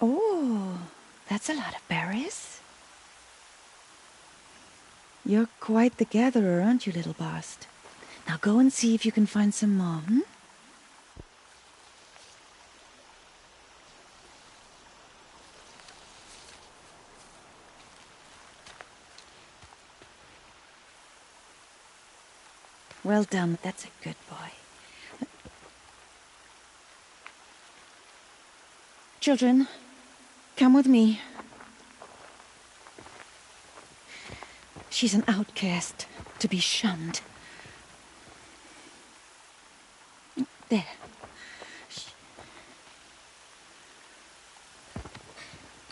Oh, that's a lot of berries. You're quite the gatherer, aren't you, little Bast? Now go and see if you can find some more, hmm? Well done, that's a good boy. Children, come with me. She's an outcast, to be shunned. There.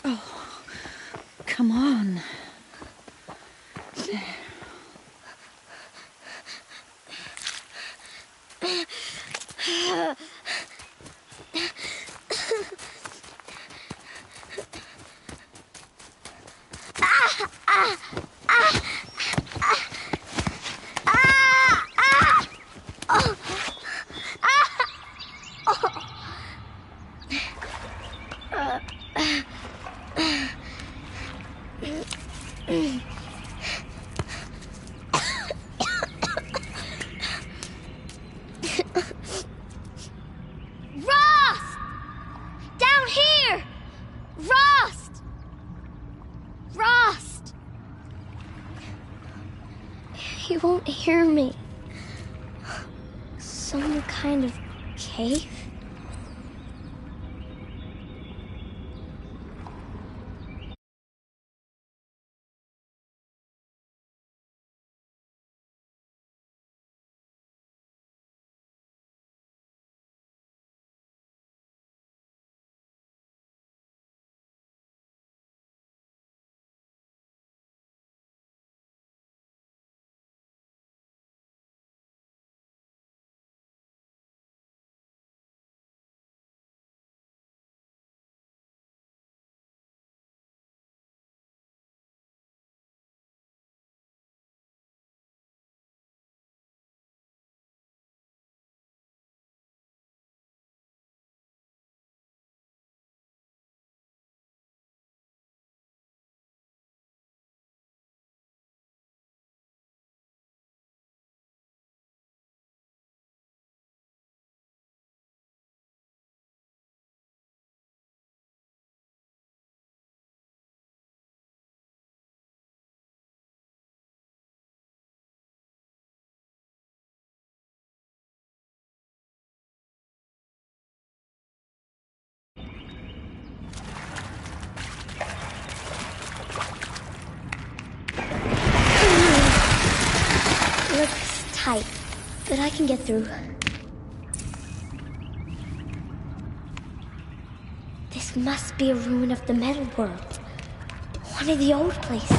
Oh, come on. There. He won't hear me. Some kind of cave? Looks tight, but I can get through. This must be a ruin of the metal world. One of the old places.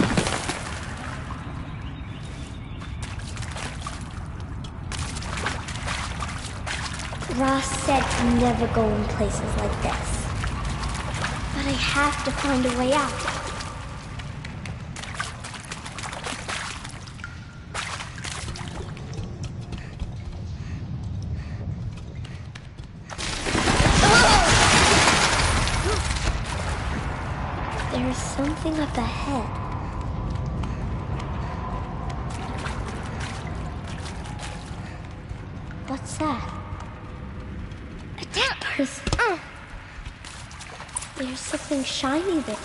Ross said to never go in places like this. But I have to find a way out. There's something up ahead. What's that? A dead person. There's something shiny there.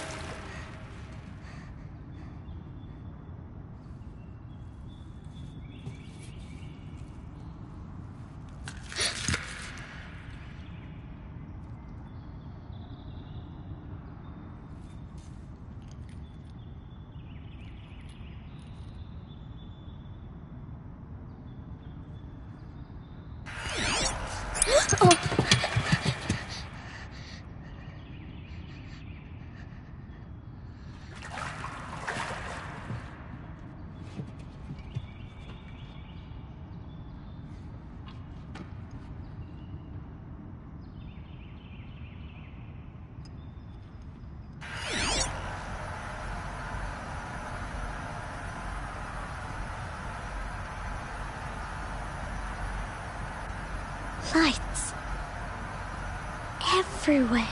Lights. Everywhere.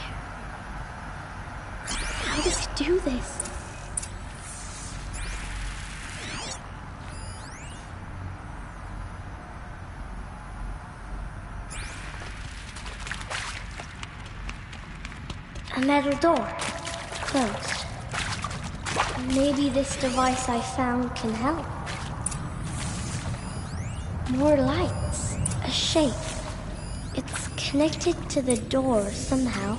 How does he do this? A metal door. Closed. Maybe this device I found can help. More lights. A shape. It's connected to the door somehow.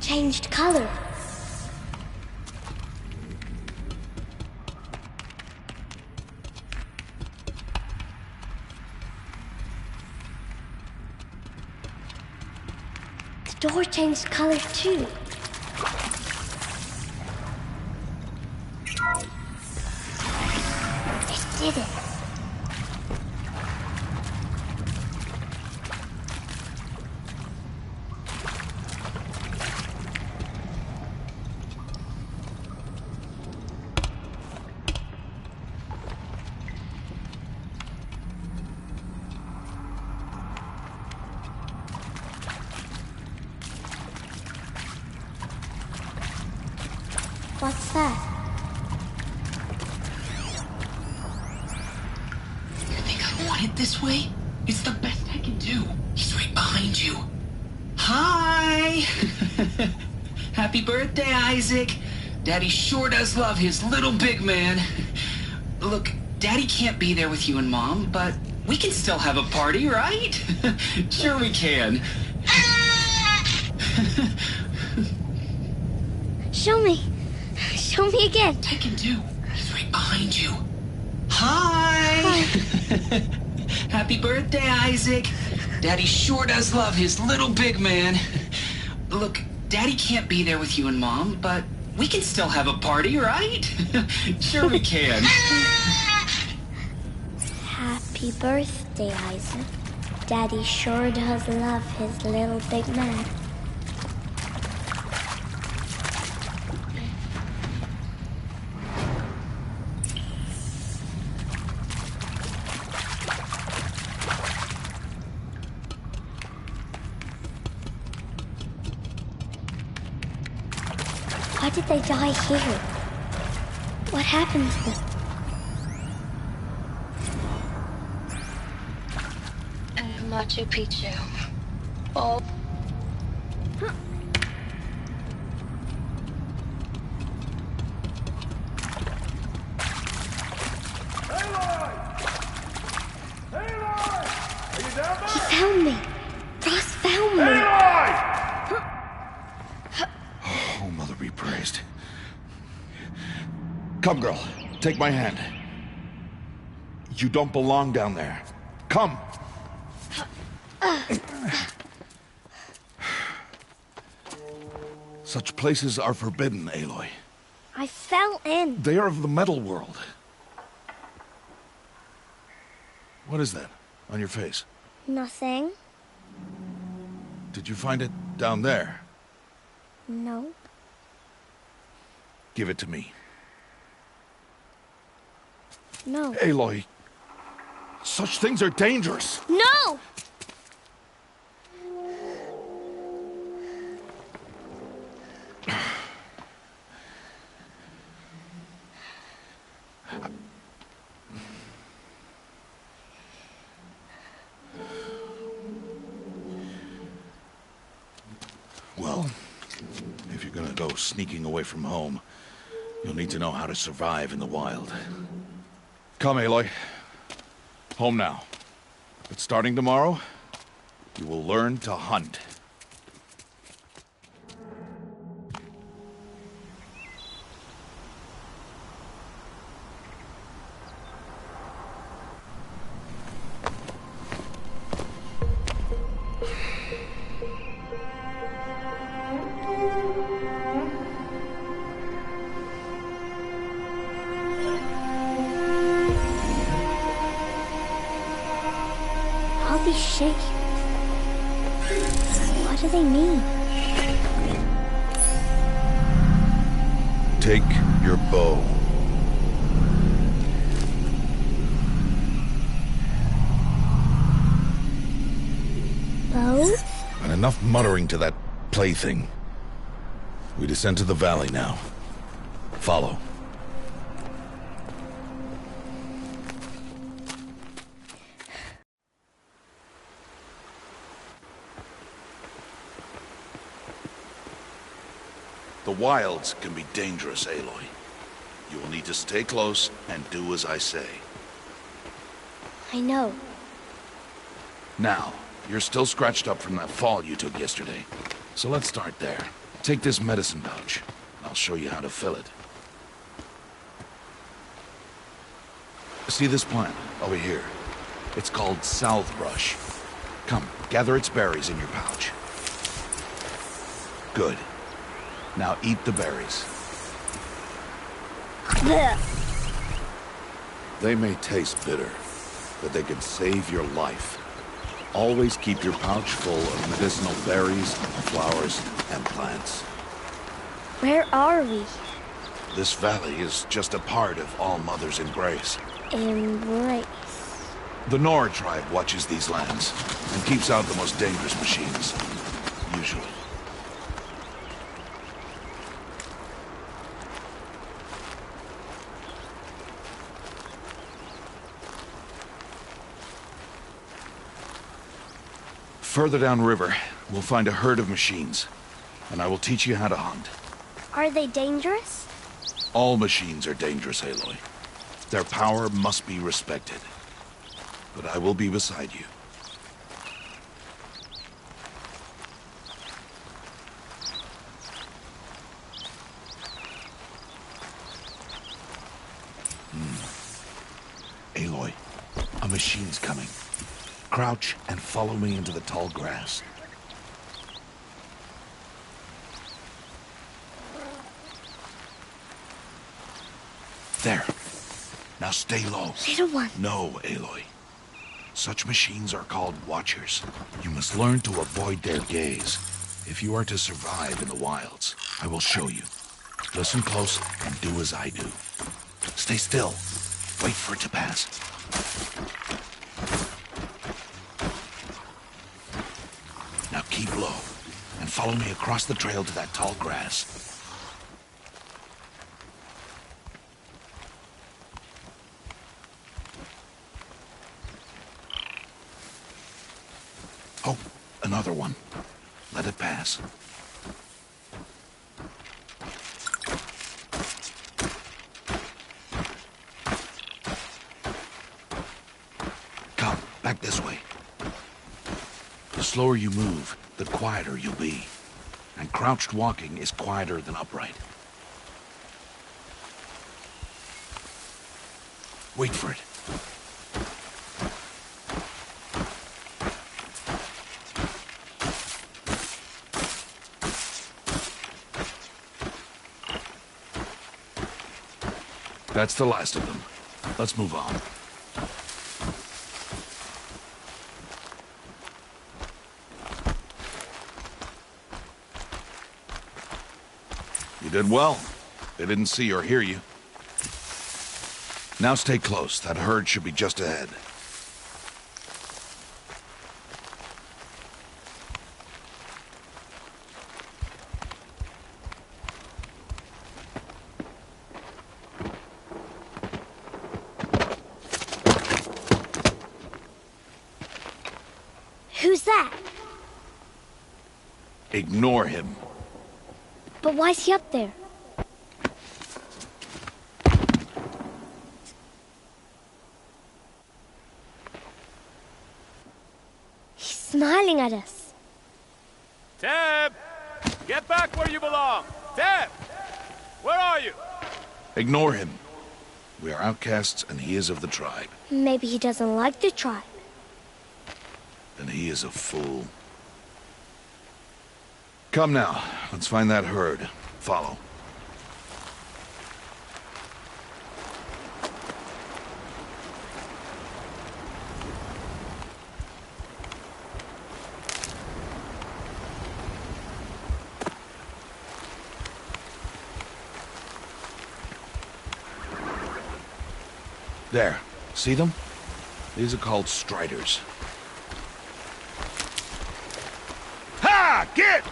Changed color. The door changed color too. It did it. What's that? You think I want it this way? It's the best I can do. He's right behind you. Hi! Happy birthday, Isaac. Daddy sure does love his little big man. Look, Daddy can't be there with you and Mom, but we can still have a party, right? Sure we can. Show me. Show me again. I can do. He's right behind you. Hi! Happy birthday, Isaac. Daddy sure does love his little big man. Look, Daddy can't be there with you and Mom, but we can still have a party, right? Sure we can. Happy birthday, Isaac. Daddy sure does love his little big man. Why did they die here? What happened to them? Machu Picchu. Oh. He found me. Ross found me. Oh, Mother be praised. Come, girl. Take my hand. You don't belong down there. Come. Such places are forbidden, Aloy. I fell in. They are of the metal world. What is that on your face? Nothing. Did you find it down there? No. Give it to me. No. Aloy, such things are dangerous. No! Well, if you're gonna go sneaking away from home, you'll need to know how to survive in the wild. Come, Aloy. Home now. But starting tomorrow, you will learn to hunt. these shapes? What do they mean? Take your bow. Bow? And enough muttering to that plaything. We descend to the valley now. Follow. The wilds can be dangerous, Aloy. You will need to stay close and do as I say. I know. Now, you're still scratched up from that fall you took yesterday. So let's start there. Take this medicine pouch. I'll show you how to fill it. See this plant over here? It's called salvebrush. Come, gather its berries in your pouch. Good. Now eat the berries. Blech. They may taste bitter, but they can save your life. Always keep your pouch full of medicinal berries, flowers, and plants. Where are we? This valley is just a part of All Mother's embrace. Embrace. The Nora tribe watches these lands and keeps out the most dangerous machines. Usually. Further downriver, we'll find a herd of machines, and I will teach you how to hunt. Are they dangerous? All machines are dangerous, Aloy. Their power must be respected. But I will be beside you. Aloy, a machine's coming. Crouch and follow me into the tall grass. There. Now stay low. Little one. No, Aloy. Such machines are called Watchers. You must learn to avoid their gaze if you are to survive in the wilds. I will show you. Listen close and do as I do. Stay still. Wait for it to pass. Now keep low and follow me across the trail to that tall grass. Oh, another one. Let it pass. Come, back this way. The slower you move, the quieter you'll be. And crouched walking is quieter than upright. Wait for it. That's the last of them. Let's move on. You did well. They didn't see or hear you. Now stay close. That herd should be just ahead. Who's that? Ignore him. But why's he up there? He's smiling at us. Teb! Get back where you belong! Teb! Where are you? Ignore him. We are outcasts and he is of the tribe. Maybe he doesn't like the tribe. Then he is a fool. Come now, let's find that herd. Follow. There. See them? These are called striders. Ha! Get!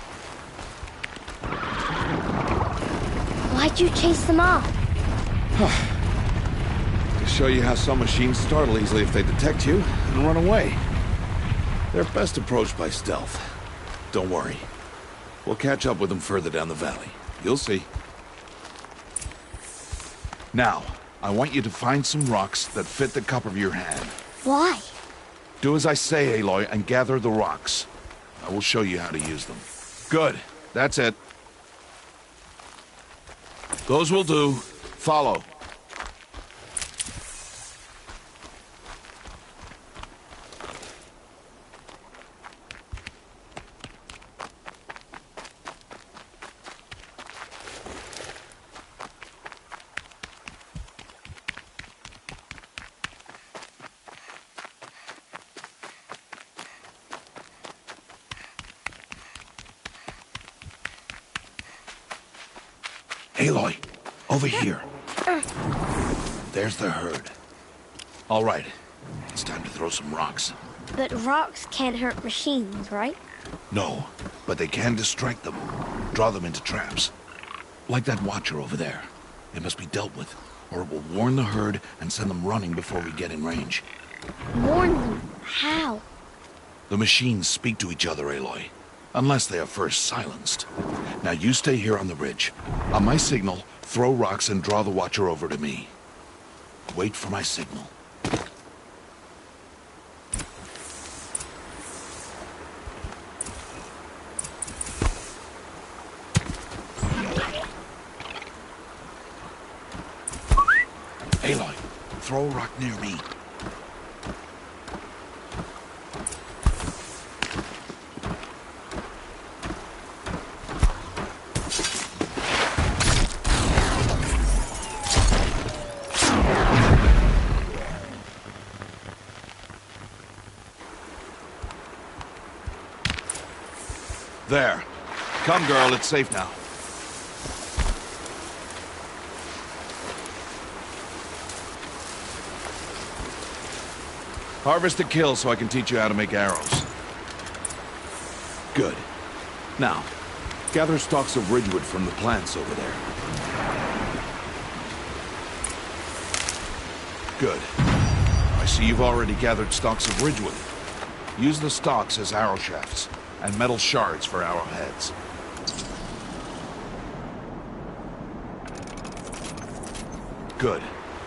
Why'd you chase them off? To show you how some machines startle easily if they detect you and run away. They're best approached by stealth. Don't worry. We'll catch up with them further down the valley. You'll see. Now, I want you to find some rocks that fit the cup of your hand. Why? Do as I say, Aloy, and gather the rocks. I will show you how to use them. Good. That's it. Those will do. Follow. Aloy, over here. There's the herd. All right, it's time to throw some rocks. But rocks can't hurt machines, right? No, but they can distract them, draw them into traps. Like that watcher over there. It must be dealt with, or it will warn the herd and send them running before we get in range. Warn them? How? The machines speak to each other, Aloy. Unless they are first silenced. Now you stay here on the ridge. On my signal, throw rocks and draw the watcher over to me. Wait for my signal. Aloy, throw a rock near me. There. Come, girl, it's safe now. Harvest a kill so I can teach you how to make arrows. Good. Now, gather stalks of ridgewood from the plants over there. Good. I see you've already gathered stalks of ridgewood. Use the stalks as arrow shafts, and metal shards for arrowheads. Good.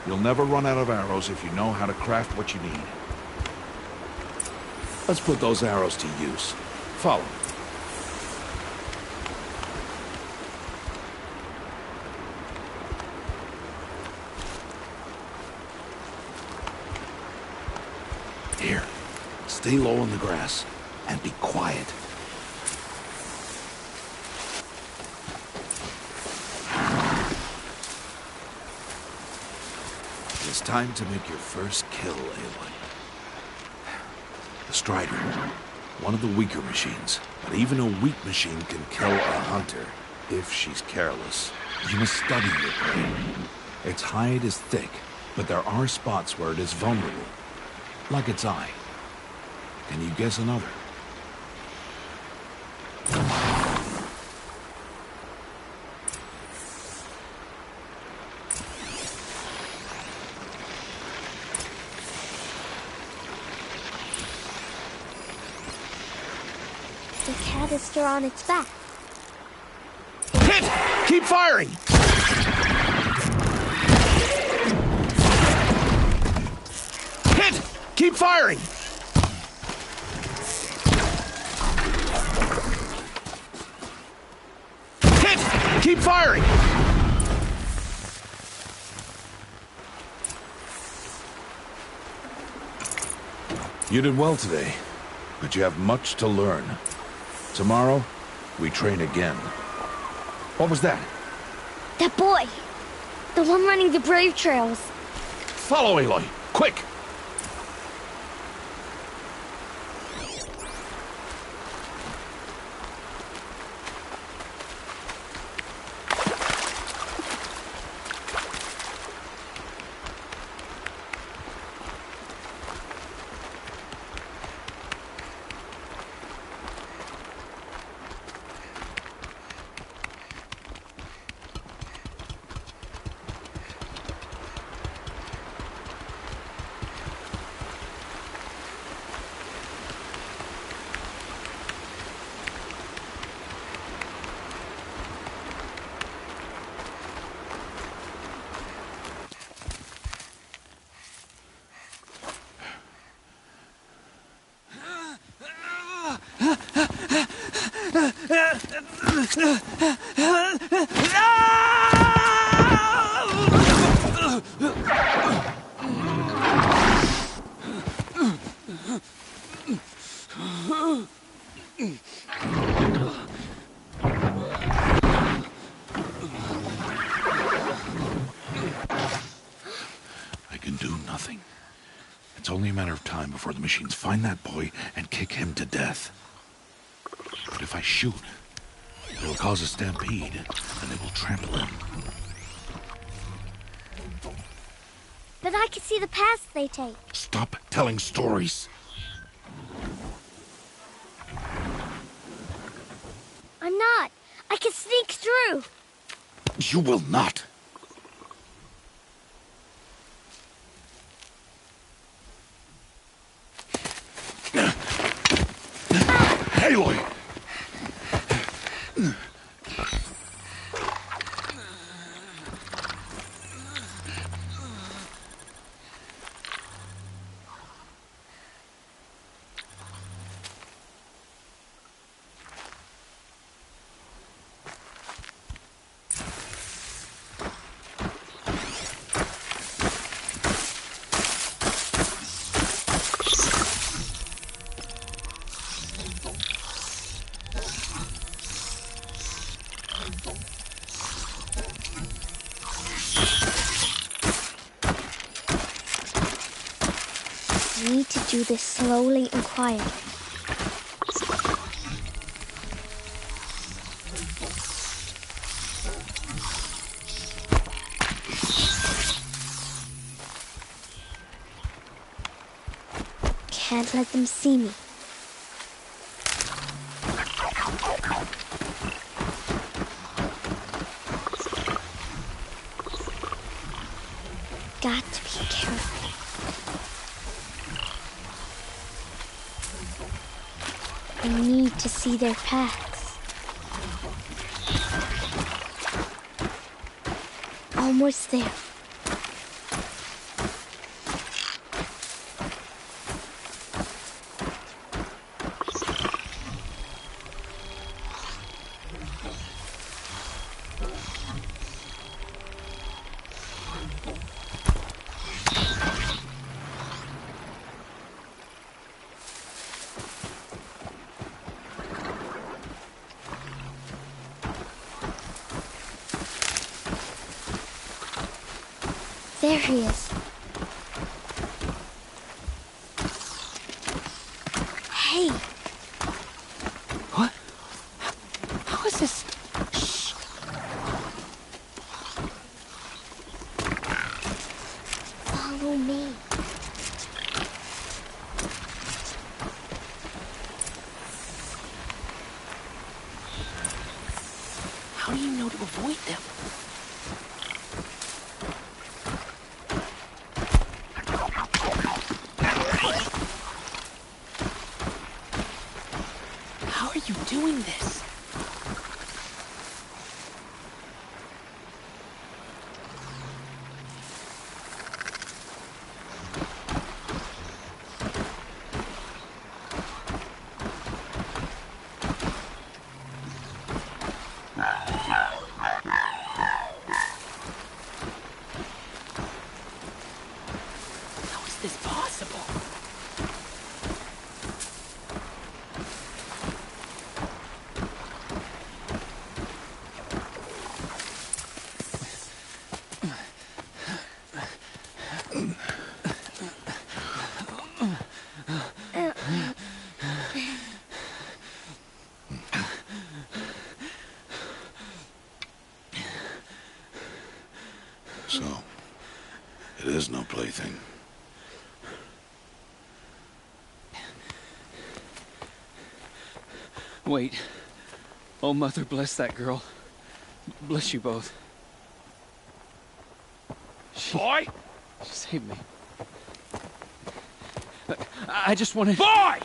You'll never run out of arrows if you know how to craft what you need. Let's put those arrows to use. Follow. Here. Stay low on the grass and be quiet. It's time to make your first kill, Aloy. The Strider. One of the weaker machines. But even a weak machine can kill a hunter, if she's careless. You must study your prey. Its hide is thick, but there are spots where it is vulnerable. Like its eye. Can you guess another? The cat is still on its back. Hit! Keep firing! Hit! Keep firing! Hit! Keep firing! You did well today, but you have much to learn. Tomorrow, we train again. What was that? That boy! The one running the brave trails. Follow Aloy, quick! I can do nothing. It's only a matter of time before the machines find that boy and kick him to death. But if I shoot, it will cause a stampede, and they will trample him. But I can see the paths they take. Stop telling stories. I'm not. I can sneak through. You will not. Aloy! I need to do this slowly and quietly. Can't let them see me. Got to be careful. I need to see their paths. Almost there. There he is. Hey! What? How is this? Shh. Follow me. How do you know to avoid them? How are you doing this? How is this possible? So, it is no plaything. Wait. Oh, Mother, bless that girl. Bless you both. Boy! She saved me. I just wanted... Boy!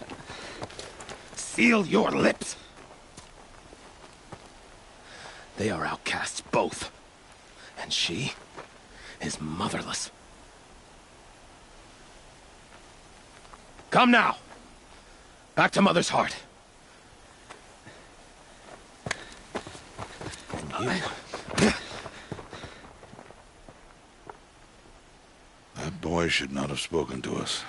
Seal your lips! They are outcasts, both. And she is motherless. Come now! Back to Mother's heart. That boy should not have spoken to us.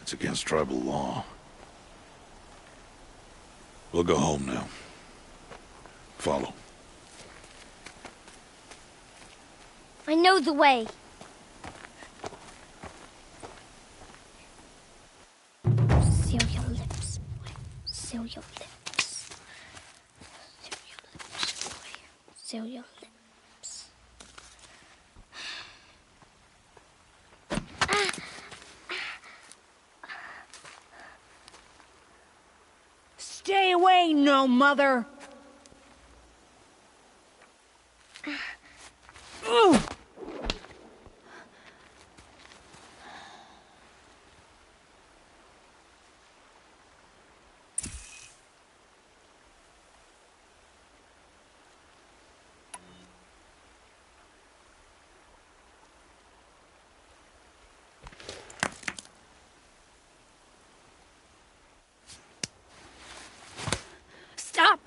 It's against tribal law. We'll go home now. Follow. I know the way. Seal your lips, boy. Seal your lips. Seal your lips, boy. Seal your lips. Stay away, no mother! Stop!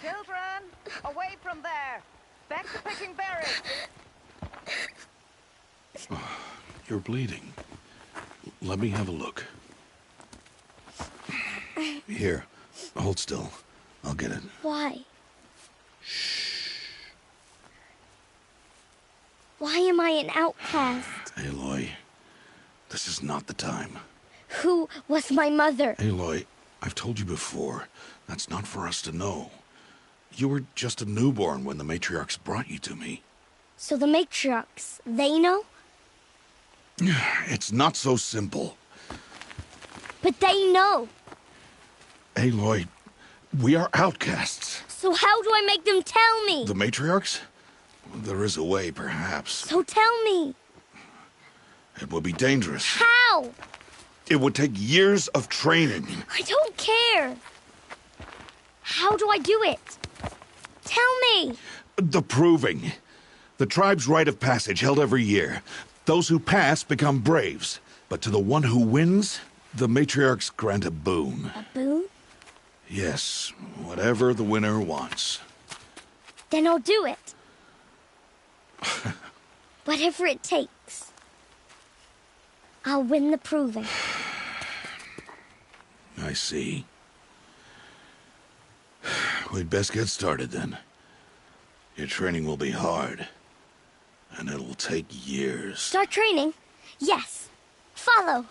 Children, away from there. Back to picking berries. You're bleeding. Let me have a look. Here, hold still. I'll get it. Why? Why am I an outcast? Aloy, this is not the time. Who was my mother? Aloy, I've told you before, that's not for us to know. You were just a newborn when the matriarchs brought you to me. So the matriarchs, they know? It's not so simple. But they know. Aloy, we are outcasts. So how do I make them tell me? The matriarchs? There is a way, perhaps. So tell me. It would be dangerous. How? It would take years of training. I don't care. How do I do it? Tell me. The proving. The tribe's rite of passage held every year. Those who pass become braves. But to the one who wins, the matriarchs grant a boon. A boon? Yes, whatever the winner wants. Then I'll do it. Whatever it takes. I'll win the proving. I see. We'd best get started then. Your training will be hard, and it'll take years. Start training? Yes. Follow.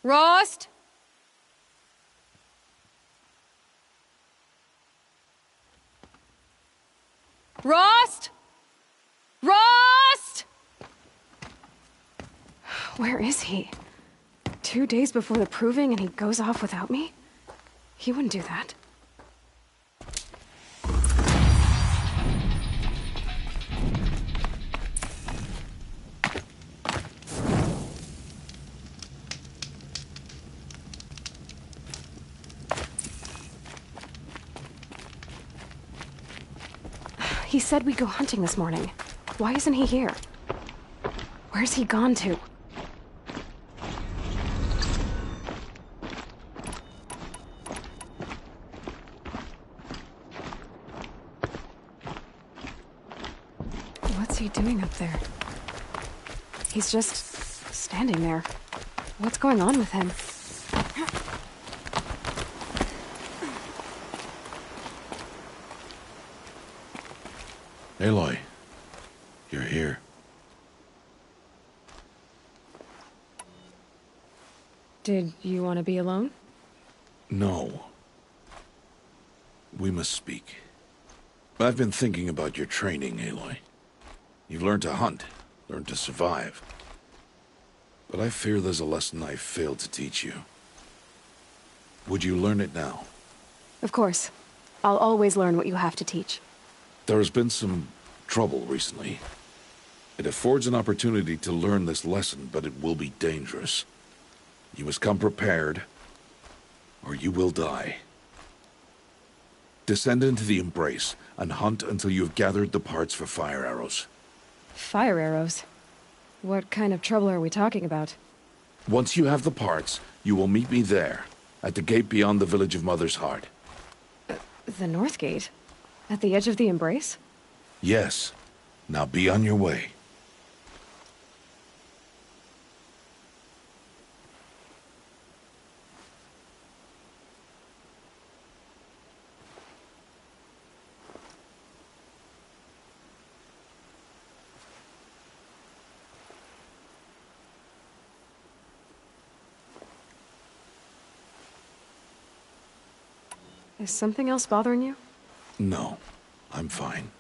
Rost? Rost? Rost? Where is he? 2 days before the proving and he goes off without me? He wouldn't do that. He said we'd go hunting this morning. Why isn't he here? Where's he gone to? What's he doing up there? He's just standing there. What's going on with him? Aloy, you're here. Did you want to be alone? No. We must speak. I've been thinking about your training, Aloy. You've learned to hunt, learned to survive. But I fear there's a lesson I failed to teach you. Would you learn it now? Of course. I'll always learn what you have to teach. There has been some trouble recently. It affords an opportunity to learn this lesson, but it will be dangerous. You must come prepared, or you will die. Descend into the Embrace, and hunt until you have gathered the parts for fire arrows. Fire arrows? What kind of trouble are we talking about? Once you have the parts, you will meet me there, at the gate beyond the village of Mother's Heart. The North Gate? At the edge of the Embrace? Yes. Now be on your way. Is something else bothering you? No, I'm fine.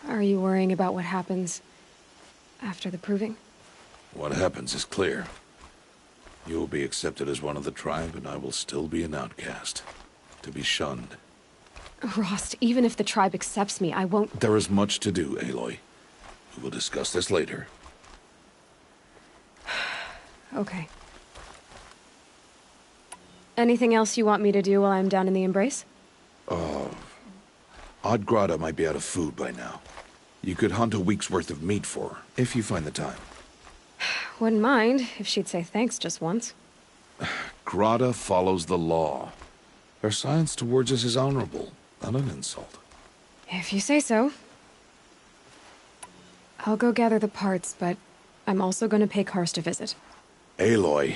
Are you worrying about what happens after the proving? What happens is clear. You will be accepted as one of the tribe, and I will still be an outcast. To be shunned. Rost, even if the tribe accepts me, I won't— There is much to do, Aloy. We will discuss this later. Okay. Anything else you want me to do while I'm down in the Embrace? Oddgrada might be out of food by now. You could hunt a week's worth of meat for her, if you find the time. Wouldn't mind if she'd say thanks just once. Grada follows the law. Her science towards us is honorable, not an insult. If you say so. I'll go gather the parts, but I'm also going to pay Karst a visit. Aloy,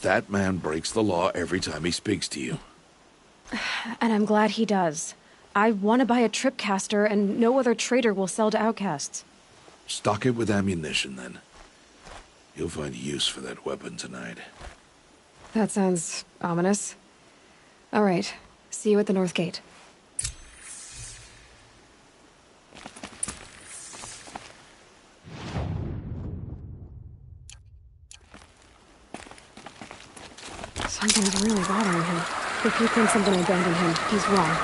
that man breaks the law every time he speaks to you. And I'm glad he does. I want to buy a tripcaster, and no other trader will sell to outcasts. Stock it with ammunition, then. You'll find use for that weapon tonight. That sounds ominous. All right. See you at the North Gate. Something's really bothering him. If he thinks I'm gonna abandon him, he's wrong.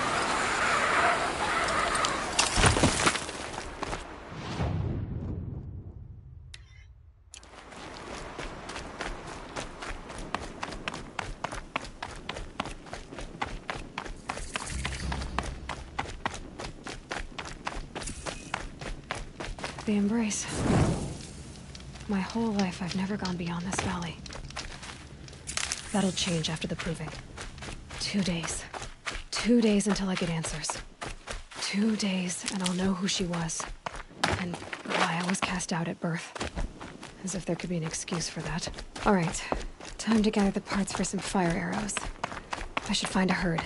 The Embrace. My whole life, I've never gone beyond this valley. That'll change after the proving. 2 days. 2 days until I get answers. 2 days, and I'll know who she was. And why I was cast out at birth. As if there could be an excuse for that. All right. Time to gather the parts for some fire arrows. I should find a herd.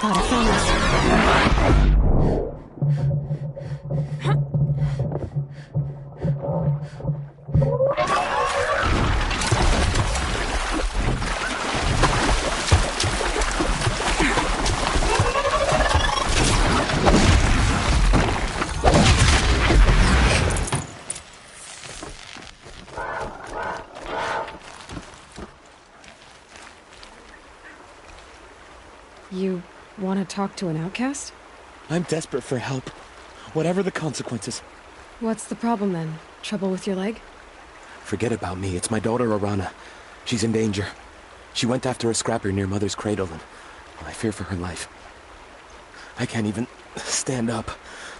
God, I found this. You want to talk to an outcast? I'm desperate for help. Whatever the consequences. What's the problem then? Trouble with your leg? Forget about me. It's my daughter, Arana. She's in danger. She went after a scrapper near Mother's cradle, and I fear for her life. I can't even stand up,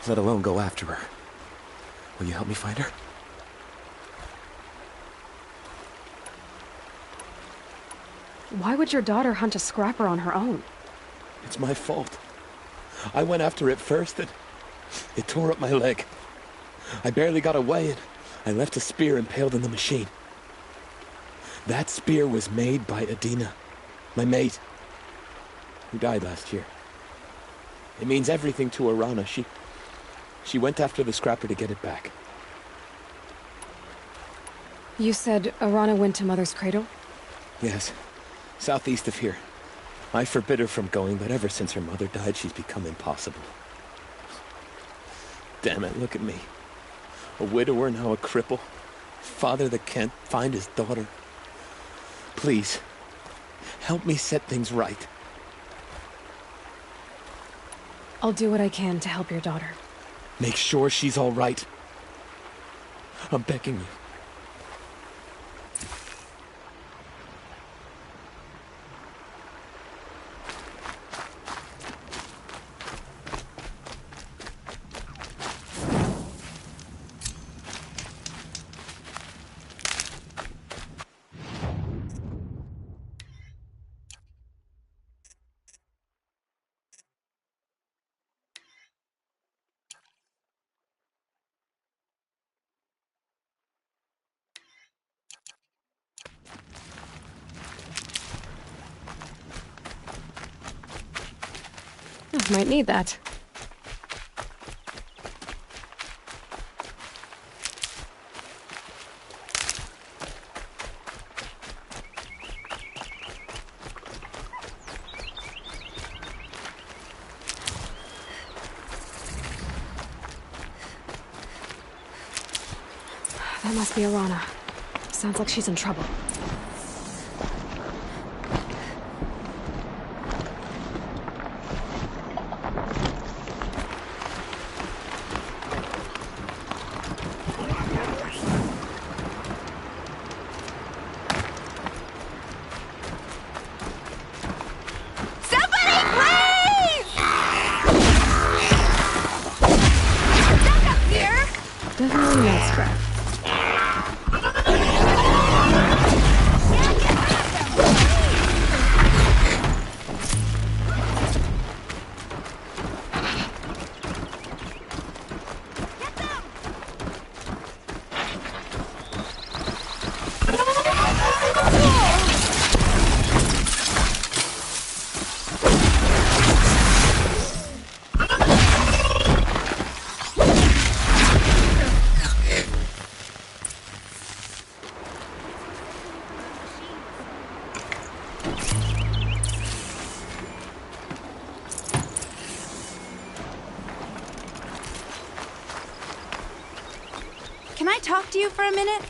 let alone go after her. Will you help me find her? Why would your daughter hunt a scrapper on her own? It's my fault. I went after it first, and it tore up my leg. I barely got away, and I left a spear impaled in the machine. That spear was made by Adina, my mate, who died last year. It means everything to Arana. She went after the scrapper to get it back. You said Arana went to Mother's cradle? Yes, southeast of here. I forbid her from going, but ever since her mother died, she's become impossible. Damn it, look at me. A widower, now a cripple. Father that can't find his daughter. Please, help me set things right. I'll do what I can to help your daughter. Make sure she's all right. I'm begging you. Might need that. That must be Arana. Sounds like she's in trouble. Definitely not scrap. Can I talk to you for a minute?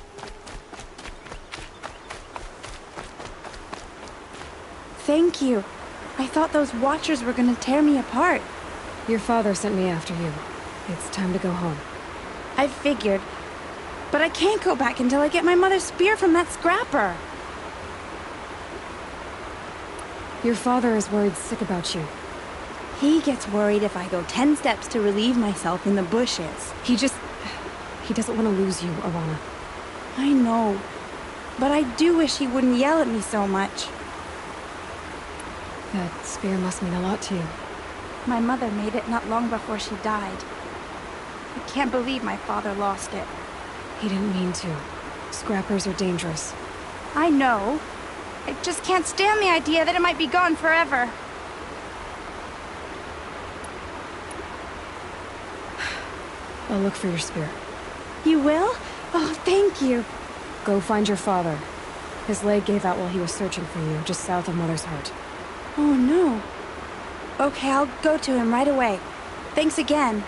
Thank you. I thought those Watchers were gonna tear me apart. Your father sent me after you. It's time to go home. I figured. But I can't go back until I get my mother's spear from that scrapper. Your father is worried sick about you. He gets worried if I go 10 steps to relieve myself in the bushes. He doesn't want to lose you, Arana. I know. But I do wish he wouldn't yell at me so much. That spear must mean a lot to you. My mother made it not long before she died. I can't believe my father lost it. He didn't mean to. Scrappers are dangerous. I know. I just can't stand the idea that it might be gone forever. I'll look for your spear. You will? Oh, thank you. Go find your father. His leg gave out while he was searching for you, just south of Mother's Heart. Oh, no. Okay, I'll go to him right away. Thanks again.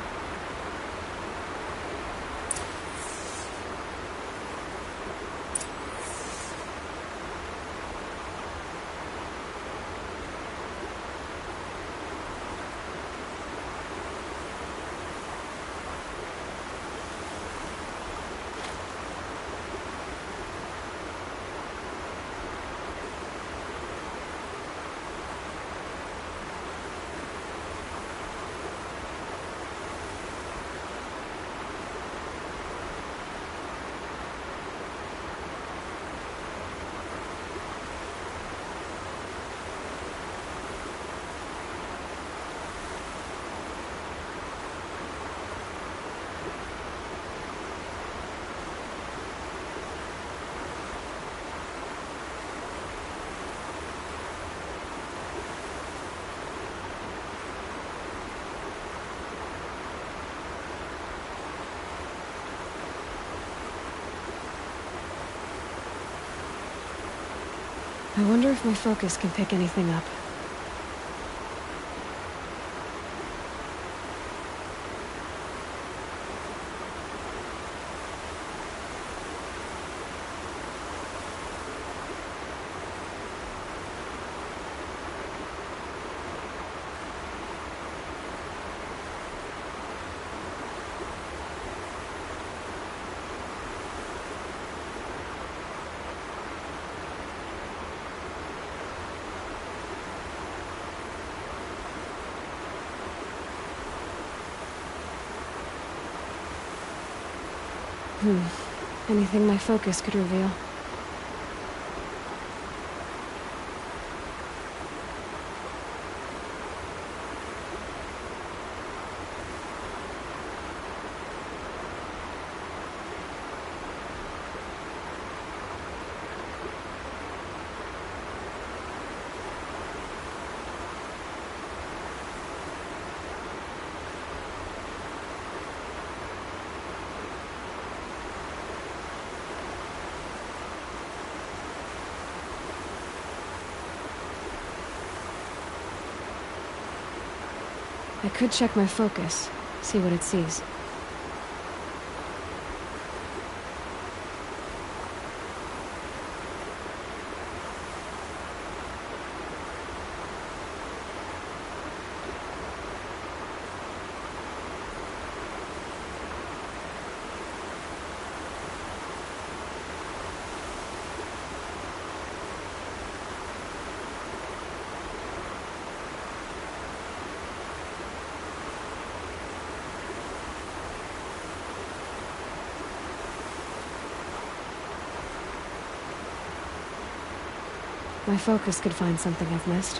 I wonder if my focus can pick anything up. Anything my focus could reveal. I could check my focus, see what it sees. My focus could find something I've missed.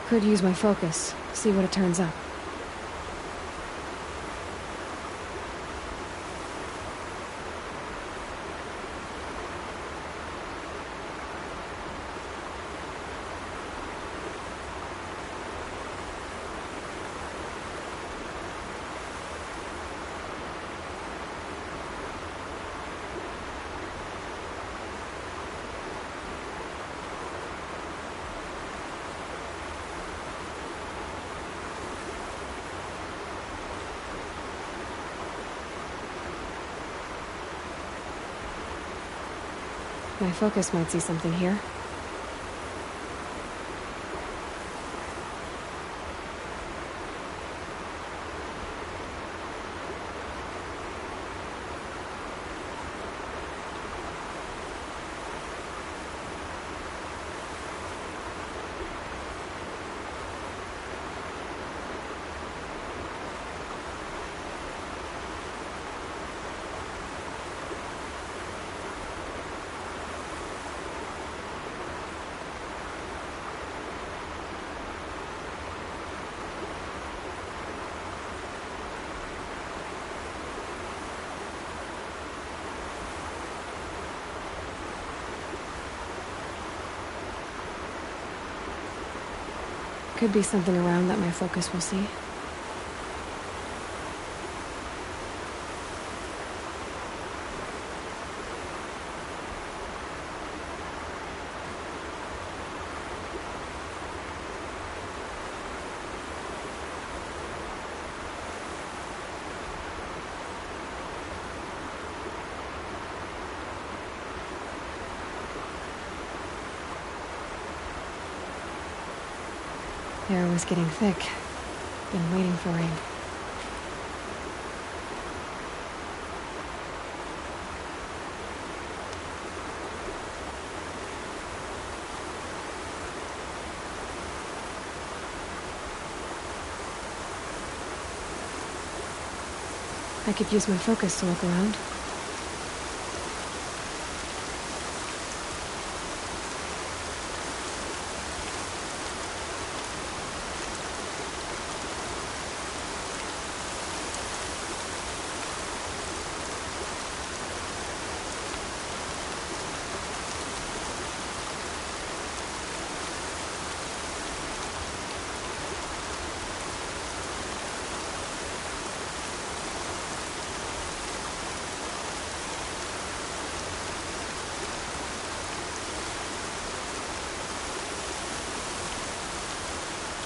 Could use my focus, see what it turns up. My focus might see something here. Could be something around that my focus will see. The air was getting thick. Been waiting for rain. I could use my focus to look around.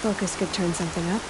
Focus could turn something up.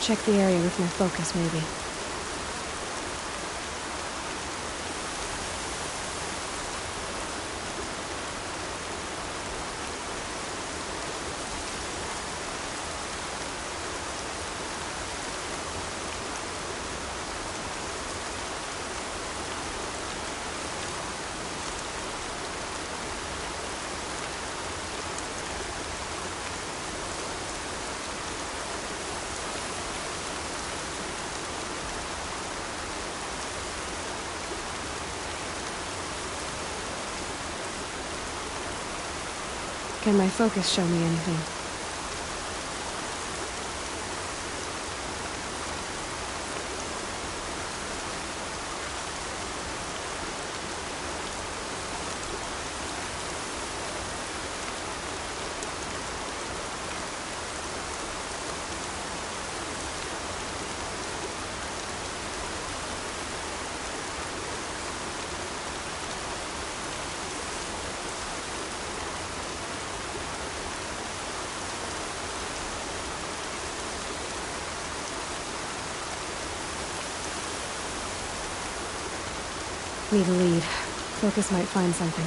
Check the area with my focus, maybe. Can my focus show me anything? Need a lead. Focus might find something.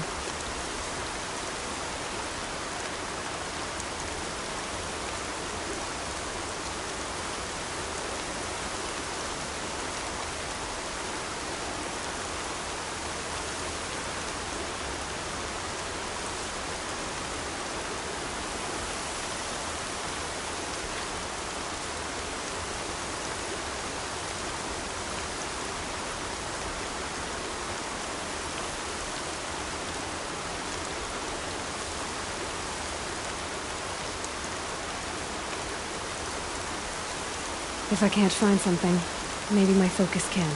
If I can't find something, maybe my focus can.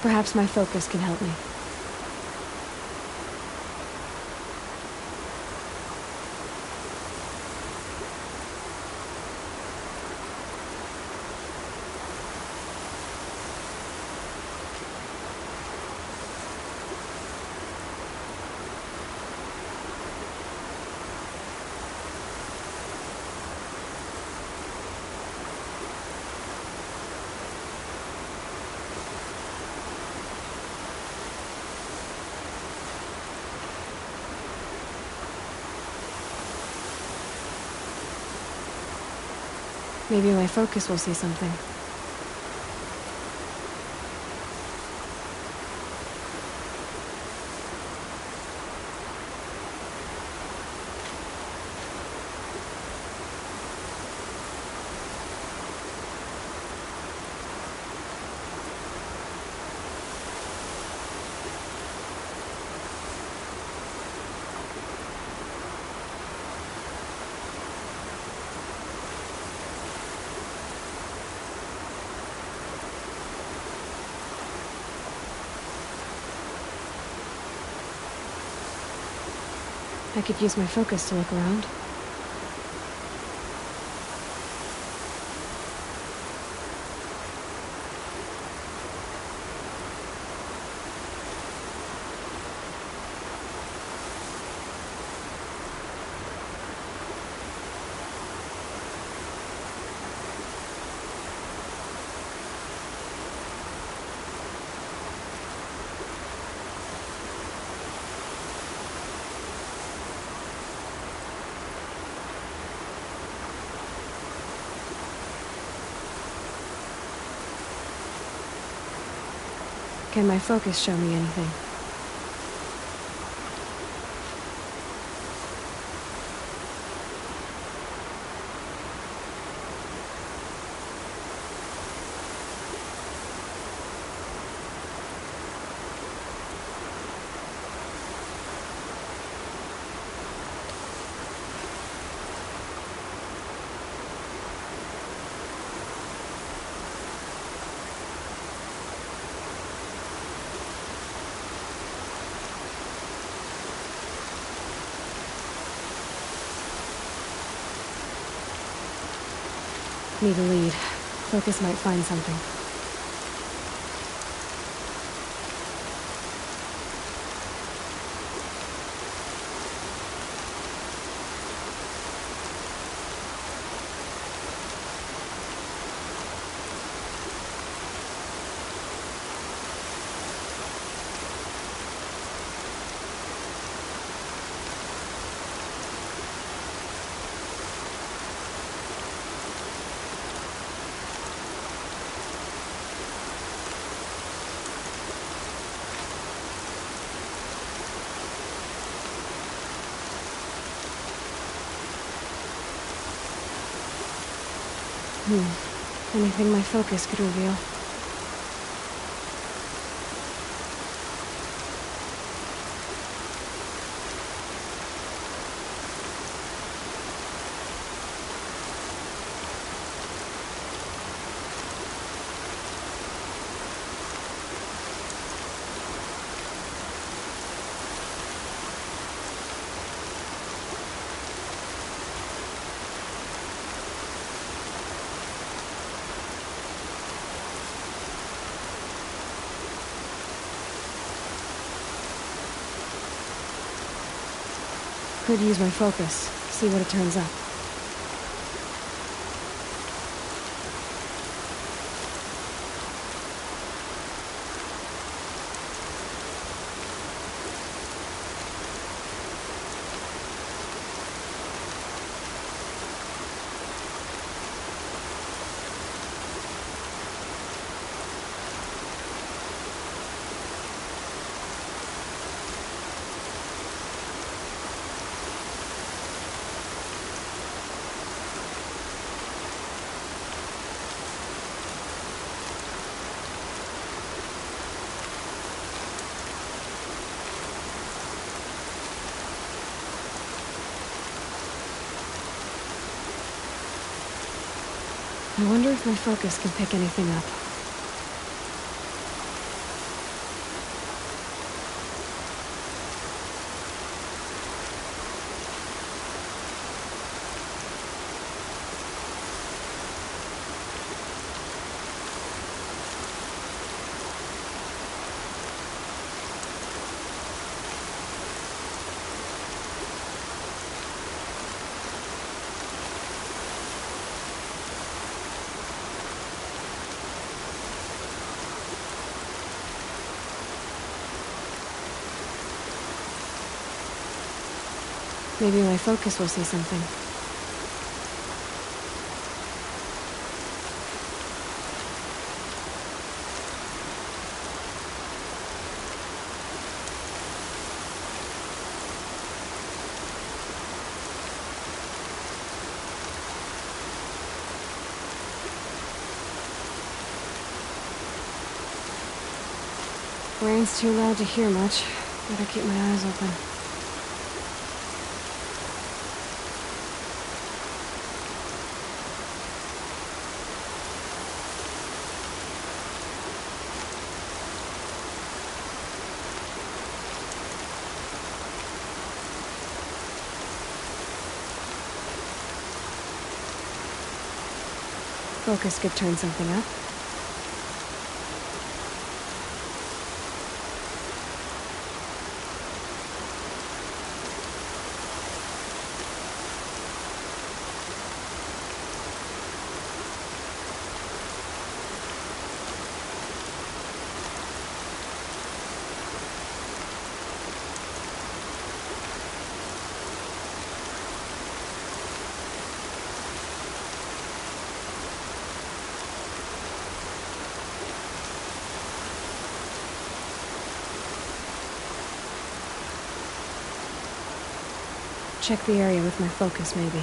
Perhaps my focus can help me. Maybe my focus will see something. I could use my focus to look around. Can my focus show me anything? Need a lead. Focus might find something. Anything my focus could reveal. Could use my focus, see what it turns up. I wonder if my focus can pick anything up. Maybe my focus will see something. Rain's too loud to hear much. Better keep my eyes open. Focus could turn something up. Check the area with my focus, maybe.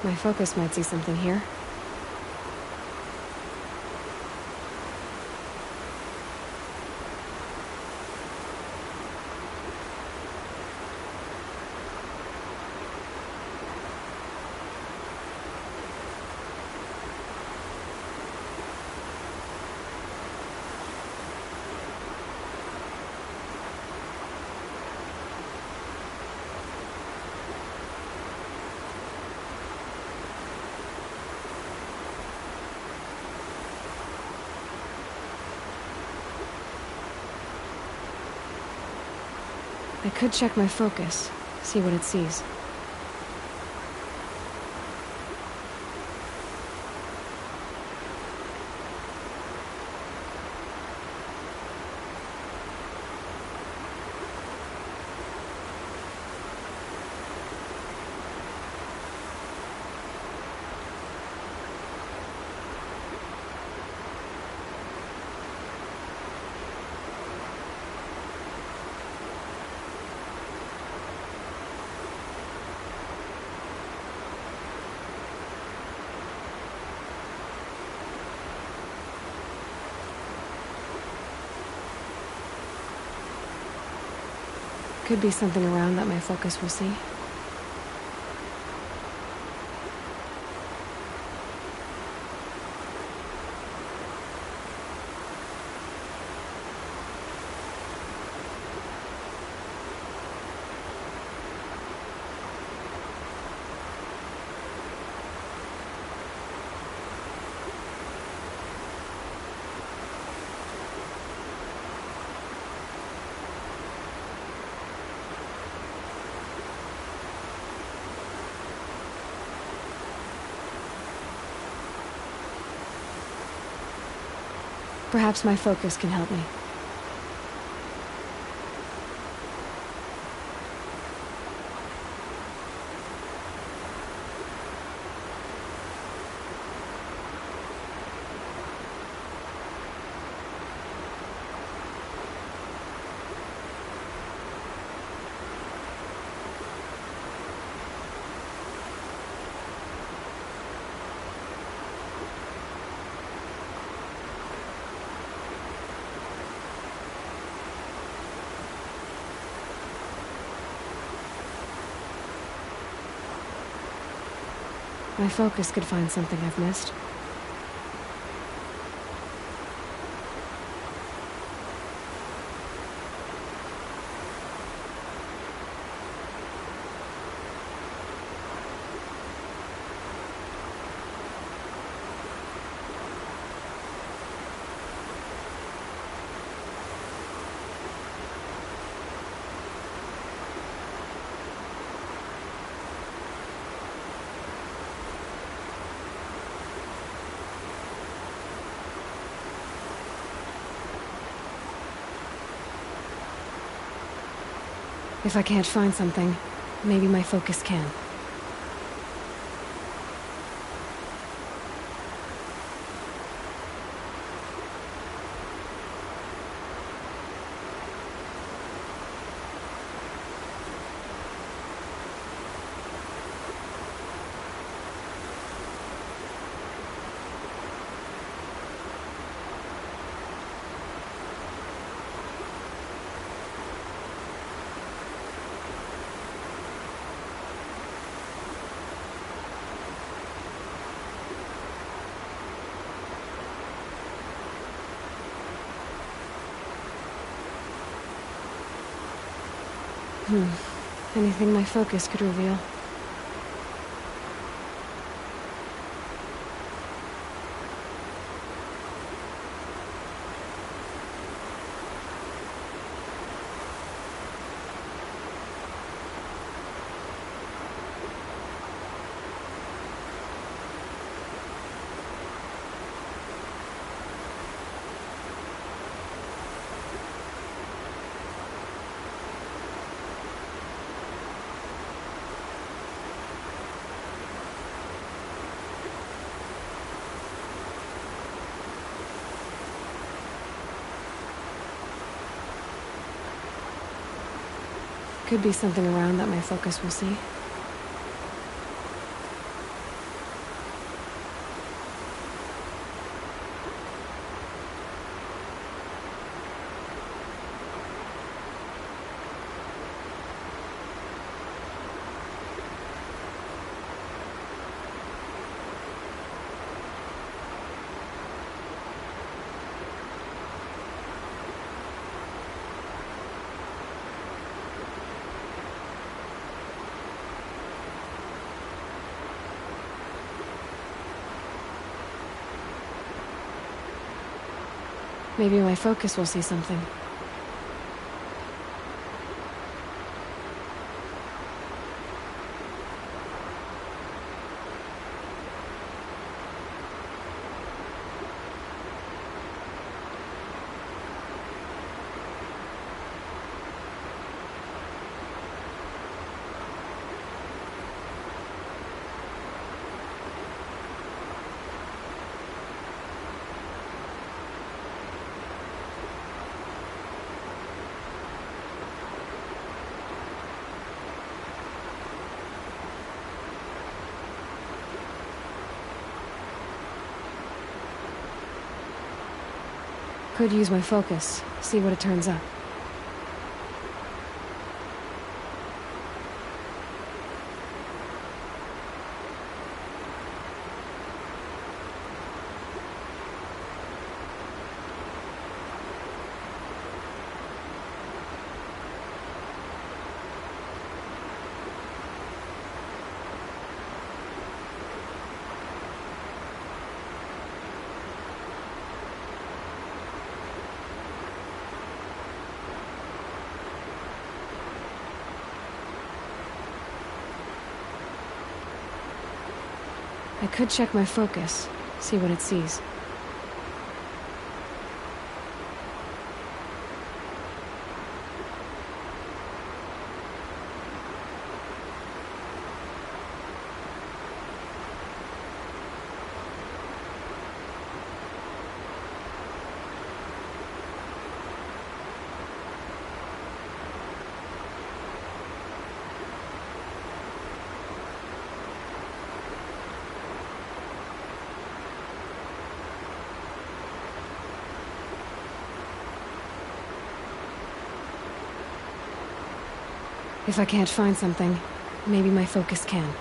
My focus might see something here. I could check my focus, see what it sees. Could be something around that my focus will see. Perhaps my focus can help me. My focus could find something I've missed. If I can't find something, maybe my focus can. Anything my focus could reveal. Could be something around that my focus will see. Maybe my focus will see something. Could use my focus, see what it turns up. I could check my focus, see what it sees. If I can't find something, maybe my focus can.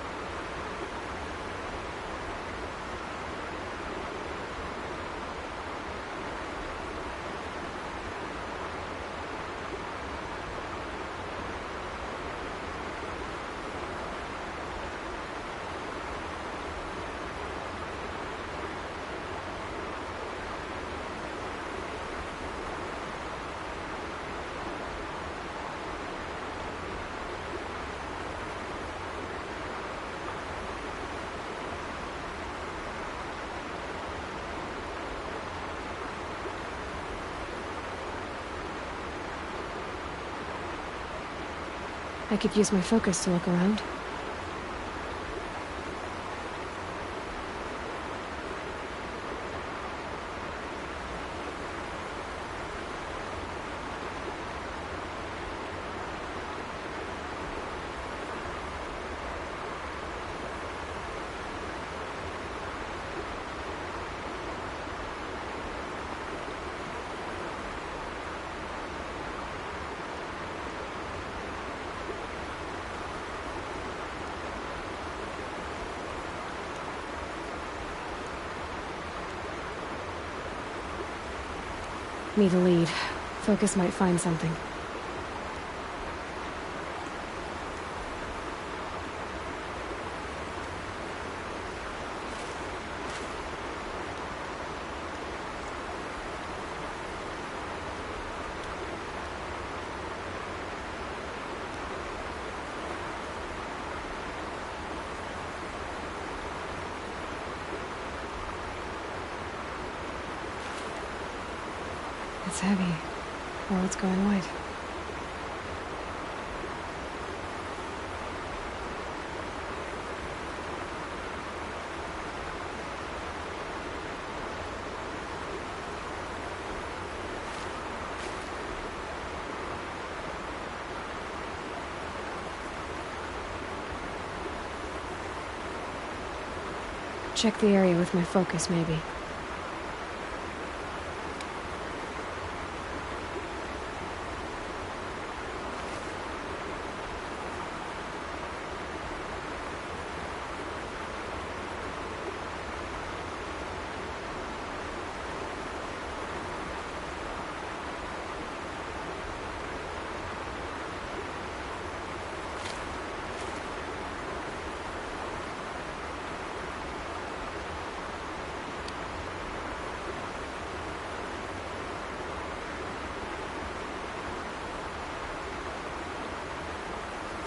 I could use my focus to look around. Need a lead. Focus might find something. It's heavy. Or it's going white. Check the area with my focus, maybe.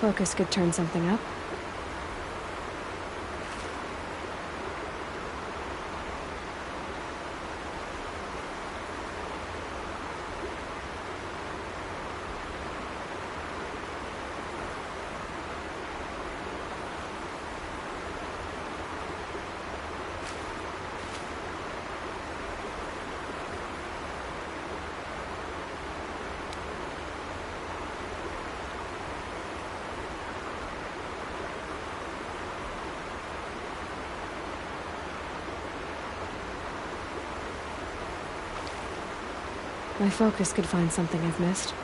Focus could turn something up. My focus could find something I've missed.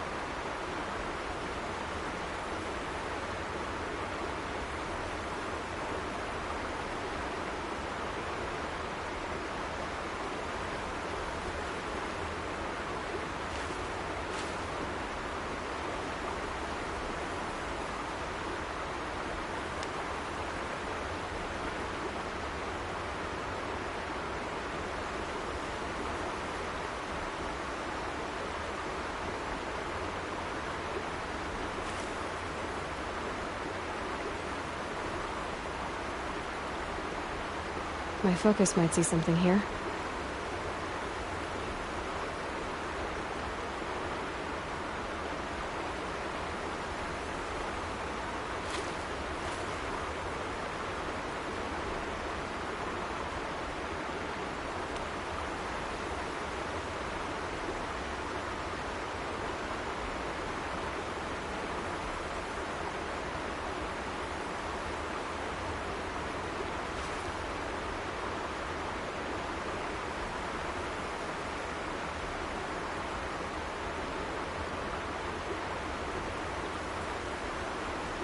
My focus might see something here.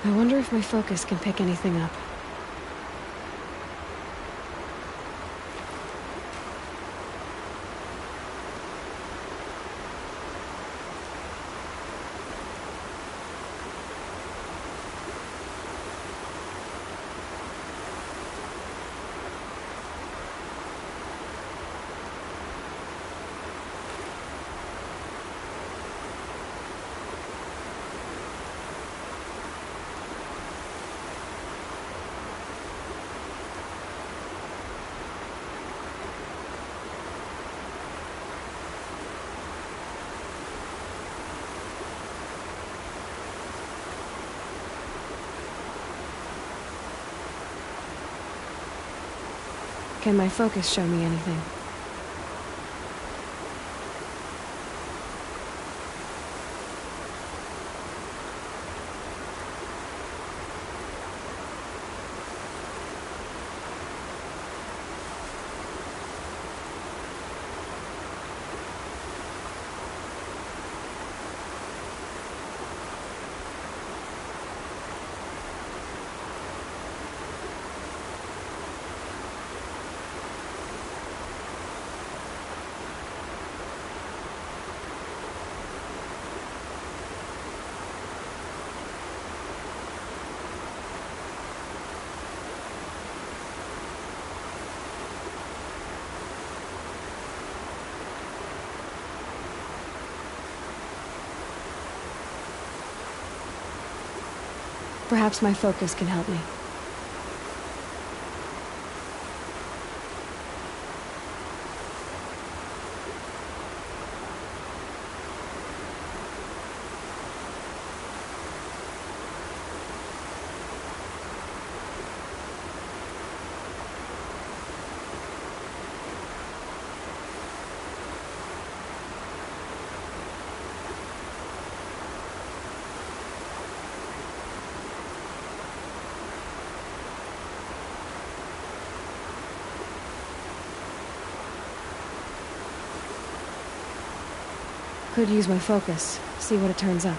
I wonder if my focus can pick anything up. Can my focus show me anything? Perhaps my focus can help me. Could use my focus, see what it turns up.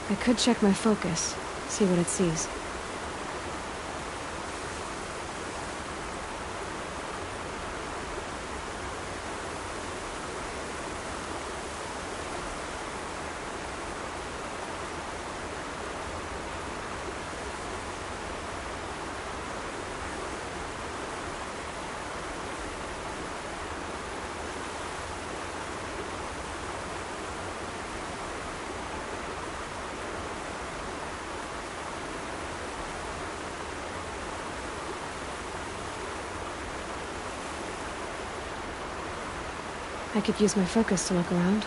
I could check my focus, see what it sees. I could use my focus to look around.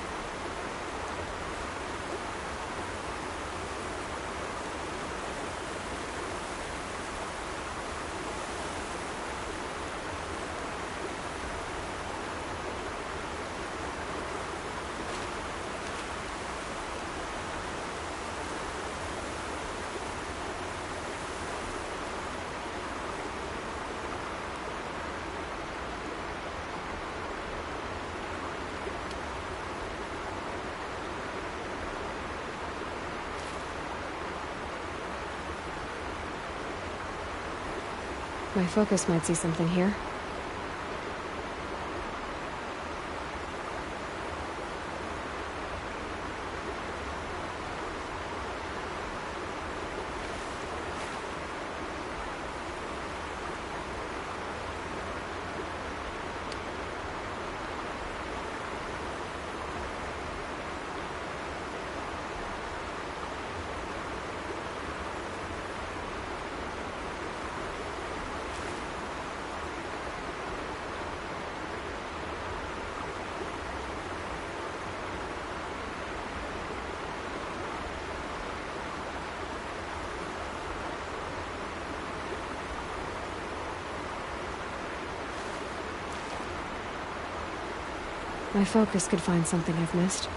My focus might see something here. My focus could find something I've missed.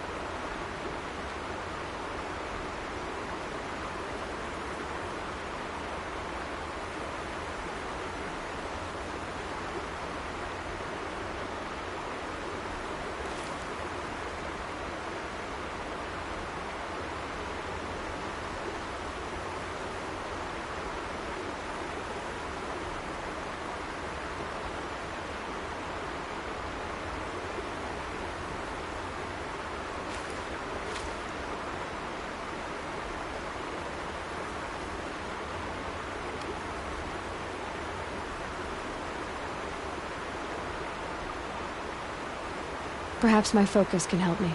Perhaps my focus can help me.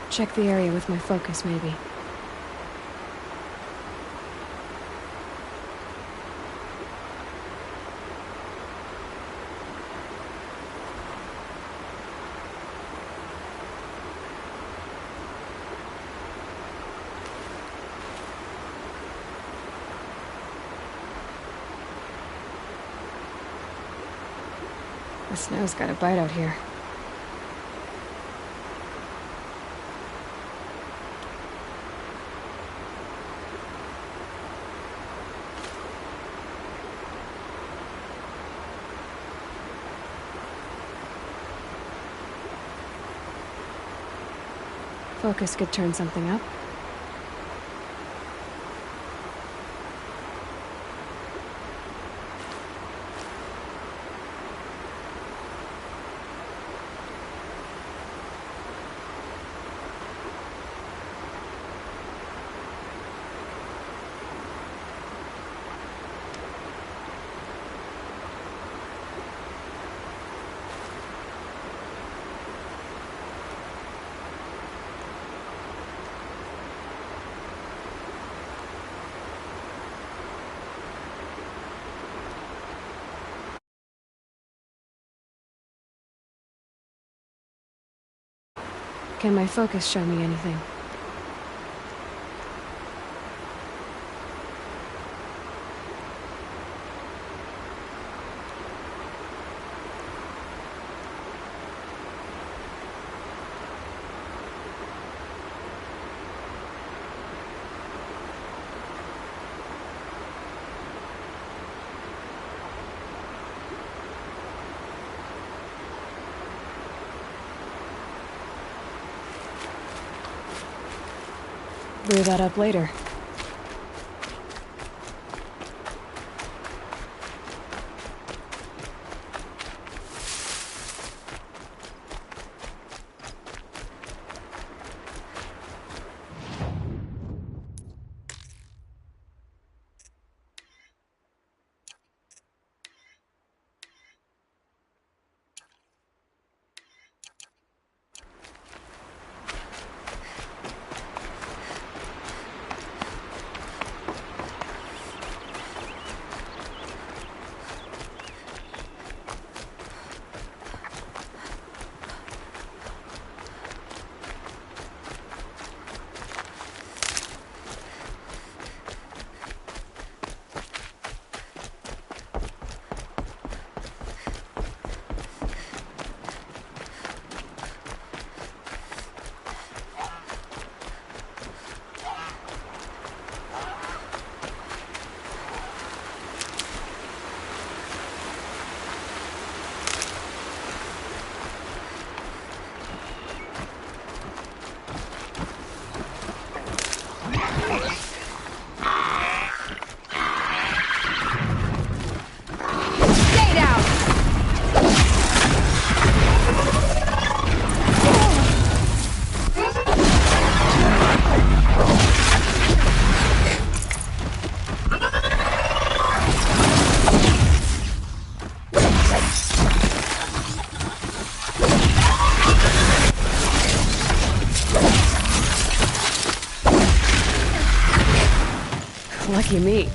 Check the area with my focus, maybe. The snow's got a bite out here. Focus could turn something up. Can my focus show me anything? Blew that up later. Lucky me.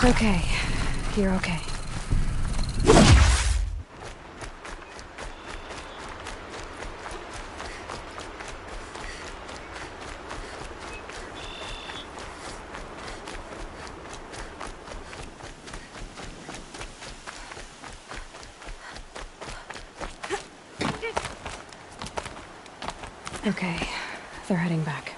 Okay, you're okay. Okay, they're heading back.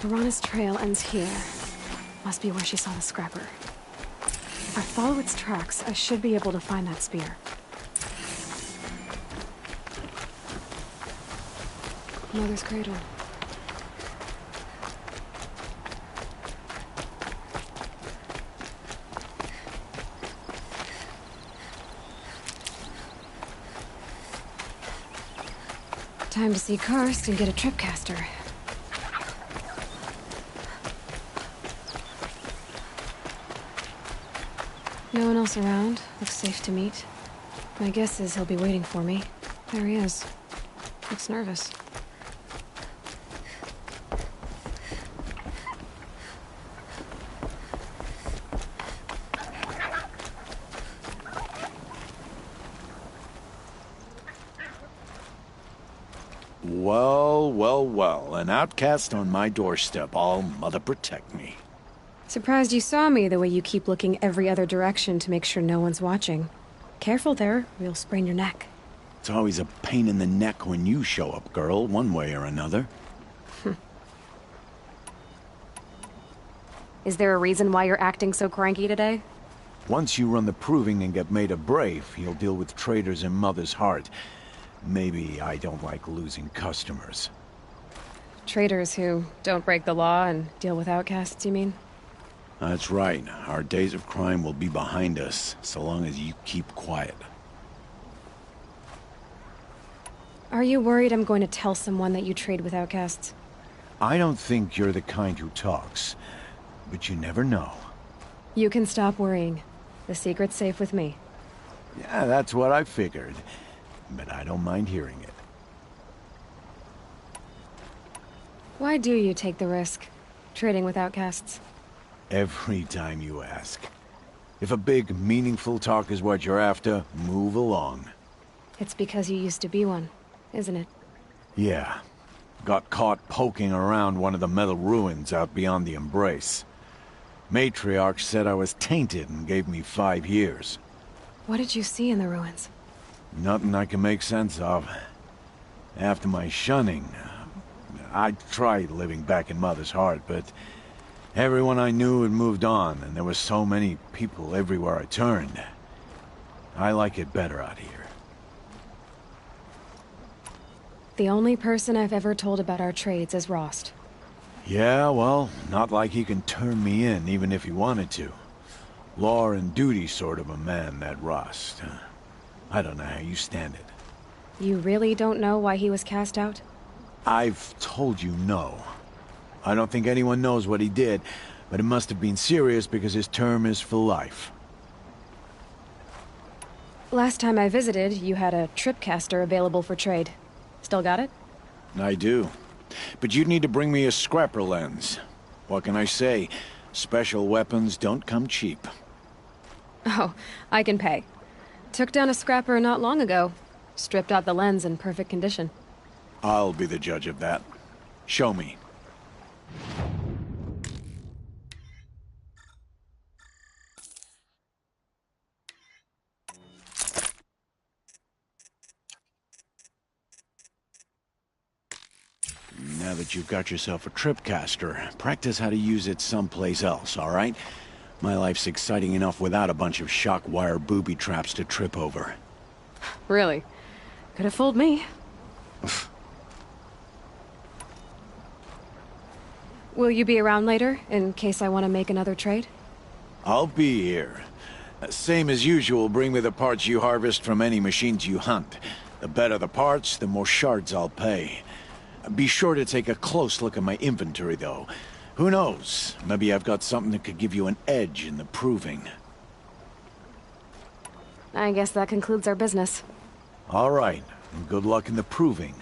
Piranha's trail ends here. Must be where she saw the scrapper. If I follow its tracks, I should be able to find that spear. Mother's cradle. Time to see Karst and get a tripcaster. No one else around. Looks safe to meet. My guess is he'll be waiting for me. There he is. Looks nervous. Well, well, well. An outcast on my doorstep. All mother protect me. Surprised you saw me the way you keep looking every other direction to make sure no one's watching. Careful there, or you'll sprain your neck. It's always a pain in the neck when you show up, girl, one way or another. Is there a reason why you're acting so cranky today? Once you run the proving and get made a brave, you'll deal with traitors in Mother's heart. Maybe I don't like losing customers. Traitors who don't break the law and deal with outcasts, you mean? That's right. Our days of crime will be behind us, so long as you keep quiet. Are you worried I'm going to tell someone that you trade with outcasts? I don't think you're the kind who talks, but you never know. You can stop worrying. The secret's safe with me. Yeah, that's what I figured, but I don't mind hearing it. Why do you take the risk, trading with outcasts? Every time you ask. If a big, meaningful talk is what you're after, move along. It's because you used to be one, isn't it? Yeah. Got caught poking around one of the metal ruins out beyond the Embrace. Matriarch said I was tainted and gave me 5 years. What did you see in the ruins? Nothing I can make sense of. After my shunning, I tried living back in Mother's heart, but everyone I knew had moved on, and there were so many people everywhere I turned. I like it better out here. The only person I've ever told about our trades is Rost. Yeah, well, not like he can turn me in, even if he wanted to. Law and duty sort of a man, that Rost. I don't know how you stand it. You really don't know why he was cast out? I've told you no. I don't think anyone knows what he did, but it must have been serious because his term is for life. Last time I visited, you had a tripcaster available for trade. Still got it? I do. But you'd need to bring me a scrapper lens. What can I say? Special weapons don't come cheap. Oh, I can pay. Took down a scrapper not long ago. Stripped out the lens in perfect condition. I'll be the judge of that. Show me. Now that you've got yourself a tripcaster, practice how to use it someplace else, all right? My life's exciting enough without a bunch of shock wire booby traps to trip over. Really? Could have fooled me. Will you be around later, in case I want to make another trade? I'll be here. Same as usual, bring me the parts you harvest from any machines you hunt. The better the parts, the more shards I'll pay. Be sure to take a close look at my inventory, though. Who knows? Maybe I've got something that could give you an edge in the proving. I guess that concludes our business. All right, and good luck in the proving.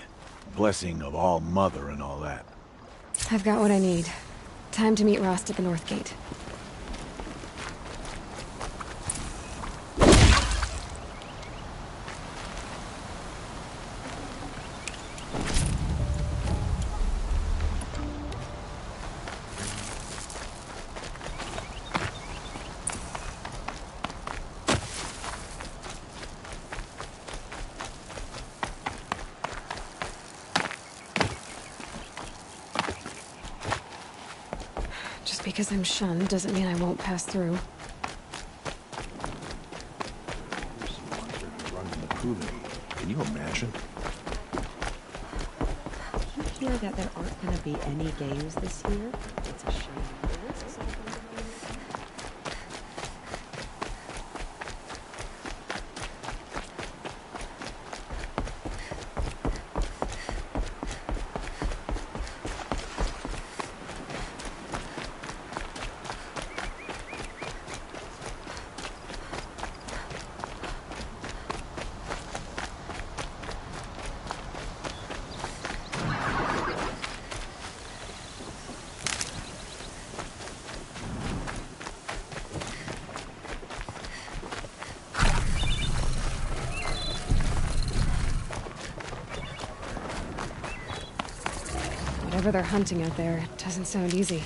Blessing of All Mother and all that. I've got what I need. Time to meet Rost at the North Gate. Just because I'm shunned doesn't mean I won't pass through. Running the proving. Can you imagine? Did you hear that there aren't going to be any games this year? It's a shame. Whatever they're hunting out there, it doesn't sound easy.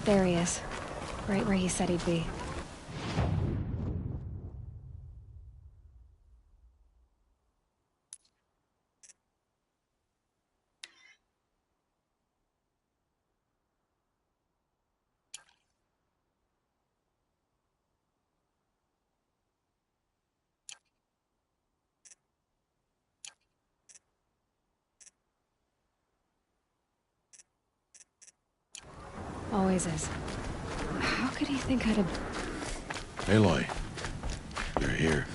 There he is. Right where he said he'd be. Always is. How could he think I'd have... Aloy, you're here.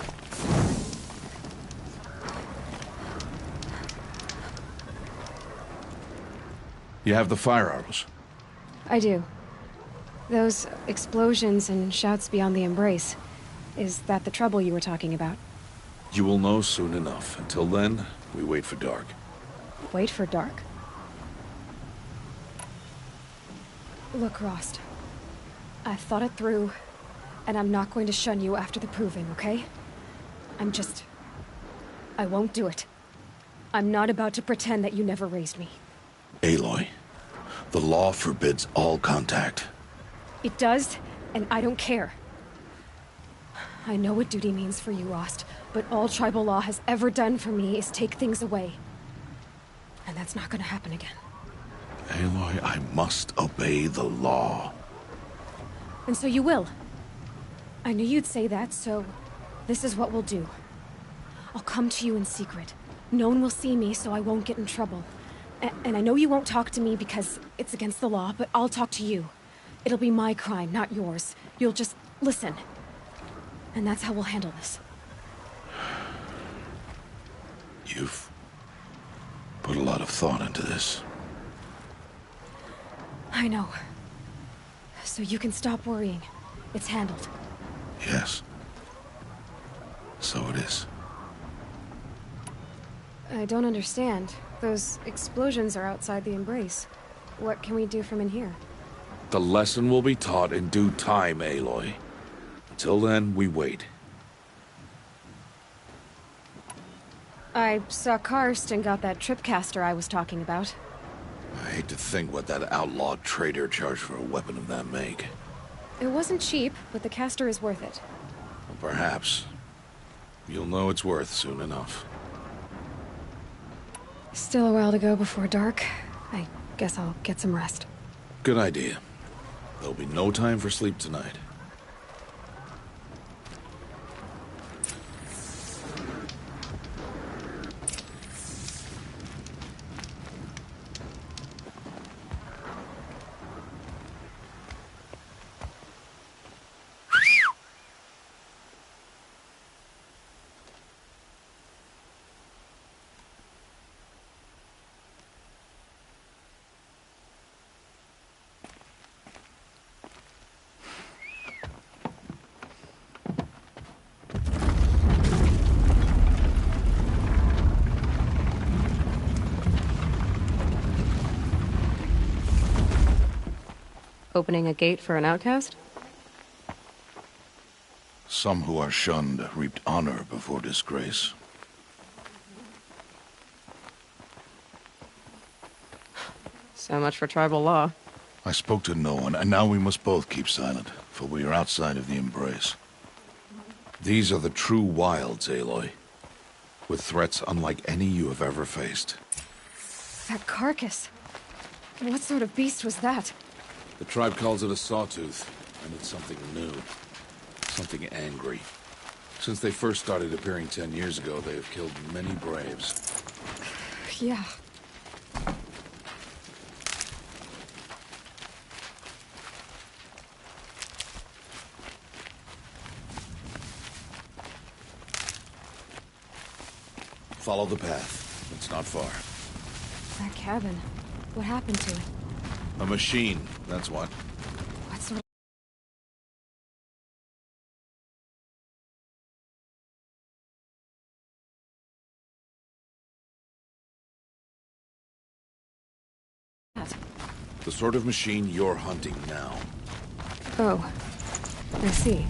You have the fire arrows? I do. Those explosions and shouts beyond the embrace. Is that the trouble you were talking about? You will know soon enough. Until then, we wait for dark. Wait for dark? Look, Rost. I've thought it through, and I'm not going to shun you after the proving, okay? I won't do it. I'm not about to pretend that you never raised me. Aloy, the law forbids all contact. It does, and I don't care. I know what duty means for you, Rost, but all tribal law has ever done for me is take things away. And that's not gonna happen again. Aloy, I must obey the law. And so you will. I knew you'd say that, so this is what we'll do. I'll come to you in secret. No one will see me, so I won't get in trouble. And I know you won't talk to me because it's against the law, but I'll talk to you. It'll be my crime, not yours. You'll just listen. And that's how we'll handle this. You've put a lot of thought into this. I know. So you can stop worrying. It's handled. Yes. So it is. I don't understand. Those explosions are outside the Embrace. What can we do from in here? The lesson will be taught in due time, Aloy. Until then, we wait. I saw Karst and got that tripcaster I was talking about. I hate to think what that outlawed trader charged for a weapon of that make. It wasn't cheap, but the caster is worth it. Well, perhaps. You'll know it's worth soon enough. Still a while to go before dark. I guess I'll get some rest. Good idea. There'll be no time for sleep tonight. Opening a gate for an outcast? Some who are shunned reaped honor before disgrace. So much for tribal law. I spoke to no one, and now we must both keep silent, for we are outside of the Embrace. These are the true wilds, Aloy, with threats unlike any you have ever faced. That carcass. What sort of beast was that? The tribe calls it a sawtooth, and it's something new. Something angry. Since they first started appearing 10 years ago, they have killed many braves. Yeah. Follow the path. It's not far. That cabin. What happened to it? A machine, that's what. What sort of... The sort of machine you're hunting now. Oh. I see.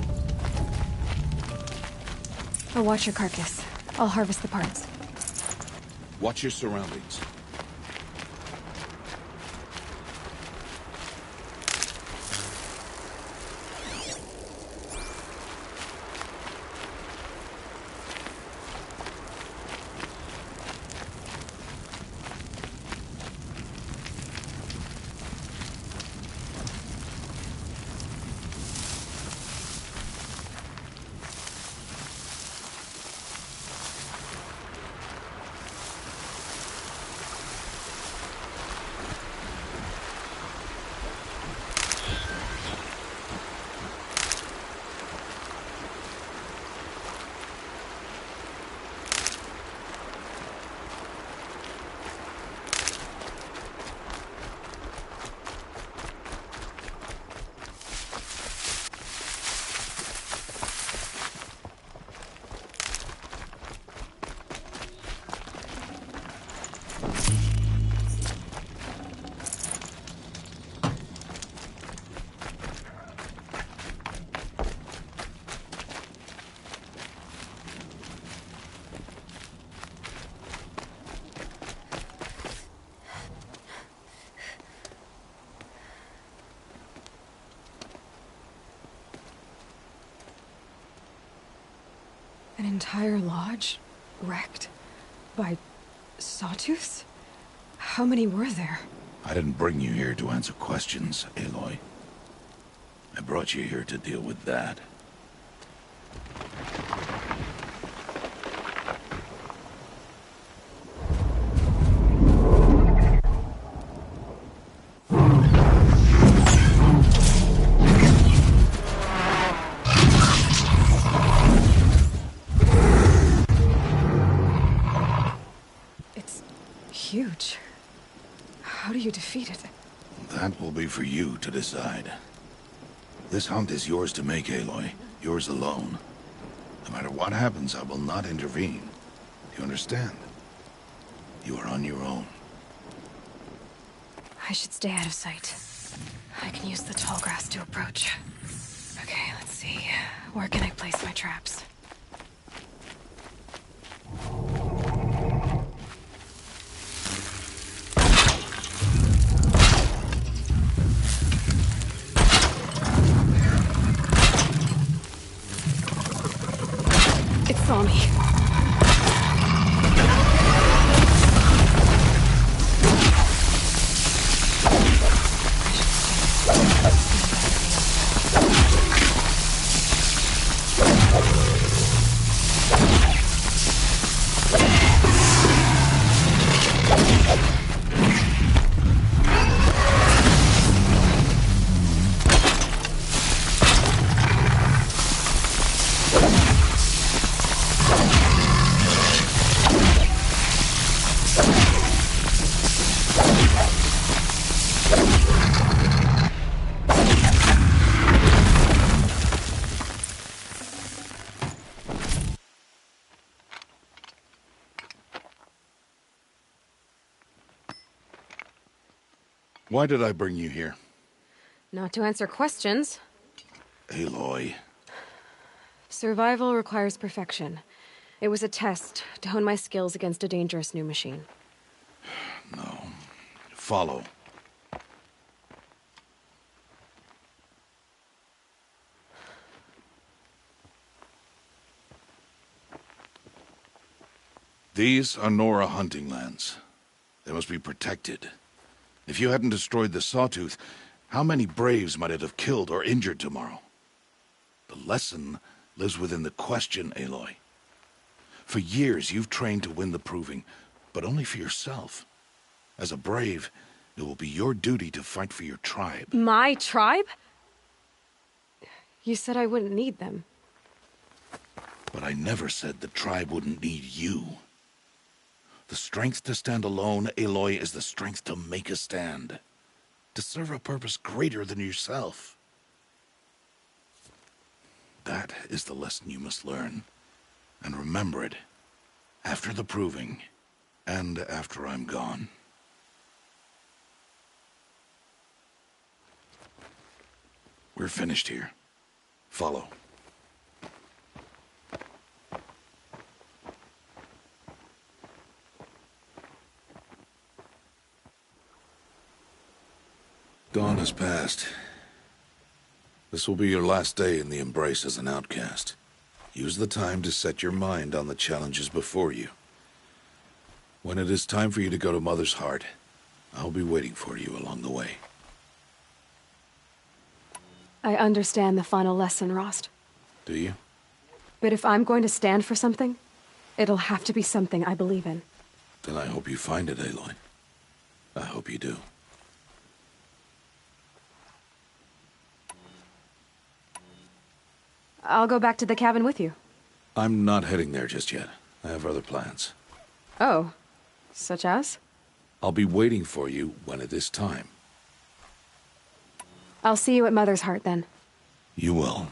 I'll watch your carcass. I'll harvest the parts. Watch your surroundings. An entire lodge? Wrecked? By sawtooths? How many were there? I didn't bring you here to answer questions, Aloy. I brought you here to deal with that. Huge. How do you defeat it? That will be for you to decide. This hunt is yours to make, Aloy. Yours alone. No matter what happens, I will not intervene. Do you understand? You are on your own. I should stay out of sight. I can use the tall grass to approach. Okay, let's see. Where can I place my traps? It saw me. Why did I bring you here? Not to answer questions. Aloy. Survival requires perfection. It was a test to hone my skills against a dangerous new machine. No. Follow. These are Nora hunting lands. They must be protected. If you hadn't destroyed the Sawtooth, how many Braves might it have killed or injured tomorrow? The lesson lives within the question, Aloy. For years, you've trained to win the Proving, but only for yourself. As a Brave, it will be your duty to fight for your tribe. My tribe? You said I wouldn't need them. But I never said the tribe wouldn't need you. The strength to stand alone, Aloy, is the strength to make a stand. To serve a purpose greater than yourself. That is the lesson you must learn. And remember it. After the Proving. And after I'm gone. We're finished here. Follow. Dawn has passed. This will be your last day in the Embrace as an outcast. Use the time to set your mind on the challenges before you. When it is time for you to go to Mother's Heart, I'll be waiting for you along the way. I understand the final lesson, Rost. Do you? But if I'm going to stand for something, it'll have to be something I believe in. Then I hope you find it, Aloy. I hope you do. I'll go back to the cabin with you. I'm not heading there just yet. I have other plans. Oh, such as? I'll be waiting for you when it is time. I'll see you at Mother's Heart then. You will.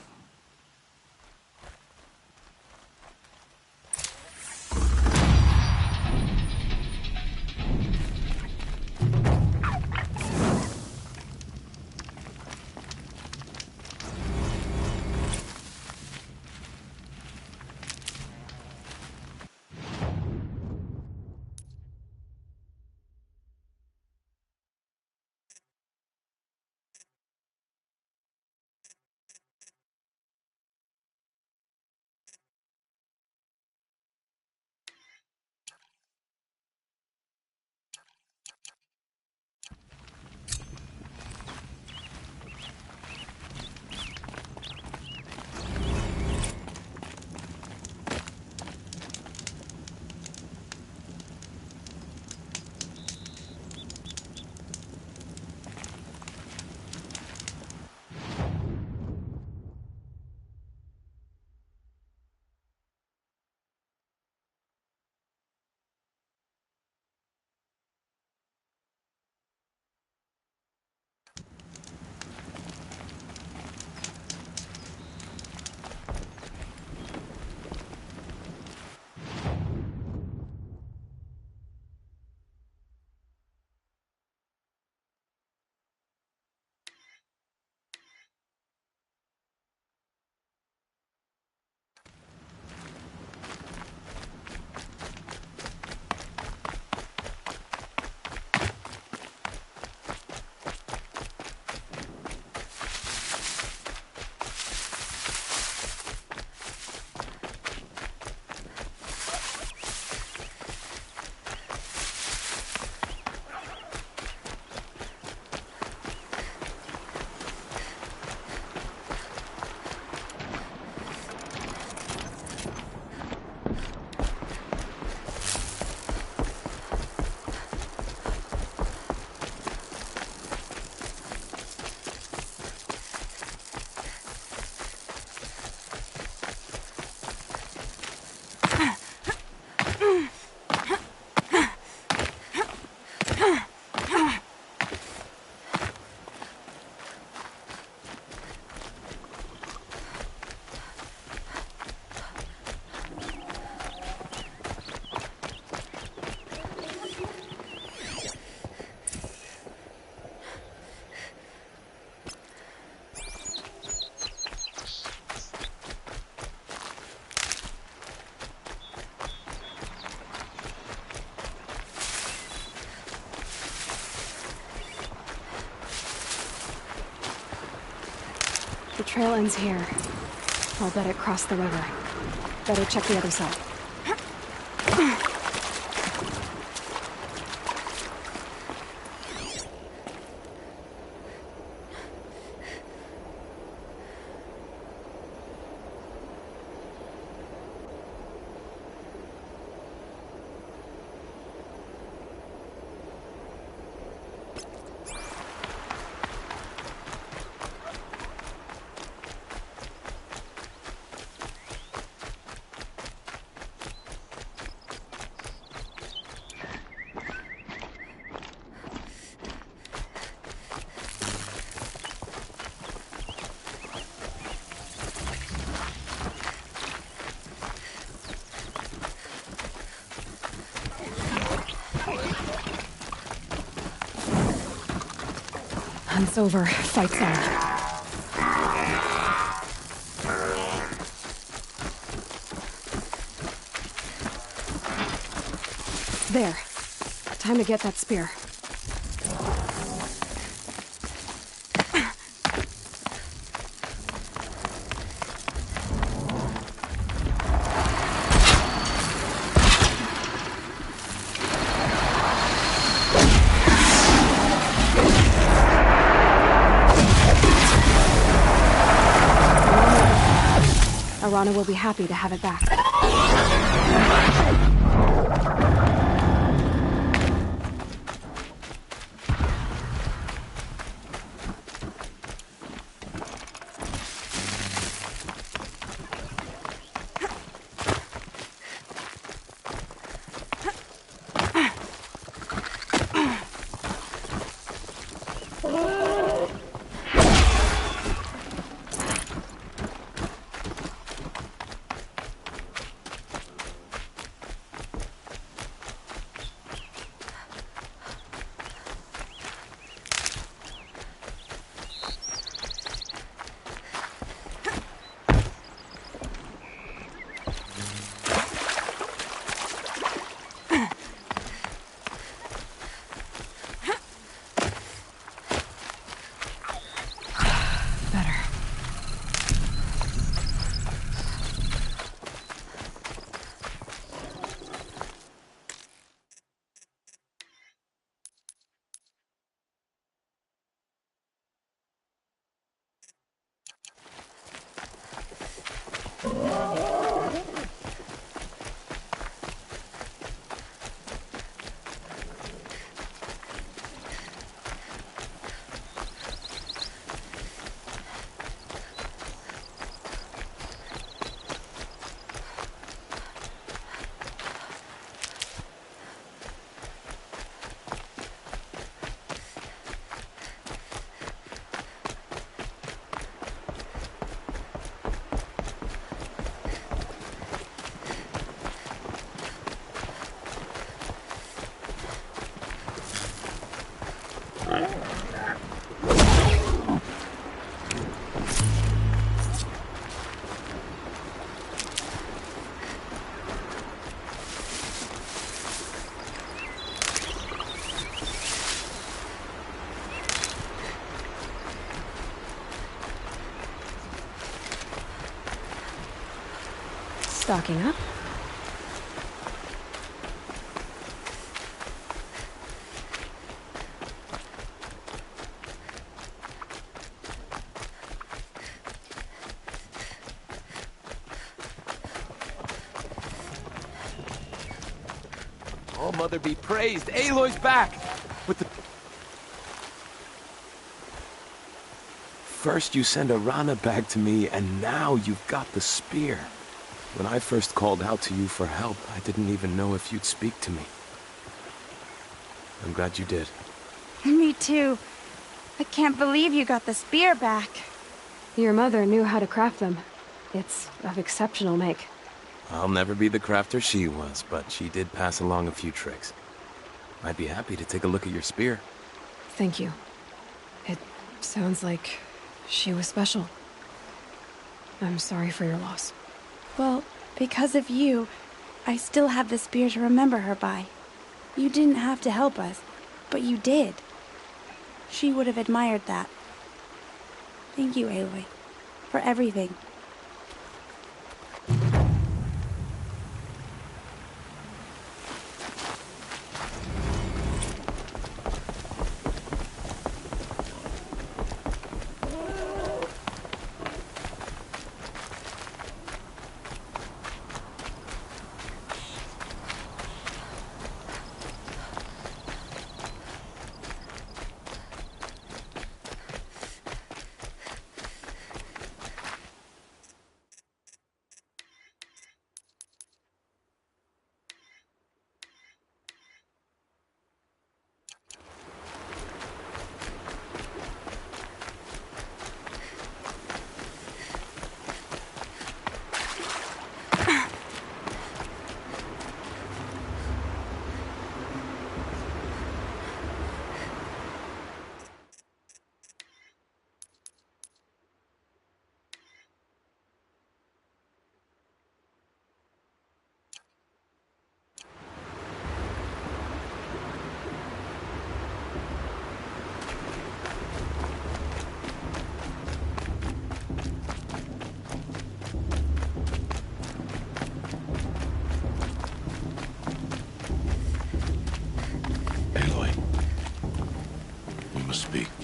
The trail ends here. I'll bet it crossed the river. Better check the other side. Hunt's over. Fight's on. There. Time to get that spear. Arana will be happy to have it back. Stocking up. Oh, Mother be praised! Aloy's back! With the... First you send Arana back to me, and now you've got the spear. When I first called out to you for help, I didn't even know if you'd speak to me. I'm glad you did. Me too. I can't believe you got the spear back. Your mother knew how to craft them. It's of exceptional make. I'll never be the crafter she was, but she did pass along a few tricks. I'd be happy to take a look at your spear. Thank you. It sounds like she was special. I'm sorry for your loss. Well, because of you, I still have the spear to remember her by. You didn't have to help us, but you did. She would have admired that. Thank you, Aloy. for everything.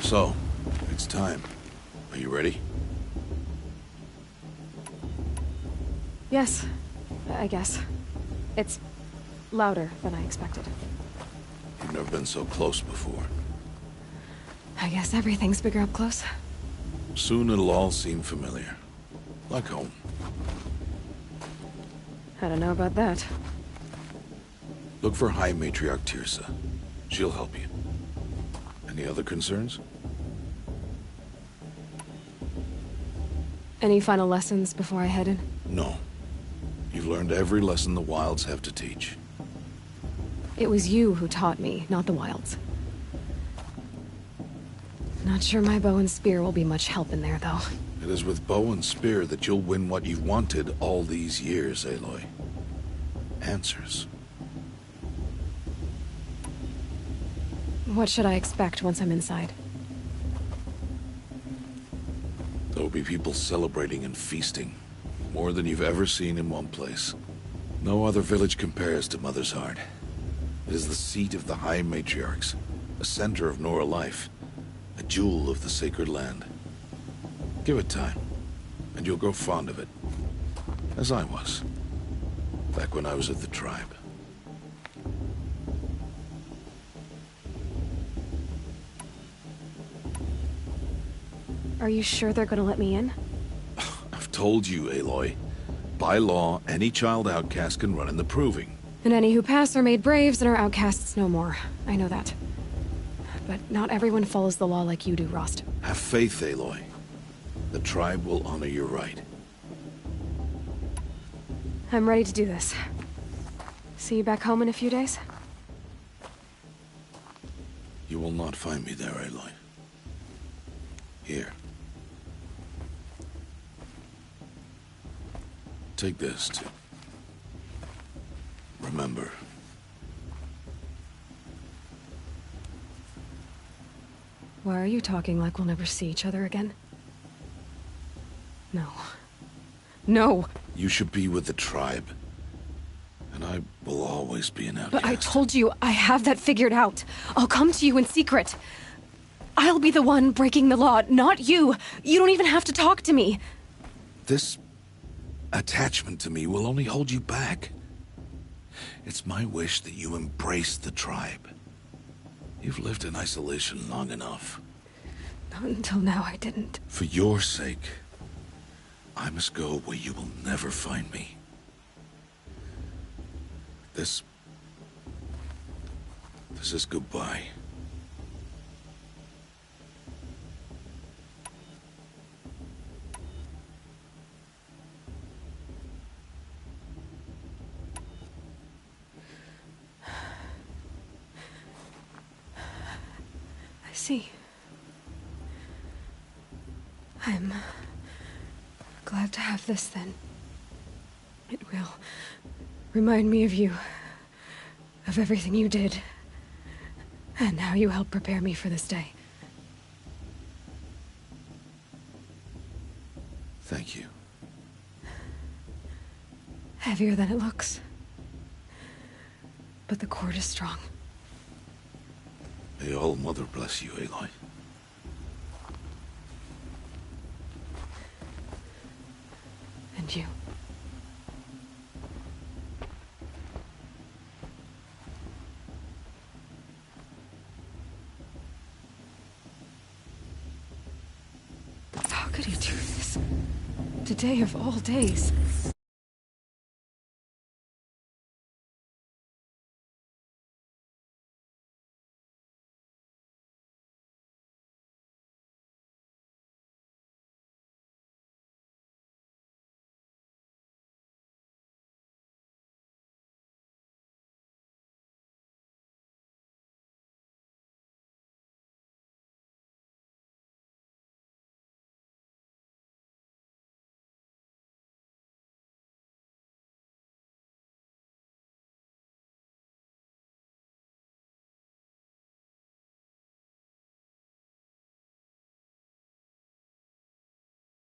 So, it's time. Are you ready? Yes, I guess. It's louder than I expected. You've never been so close before. I guess everything's bigger up close. Soon it'll all seem familiar. Like home. I don't know about that. Look for High Matriarch Tirsa. She'll help you. Any other concerns? Any final lessons before I head in? No. You've learned every lesson the Wilds have to teach. It was you who taught me, not the Wilds. Not sure my bow and spear will be much help in there, though. It is with bow and spear that you'll win what you've wanted all these years, Aloy. Answers. What should I expect once I'm inside? There will be people celebrating and feasting. More than you've ever seen in one place. No other village compares to Mother's Heart. It is the seat of the High Matriarchs, a center of Nora life, a jewel of the sacred land. Give it time, and you'll grow fond of it. As I was, back when I was at the tribe. Are you sure they're gonna let me in? I've told you, Aloy. By law, any child outcast can run in the proving. And any who pass are made braves and are outcasts no more. I know that. But not everyone follows the law like you do, Rost. Have faith, Aloy. The tribe will honor your right. I'm ready to do this. See you back home in a few days? You will not find me there, Aloy. Here. Take this to remember. Why are you talking like we'll never see each other again? No. No! You should be with the tribe. And I will always be an outcast. But I told you, I have that figured out. I'll come to you in secret. I'll be the one breaking the law, not you. You don't even have to talk to me. This attachment to me will only hold you back. It's my wish that you embrace the tribe. You've lived in isolation long enough. Not until now, I didn't. For your sake, I must go where you will never find me. This is goodbye. I see. I'm glad to have this, then. It will remind me of you, of everything you did, and how you helped prepare me for this day. Thank you. Heavier than it looks. But the cord is strong. May All Mother bless you, Aloy. And you. How could he do this? Today of all days.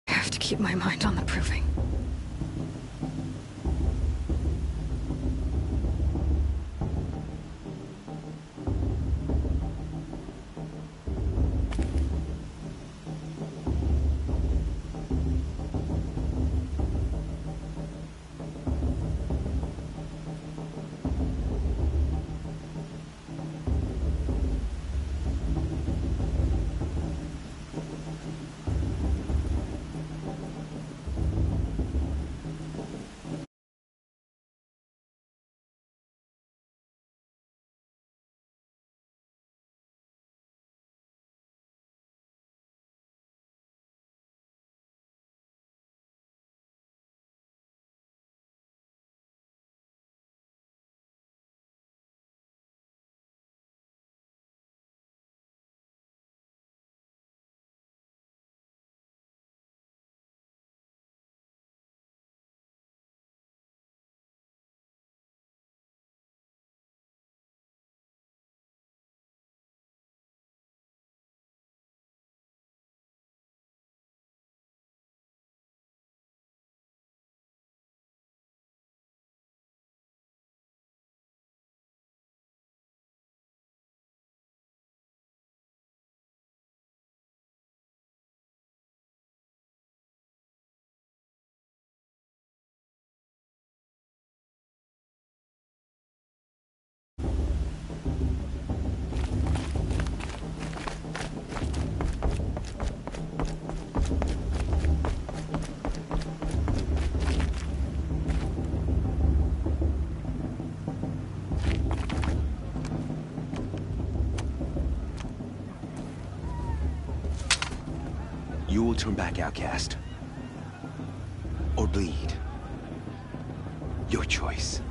I have to keep my mind on the proving. You will turn back, outcast. Or bleed. Your choice.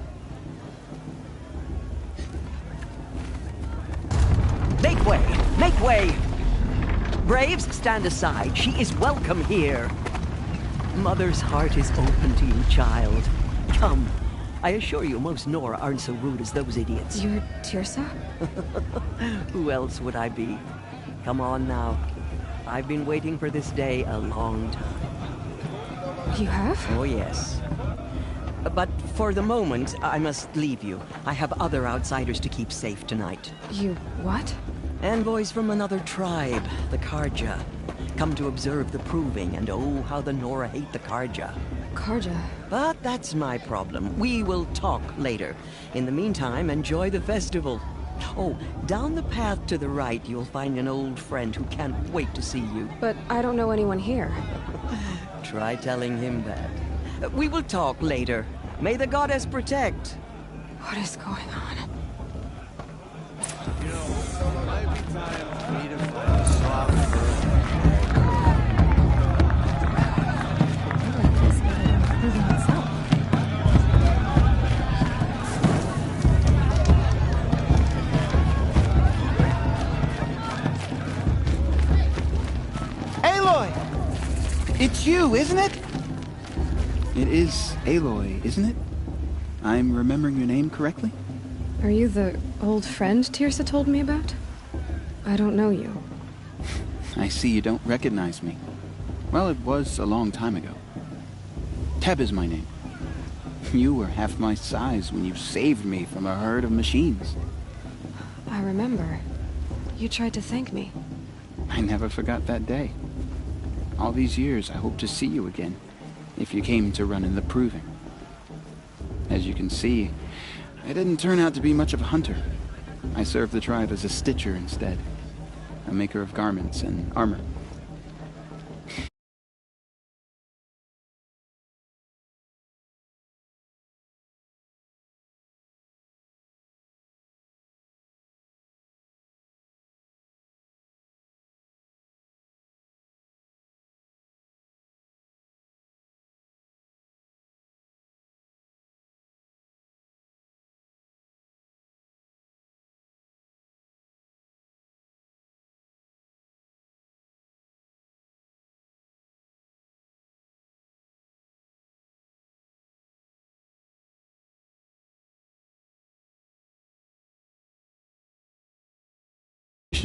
Make way! Make way! Braves, stand aside. She is welcome here. Mother's heart is open to you, child. Come. I assure you, most Nora aren't so rude as those idiots. You're Tirsa? Who else would I be? Come on now. I've been waiting for this day a long time. You have? Oh, yes. But for the moment, I must leave you. I have other outsiders to keep safe tonight. You what? Envoys from another tribe, the Karja. Come to observe the proving, and oh, how the Nora hate the Karja. Karja? But that's my problem. We will talk later. In the meantime, enjoy the festival. Oh, down the path to the right, you'll find an old friend who can't wait to see you. But I don't know anyone here. Try telling him that. We will talk later. May the goddess protect. What is going on? You know, it might be time for me to find a soft bird. It's you, isn't it? It is Aloy, isn't it? I'm remembering your name correctly? Are you the old friend Tirsa told me about? I don't know you. I see you don't recognize me. Well, it was a long time ago. Teb is my name. You were half my size when you saved me from a herd of machines. I remember. You tried to thank me. I never forgot that day. All these years, I hope to see you again, if you came to run in the proving. As you can see, I didn't turn out to be much of a hunter. I served the tribe as a stitcher instead, a maker of garments and armor.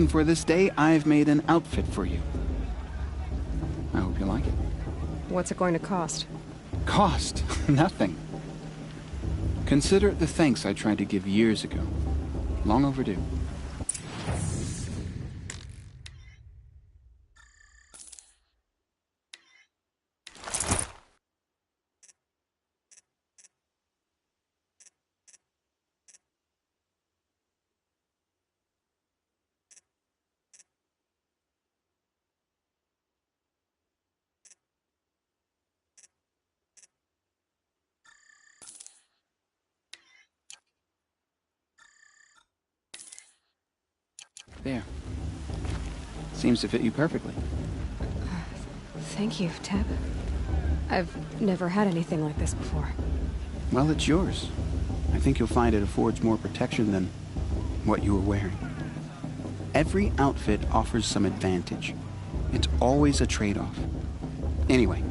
For this day, I've made an outfit for you. I hope you like it. What's it going to cost? Cost? Nothing. Consider it the thanks I tried to give years ago. Long overdue. There. Seems to fit you perfectly. Thank you, Teb. I've never had anything like this before. Well, it's yours. I think you'll find it affords more protection than what you were wearing. Every outfit offers some advantage. It's always a trade-off. Anyway,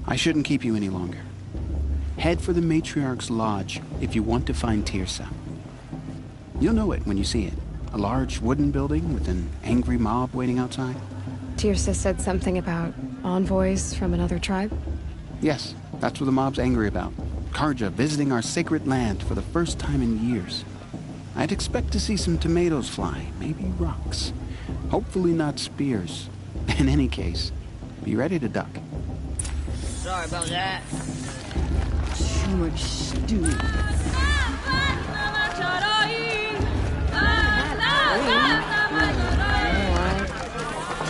I shouldn't keep you any longer. Head for the Matriarch's Lodge if you want to find Tirsa. You'll know it when you see it. A large wooden building with an angry mob waiting outside. Tirsa said something about envoys from another tribe? Yes, that's what the mob's angry about. Karja visiting our sacred land for the first time in years. I'd expect to see some tomatoes fly, maybe rocks. Hopefully not spears. In any case, be ready to duck. Sorry about that. Too much stew.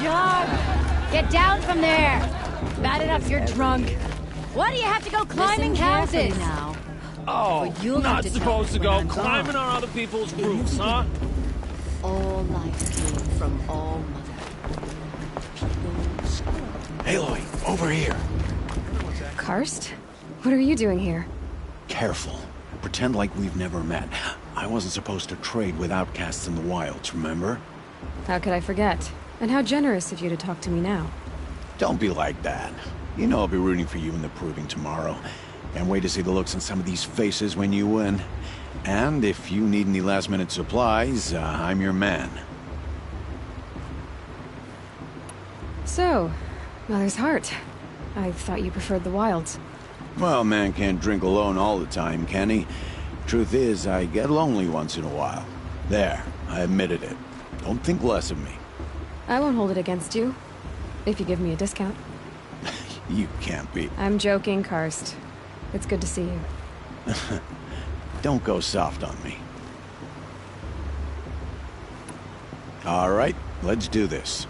John, get down from there. Bad enough you're drunk. Why do you have to go climbing houses? Now. Oh, you'll not have to supposed to tell me go when I'm climbing gone. on other people's roofs, huh? All life came from All Mother. Aloy, over here. Karst? What are you doing here? Careful. Pretend like we've never met. I wasn't supposed to trade with outcasts in the wilds, remember? How could I forget? And how generous of you to talk to me now. Don't be like that. You know I'll be rooting for you in the proving tomorrow. Can't wait to see the looks on some of these faces when you win. And if you need any last-minute supplies, I'm your man. So, Mother's Heart. I thought you preferred the wilds. Well, man can't drink alone all the time, can he? Truth is, I get lonely once in a while. There, I admitted it. Don't think less of me. I won't hold it against you. If you give me a discount. You can't be. I'm joking, Karst. It's good to see you. Don't go soft on me. All right, let's do this.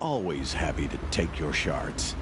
Always happy to take your shards.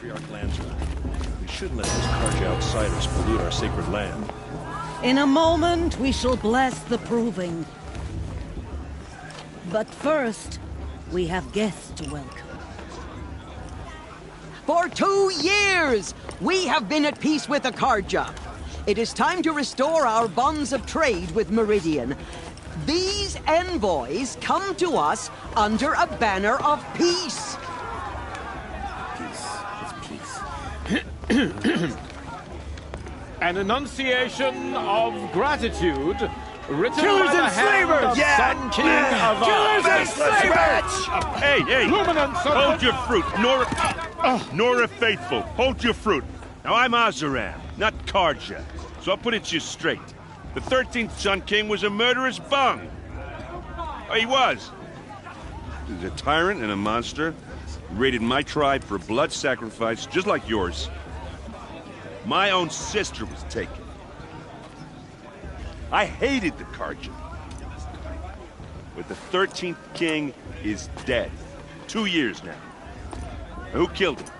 Patriarch Landsman. We shouldn't let those Karja outsiders pollute our sacred land. In a moment, we shall bless the proving. But first, we have guests to welcome. For 2 years, we have been at peace with the Karja. It is time to restore our bonds of trade with Meridian. These envoys come to us under a banner of peace. An enunciation of gratitude written Killers by the and hand slavers! of Yeah! Sun King of Killers and slavers! Hey, hey! Luminance of Hold your fruit, Nora Faithful. Hold your fruit. Now I'm Azaram, not Karja, so I'll put it to you straight. The 13th Sun King was a murderous bung. Oh, he was. He was a tyrant and a monster. He raided my tribe for a blood sacrifice, just like yours. My own sister was taken. I hated the Karja. But the 13th king is dead. 2 years now. Who killed him?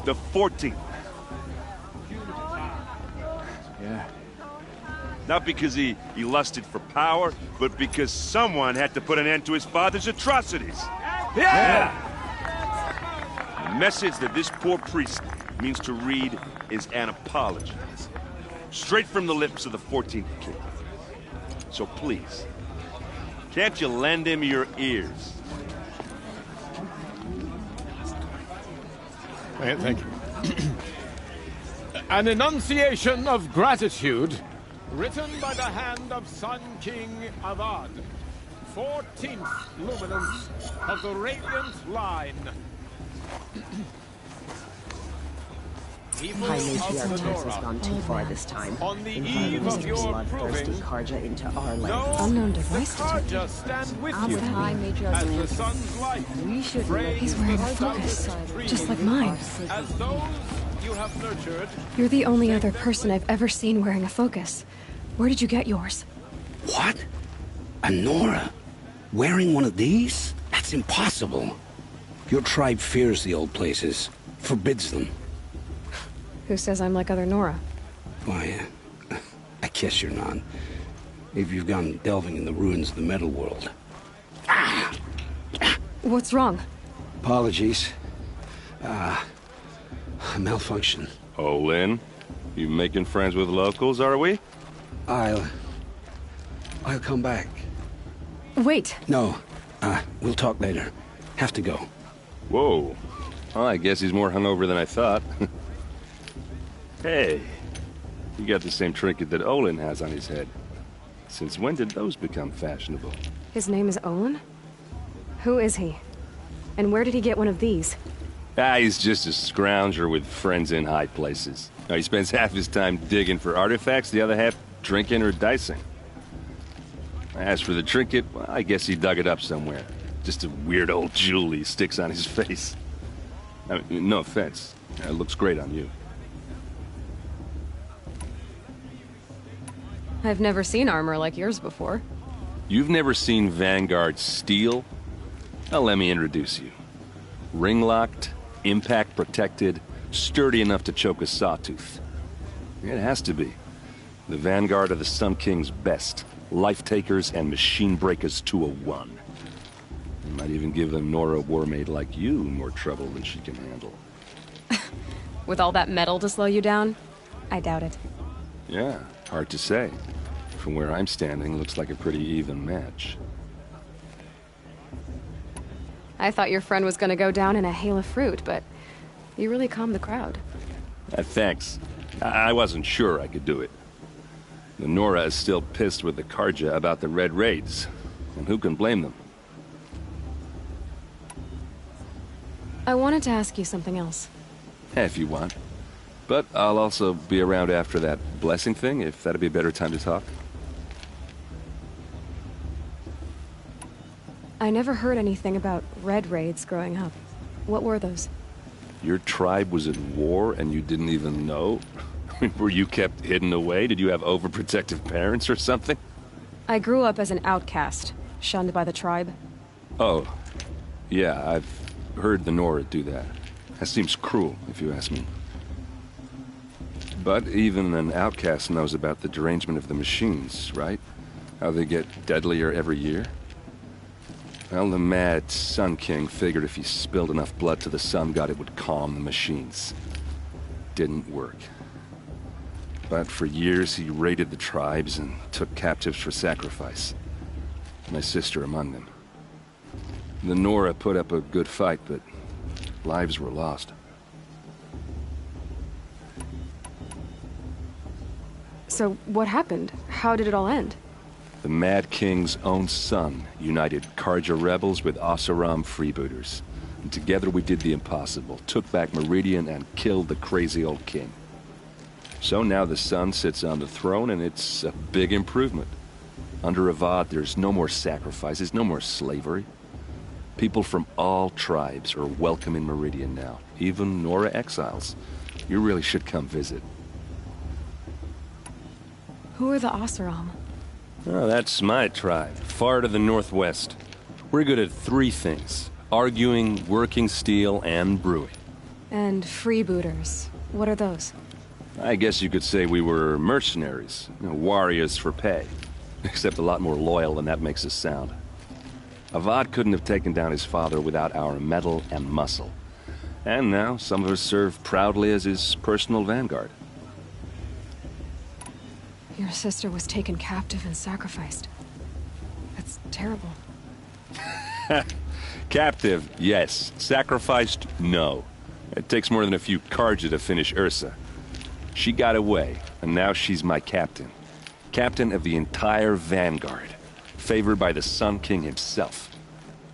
The 14th. Yeah. Not because he lusted for power, but because someone had to put an end to his father's atrocities. Yeah! The message that this poor priest means to read is an apology. Straight from the lips of the 14th king. So please, can't you lend him your ears? Thank you. An enunciation of gratitude written by the hand of Sun King Avad, 14th luminance of the Radiant Line. High Matriarch Tess has gone too far this time. Inviting these bloodthirsty Karja into our land. Unknown device detected. Stand with I'm you with High as the sun's light. He's wearing a focus, just like mine. As those you have nurtured. You're the only other person I've ever seen wearing a focus. Where did you get yours? What? A Nora? Wearing one of these? That's impossible. Your tribe fears the old places, forbids them. Who says I'm like other Nora? Why, I guess you're not. If you've gone delving in the ruins of the metal world. What's wrong? Apologies. A malfunction. Oh, Lynn, you making friends with locals, are we? I'll come back. Wait. No, we'll talk later. Have to go. Whoa. Well, I guess he's more hungover than I thought. Hey, you got the same trinket that Olin has on his head. Since when did those become fashionable? His name is Olin? Who is he? And where did he get one of these? He's just a scrounger with friends in high places. Now, he spends half his time digging for artifacts, the other half drinking or dicing. As for the trinket, well, I guess he dug it up somewhere. Just a weird old jewel he sticks on his face. I mean, no offense. It looks great on you. I've never seen armor like yours before. You've never seen Vanguard steel? Well, let me introduce you. Ring-locked, impact-protected, sturdy enough to choke a sawtooth. It has to be. The Vanguard of the Sun King's best. Life-takers and machine-breakers to a one. You might even give a Nora warmaid like you more trouble than she can handle. With all that metal to slow you down? I doubt it. Yeah, hard to say. From where I'm standing, looks like a pretty even match. I thought your friend was gonna go down in a hail of fruit, but you really calmed the crowd. Thanks. I wasn't sure I could do it. The Nora is still pissed with the Karja about the Red Raids, and who can blame them? I wanted to ask you something else. If you want. But I'll also be around after that blessing thing, if that'd be a better time to talk. I never heard anything about Red Raids growing up. What were those? Your tribe was at war and you didn't even know? Were you kept hidden away? Did you have overprotective parents or something? I grew up as an outcast, shunned by the tribe. Oh, yeah, I've heard the Nora do that. That seems cruel, if you ask me. But even an outcast knows about the derangement of the machines, right? How they get deadlier every year? Well, the mad Sun King figured if he spilled enough blood to the Sun God, it would calm the machines. Didn't work. But for years, he raided the tribes and took captives for sacrifice. My sister among them. The Nora put up a good fight, but lives were lost. So, what happened? How did it all end? The Mad King's own son united Karja rebels with Oseram freebooters. And together we did the impossible, took back Meridian and killed the crazy old king. So now the son sits on the throne and it's a big improvement. Under Avad, there's no more sacrifices, no more slavery. People from all tribes are welcome in Meridian now, even Nora exiles. You really should come visit. Who are the Oseram? Oh, that's my tribe, far to the northwest. We're good at three things: arguing, working steel, and brewing. And freebooters. What are those? I guess you could say we were mercenaries, warriors for pay. Except a lot more loyal than that makes us sound. Avad couldn't have taken down his father without our metal and muscle. And now some of us serve proudly as his personal vanguard. Your sister was taken captive and sacrificed. That's terrible. Captive, yes. Sacrificed, no. It takes more than a few Karja to finish Ursa. She got away, and now she's my captain. Captain of the entire vanguard. Favored by the Sun King himself.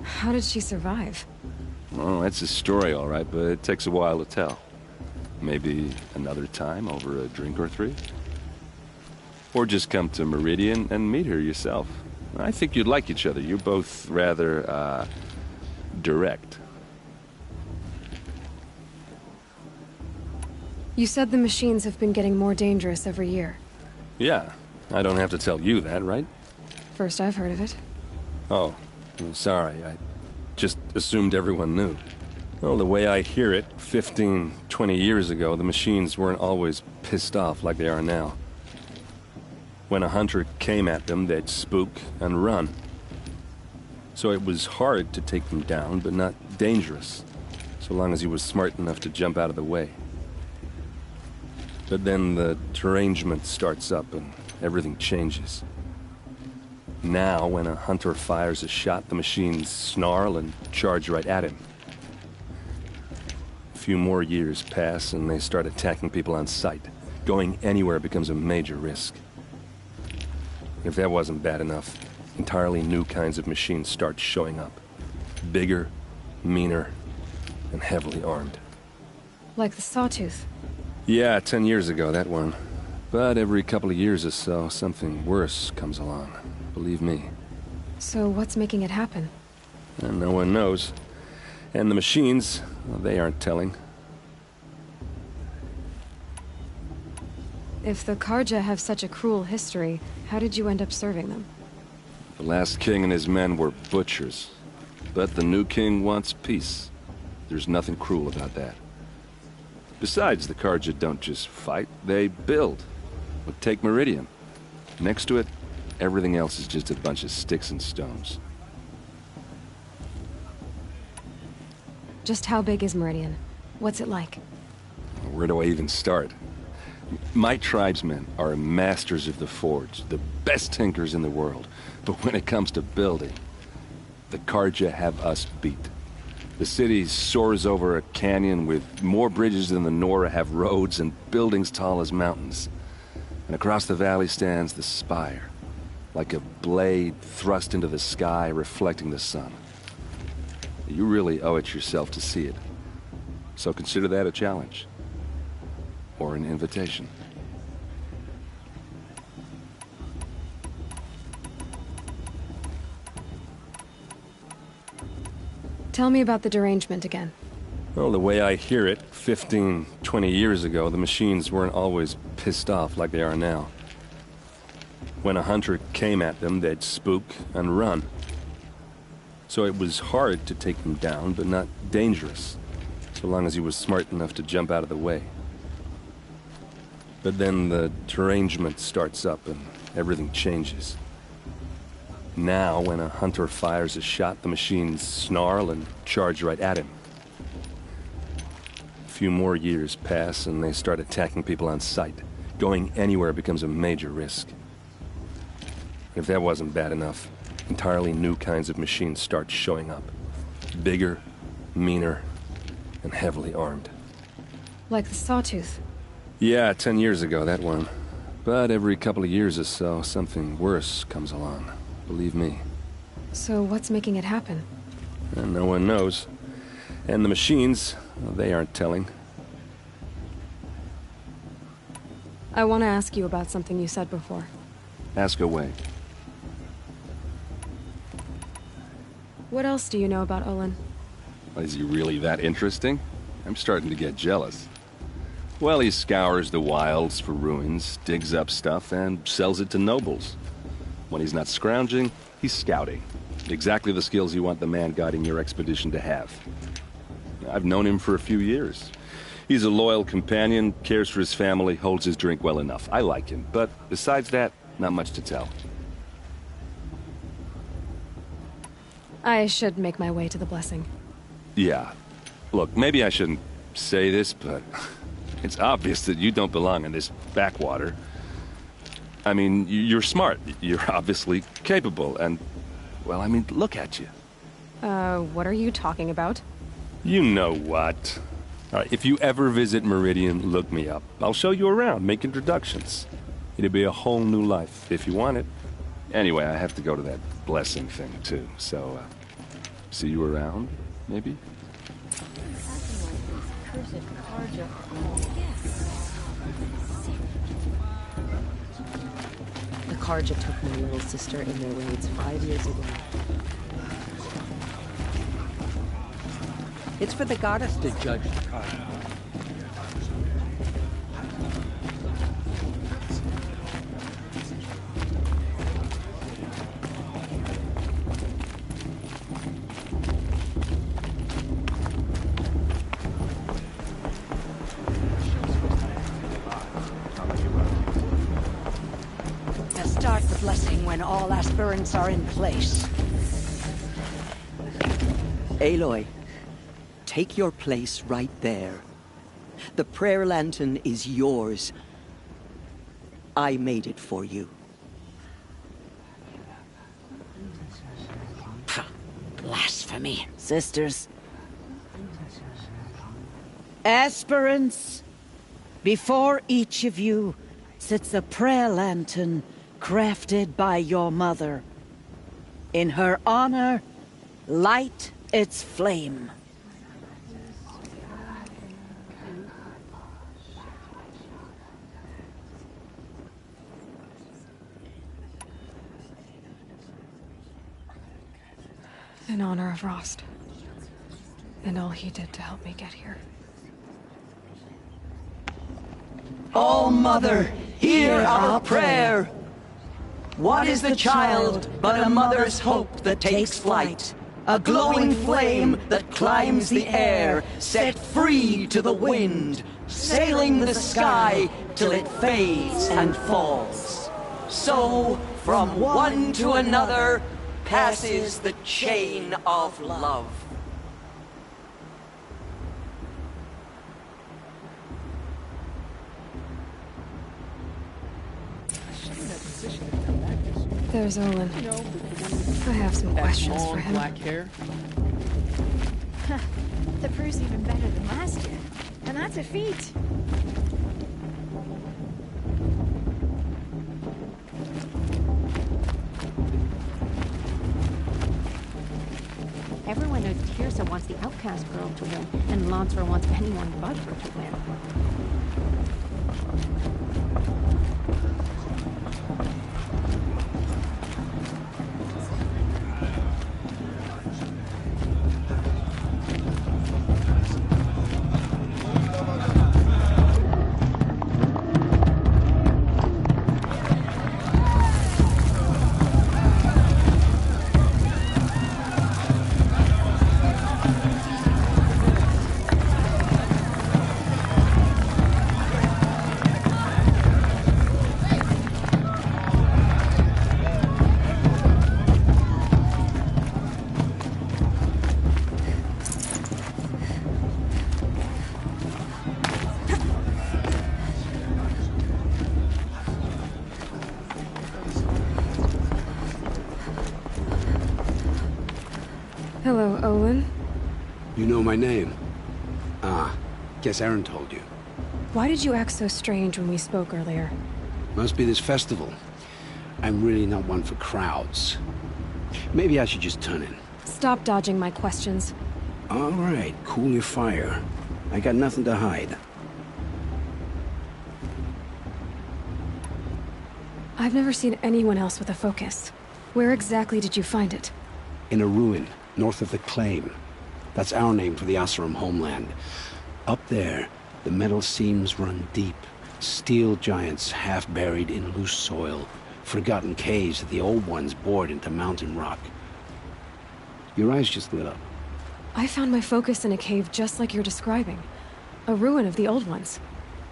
How did she survive? Oh, that's a story, all right, but it takes a while to tell. Maybe another time over a drink or three? Or just come to Meridian and meet her yourself. I think you'd like each other. You're both rather, direct. You said the machines have been getting more dangerous every year. Yeah, I don't have to tell you that, right? First I've heard of it. Oh, I'm sorry. I just assumed everyone knew. Well, the way I hear it, 15, 20 years ago, the machines weren't always pissed off like they are now. When a hunter came at them, they'd spook and run. So it was hard to take them down, but not dangerous, so long as he was smart enough to jump out of the way. But then the derangement starts up and everything changes. Now, when a hunter fires a shot, the machines snarl and charge right at him. A few more years pass and they start attacking people on sight. Going anywhere becomes a major risk. If that wasn't bad enough, entirely new kinds of machines start showing up. Bigger, meaner, and heavily armed. Like the Sawtooth? Yeah, 10 years ago, that one. But every couple of years or so, something worse comes along. Believe me. So what's making it happen? And no one knows. And the machines, well, they aren't telling. If the Karja have such a cruel history, how did you end up serving them? The last king and his men were butchers. But the new king wants peace. There's nothing cruel about that. Besides, the Karja don't just fight, they build. But take Meridian. Next to it, everything else is just a bunch of sticks and stones. Just how big is Meridian? What's it like? Where do I even start? My tribesmen are masters of the forge, the best tinkers in the world. But when it comes to building, the Karja have us beat. The city soars over a canyon with more bridges than the Nora have roads and buildings tall as mountains. And across the valley stands the spire, like a blade thrust into the sky reflecting the sun. You really owe it yourself to see it. So consider that a challenge. Or an invitation. Tell me about the derangement again. Well, the way I hear it, 15, 20 years ago, the machines weren't always pissed off like they are now. When a hunter came at them, they'd spook and run. So it was hard to take them down, but not dangerous, so so long as he was smart enough to jump out of the way. But then the derangement starts up and everything changes. Now, when a hunter fires a shot, the machines snarl and charge right at him. A few more years pass and they start attacking people on sight. Going anywhere becomes a major risk. If that wasn't bad enough, entirely new kinds of machines start showing up. Bigger, meaner, and heavily armed. Like the Sawtooth. Yeah, 10 years ago, that one. But every couple of years or so, something worse comes along. Believe me. So what's making it happen? And no one knows. And the machines, well, they aren't telling. I want to ask you about something you said before. Ask away. What else do you know about Olin? Is he really that interesting? I'm starting to get jealous. Well, he scours the wilds for ruins, digs up stuff, and sells it to nobles. When he's not scrounging, he's scouting. Exactly the skills you want the man guiding your expedition to have. I've known him for a few years. He's a loyal companion, cares for his family, holds his drink well enough. I like him, but besides that, not much to tell. I should make my way to the blessing. Yeah. Look, maybe I shouldn't say this, but it's obvious that you don't belong in this backwater. I mean, you're smart. You're obviously capable, and, well, I mean, look at you. What are you talking about? You know what. All right, if you ever visit Meridian, look me up. I'll show you around, make introductions. It'll be a whole new life, if you want it. Anyway, I have to go to that blessing thing, too, so, see you around, maybe? The Karja took my little sister in their raids 5 years ago. It's for the goddess to judge the Karja. Start the blessing when all aspirants are in place. Aloy, take your place right there. The prayer lantern is yours. I made it for you. Blasphemy, sisters. Aspirants, before each of you sits a prayer lantern crafted by your mother. In her honor, light its flame. In honor of Rost. And all he did to help me get here. Oh, Mother, hear our prayer. What is the child but a mother's hope that takes flight? A glowing flame that climbs the air, set free to the wind, sailing the sky till it fades and falls. So, from one to another, passes the chain of love. There's Olin. I have some questions for him. Black hair. The brew's even better than last year. And that's a feat. Everyone knows Tirsa wants the outcast girl to win, and Lansra wants anyone but her to win. You know my name? Ah, guess Aaron told you. Why did you act so strange when we spoke earlier? Must be this festival. I'm really not one for crowds. Maybe I should just turn in. Stop dodging my questions. All right, cool your fire. I got nothing to hide. I've never seen anyone else with a focus. Where exactly did you find it? In a ruin, north of the Claim. That's our name for the Asuram homeland. Up there, the metal seams run deep. Steel giants half buried in loose soil. Forgotten caves that the old ones bored into mountain rock. Your eyes just lit up. I found my focus in a cave just like you're describing. A ruin of the old ones.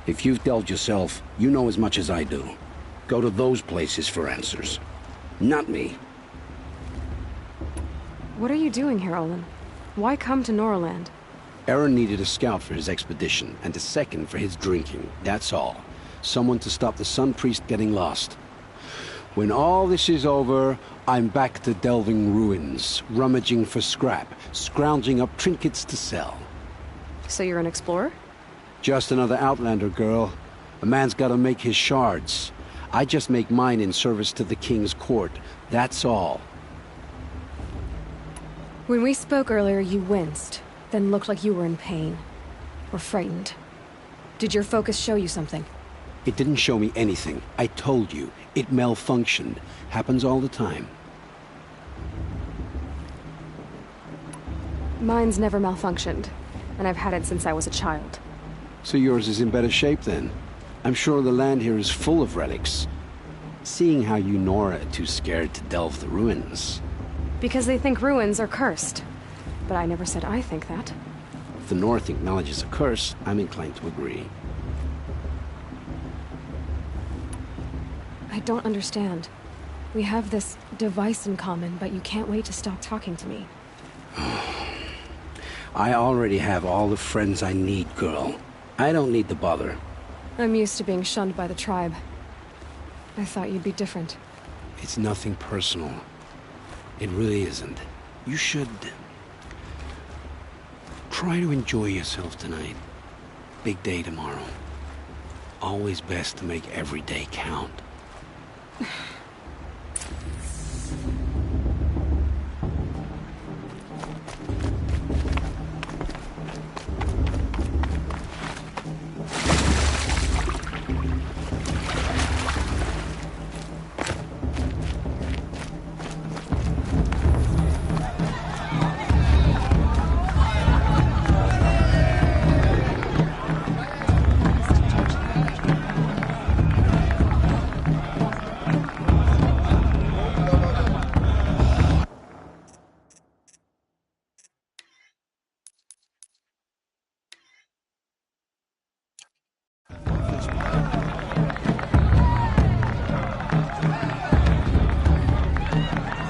If you've delved yourself, you know as much as I do. Go to those places for answers. Not me. What are you doing here, Olin? Why come to Norland? Aaron needed a scout for his expedition, and a second for his drinking. That's all. Someone to stop the Sun Priest getting lost. When all this is over, I'm back to delving ruins, rummaging for scrap, scrounging up trinkets to sell. So you're an explorer? Just another Outlander, girl. A man's gotta make his shards. I just make mine in service to the King's court. That's all. When we spoke earlier, you winced, then looked like you were in pain. Or frightened. Did your focus show you something? It didn't show me anything. I told you. It malfunctioned. Happens all the time. Mine's never malfunctioned, and I've had it since I was a child. So yours is in better shape then? I'm sure the land here is full of relics. Seeing how you Nora are too scared to delve the ruins. Because they think ruins are cursed. But I never said I think that. If the North acknowledges a curse, I'm inclined to agree. I don't understand. We have this device in common, but you can't wait to stop talking to me. I already have all the friends I need, girl. I don't need the bother. I'm used to being shunned by the tribe. I thought you'd be different. It's nothing personal. It really isn't. You should... try to enjoy yourself tonight. Big day tomorrow. Always best to make every day count.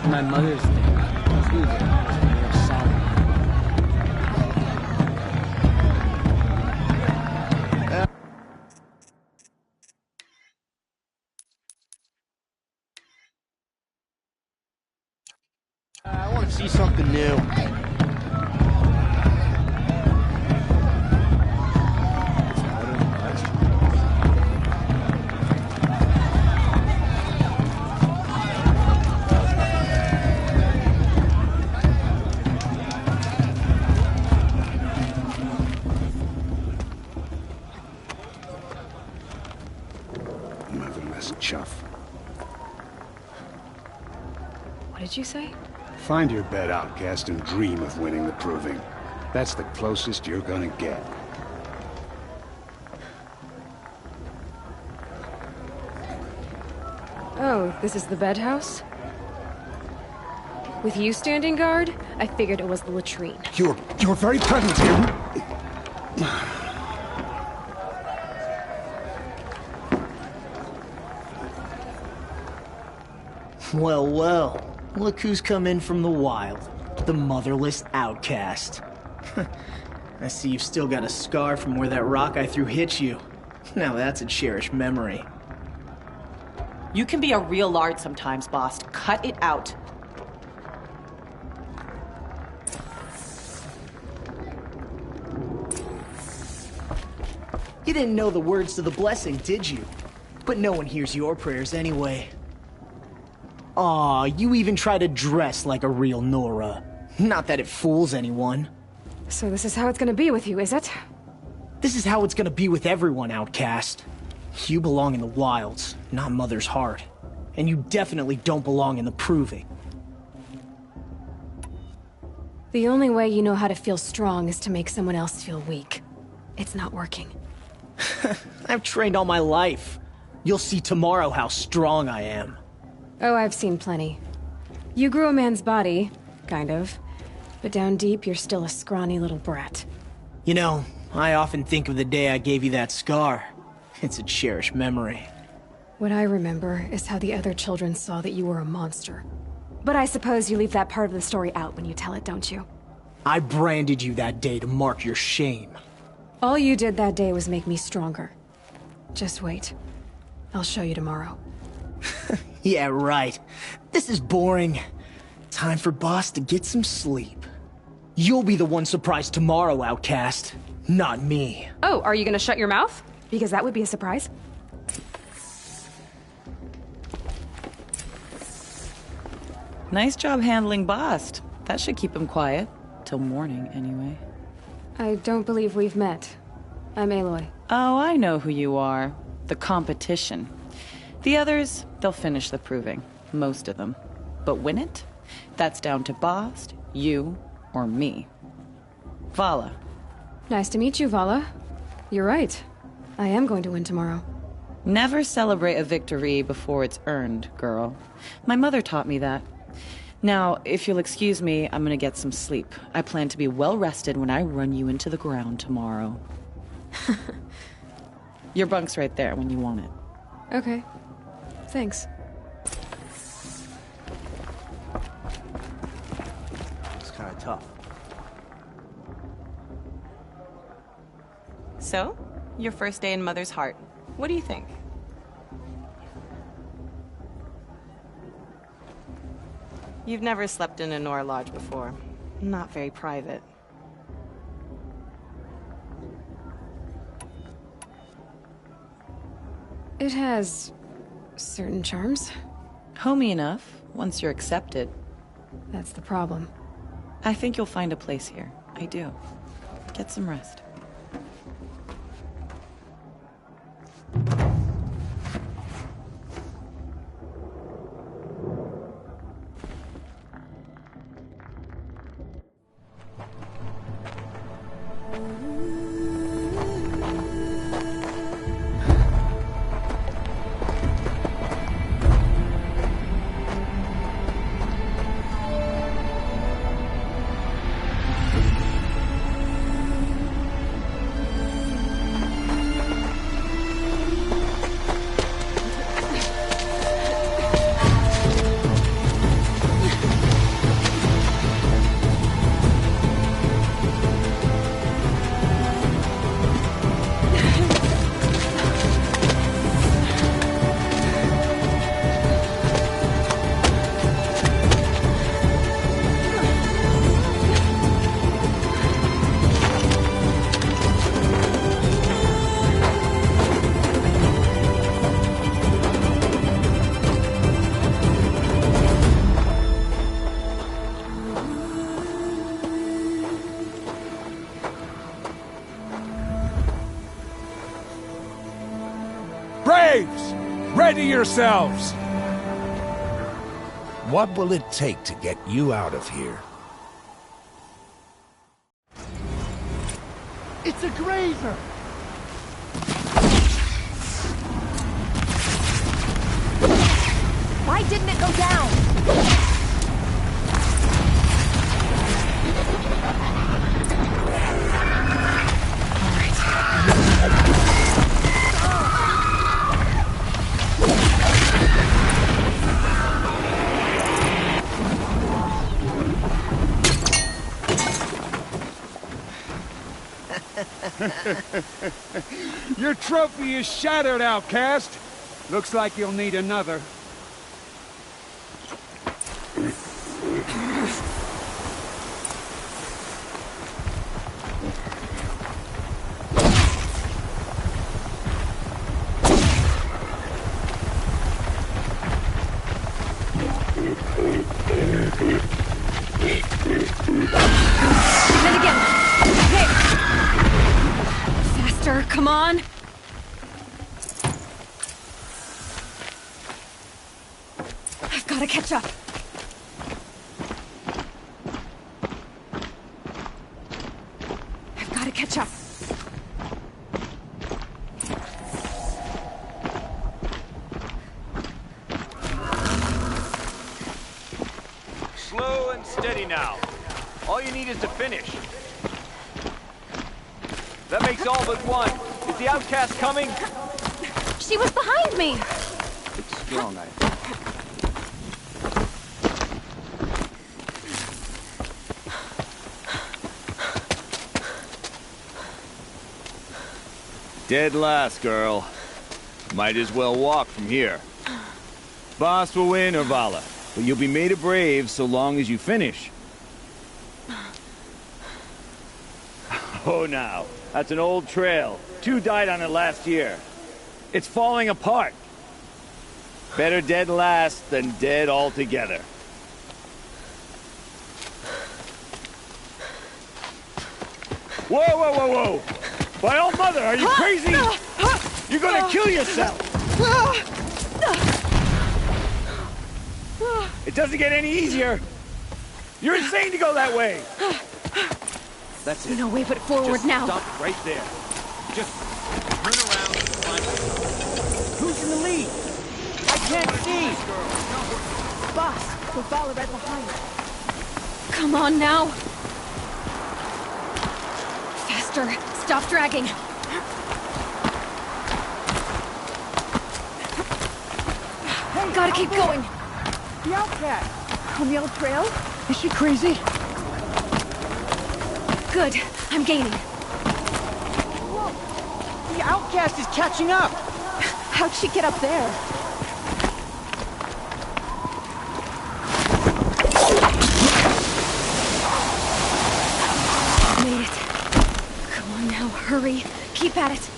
My mother's there. She was real solid. I want to see something new. Motherless chuff. What did you say? Find your bed, outcast, and dream of winning the proving. That's the closest you're gonna get. Oh, this is the bedhouse? With you standing guard, I figured it was the latrine. You're very present here. Well, well. Look who's come in from the wild. The motherless outcast. I see you've still got a scar from where that rock I threw hit you. Now that's a cherished memory. You can be a real lard sometimes, boss. Cut it out. You didn't know the words to the blessing, did you? But no one hears your prayers anyway. Aw, you even try to dress like a real Nora. Not that it fools anyone. So this is how it's gonna be with you, is it? This is how it's gonna be with everyone, Outcast. You belong in the wilds, not Mother's heart. And you definitely don't belong in the Proving. The only way you know how to feel strong is to make someone else feel weak. It's not working. I've trained all my life. You'll see tomorrow how strong I am. Oh, I've seen plenty. You grew a man's body, kind of. But down deep, you're still a scrawny little brat. You know, I often think of the day I gave you that scar. It's a cherished memory. What I remember is how the other children saw that you were a monster. But I suppose you leave that part of the story out when you tell it, don't you? I branded you that day to mark your shame. All you did that day was make me stronger. Just wait. I'll show you tomorrow. Yeah, right. This is boring. Time for Boss to get some sleep. You'll be the one surprised tomorrow, Outcast. Not me. Oh, are you gonna shut your mouth? Because that would be a surprise. Nice job handling Bast. That should keep him quiet. Till morning, anyway. I don't believe we've met. I'm Aloy. Oh, I know who you are. The competition. The others, they'll finish the proving. Most of them. But win it? That's down to Bast, you, or me. Vala. Nice to meet you, Vala. You're right. I am going to win tomorrow. Never celebrate a victory before it's earned, girl. My mother taught me that. Now, if you'll excuse me, I'm gonna get some sleep. I plan to be well rested when I run you into the ground tomorrow. Your bunk's right there when you want it. Okay. Thanks. It's kind of tough. So, your first day in Mother's heart. What do you think? You've never slept in a Nora lodge before. Not very private. It has certain charms. Homey enough, once you're accepted. That's the problem. I think you'll find a place here. I do. Get some rest. Braves! Ready yourselves! What will it take to get you out of here? It's a grazer! Why didn't it go down? Your trophy is shattered, Outcast. Looks like you'll need another. on! I've gotta catch up. I've gotta catch up. Slow and steady now. All you need is to finish. That makes all but one. Is the outcast coming? She was behind me! It's strong, I think. Dead last, girl. Might as well walk from here. Boss will win, Urvala, but you'll be made a brave so long as you finish. Oh, now. That's an old trail. 2 died on it last year. It's falling apart. Better dead last than dead altogether. Whoa, whoa, whoa, whoa! By all mother, are you crazy? You're gonna kill yourself! It doesn't get any easier! You're insane to go that way! That's it. No way but forward Just now. stop right there. Just turn around and climb. Who's in the lead? I can't see! Boss, we'll follow right behind. Come on now. Faster. Stop dragging. Hey, gotta keep going. The outcast! On the old trail? Is she crazy? Good. I'm gaining. Whoa! The outcast is catching up! How'd she get up there? Made it. Come on now, hurry. Keep at it.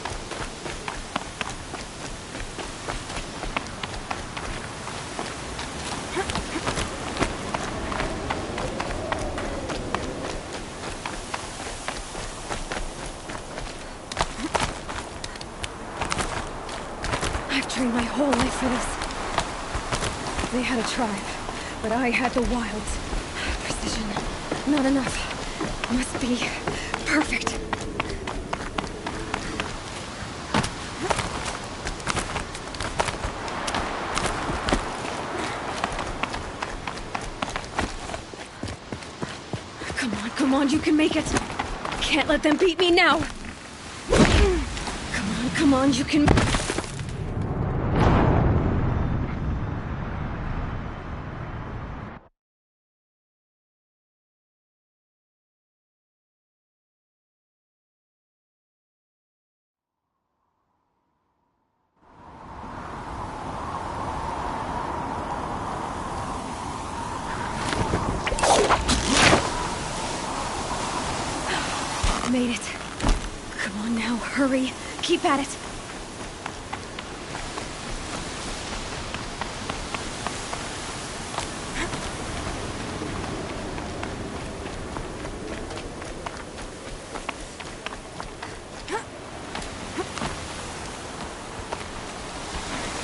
I've trained my whole life for this. They had a tribe, but I had the wilds. Precision. Not enough. Must be perfect. Come on, you can make it. Can't let them beat me now. Come on, you can... Made it. Come on now, hurry. Keep at it.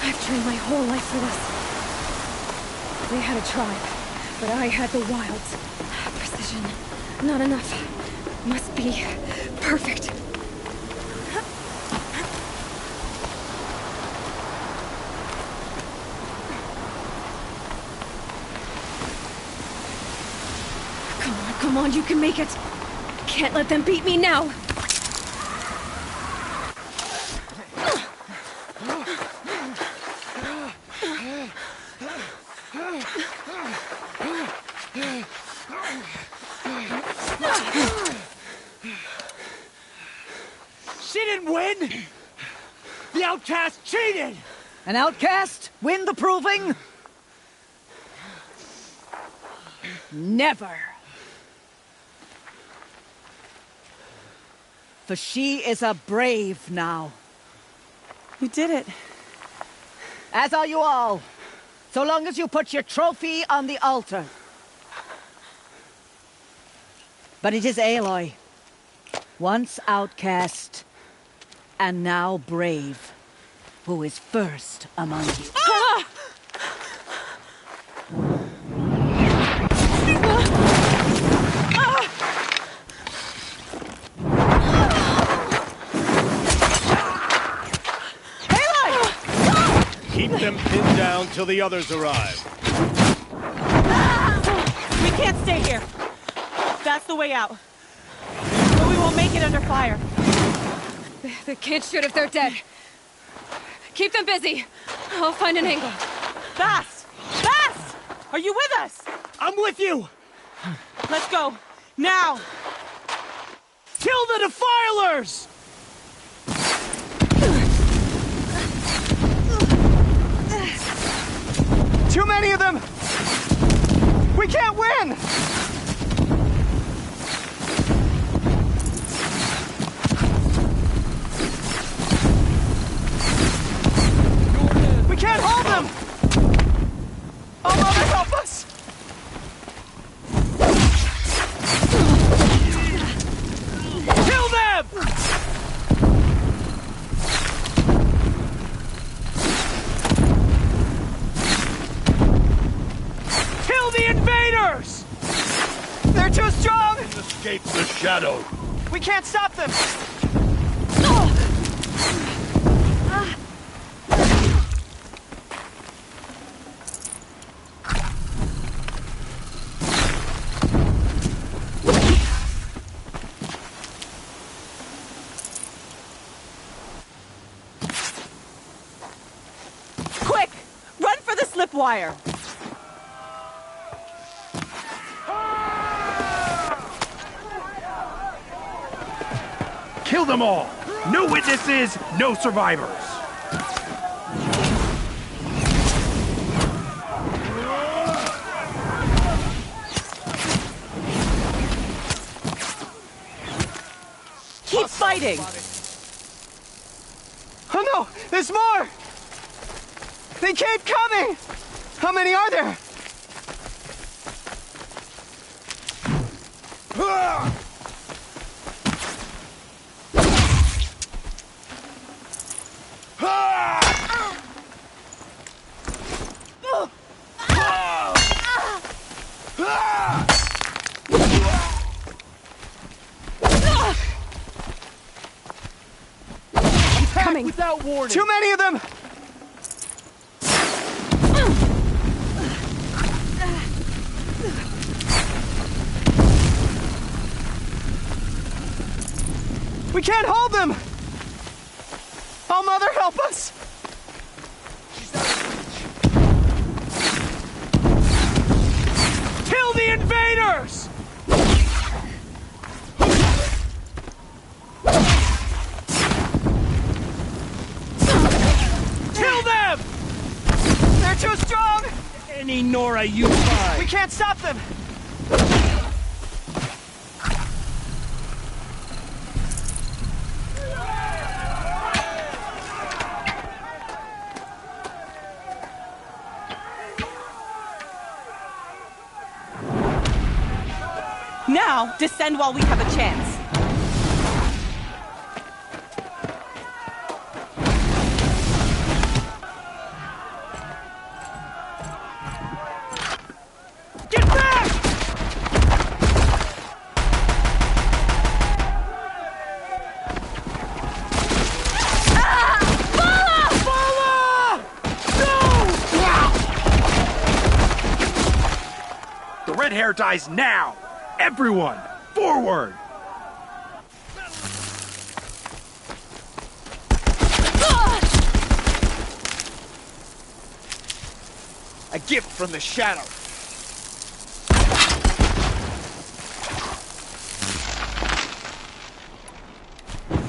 I've trained my whole life for this. They had a tribe, but I had the wilds. Precision. Not enough. Must be perfect. Come on, you can make it. Can't let them beat me now. She didn't win! The outcast cheated! An outcast? Win the proving? Never. For she is a brave now. You did it. As are you all. So long as you put your trophy on the altar. But it is Aloy. Once outcast, And now Brave, who is first among you. Keep them pinned down till the others arrive. We can't stay here. That's the way out. But we won't make it under fire. They can't shoot if they're dead. Keep them busy. I'll find an angle. Fast! Fast! Are you with us? I'm with you! Let's go. Now! Kill the defilers! Too many of them! We can't win! We can't hold them! Oh, Mother, help us! Kill them! Kill the invaders! They're too strong! Escape the shadow. We can't stop them! Quick! Run for the slip wire! Kill them all! No witnesses, no survivors! Keep fighting! Oh no! There's more! They keep coming! How many are there? Coming! Without warning! Too many of them! We can't hold them! Oh, Mother, help us! Kill the invaders! Kill them! They're too strong! Any Nora you find! We can't stop them! Now, descend while we have a chance. Get back! The red hair dies now! Everyone, forward! A gift from the shadow.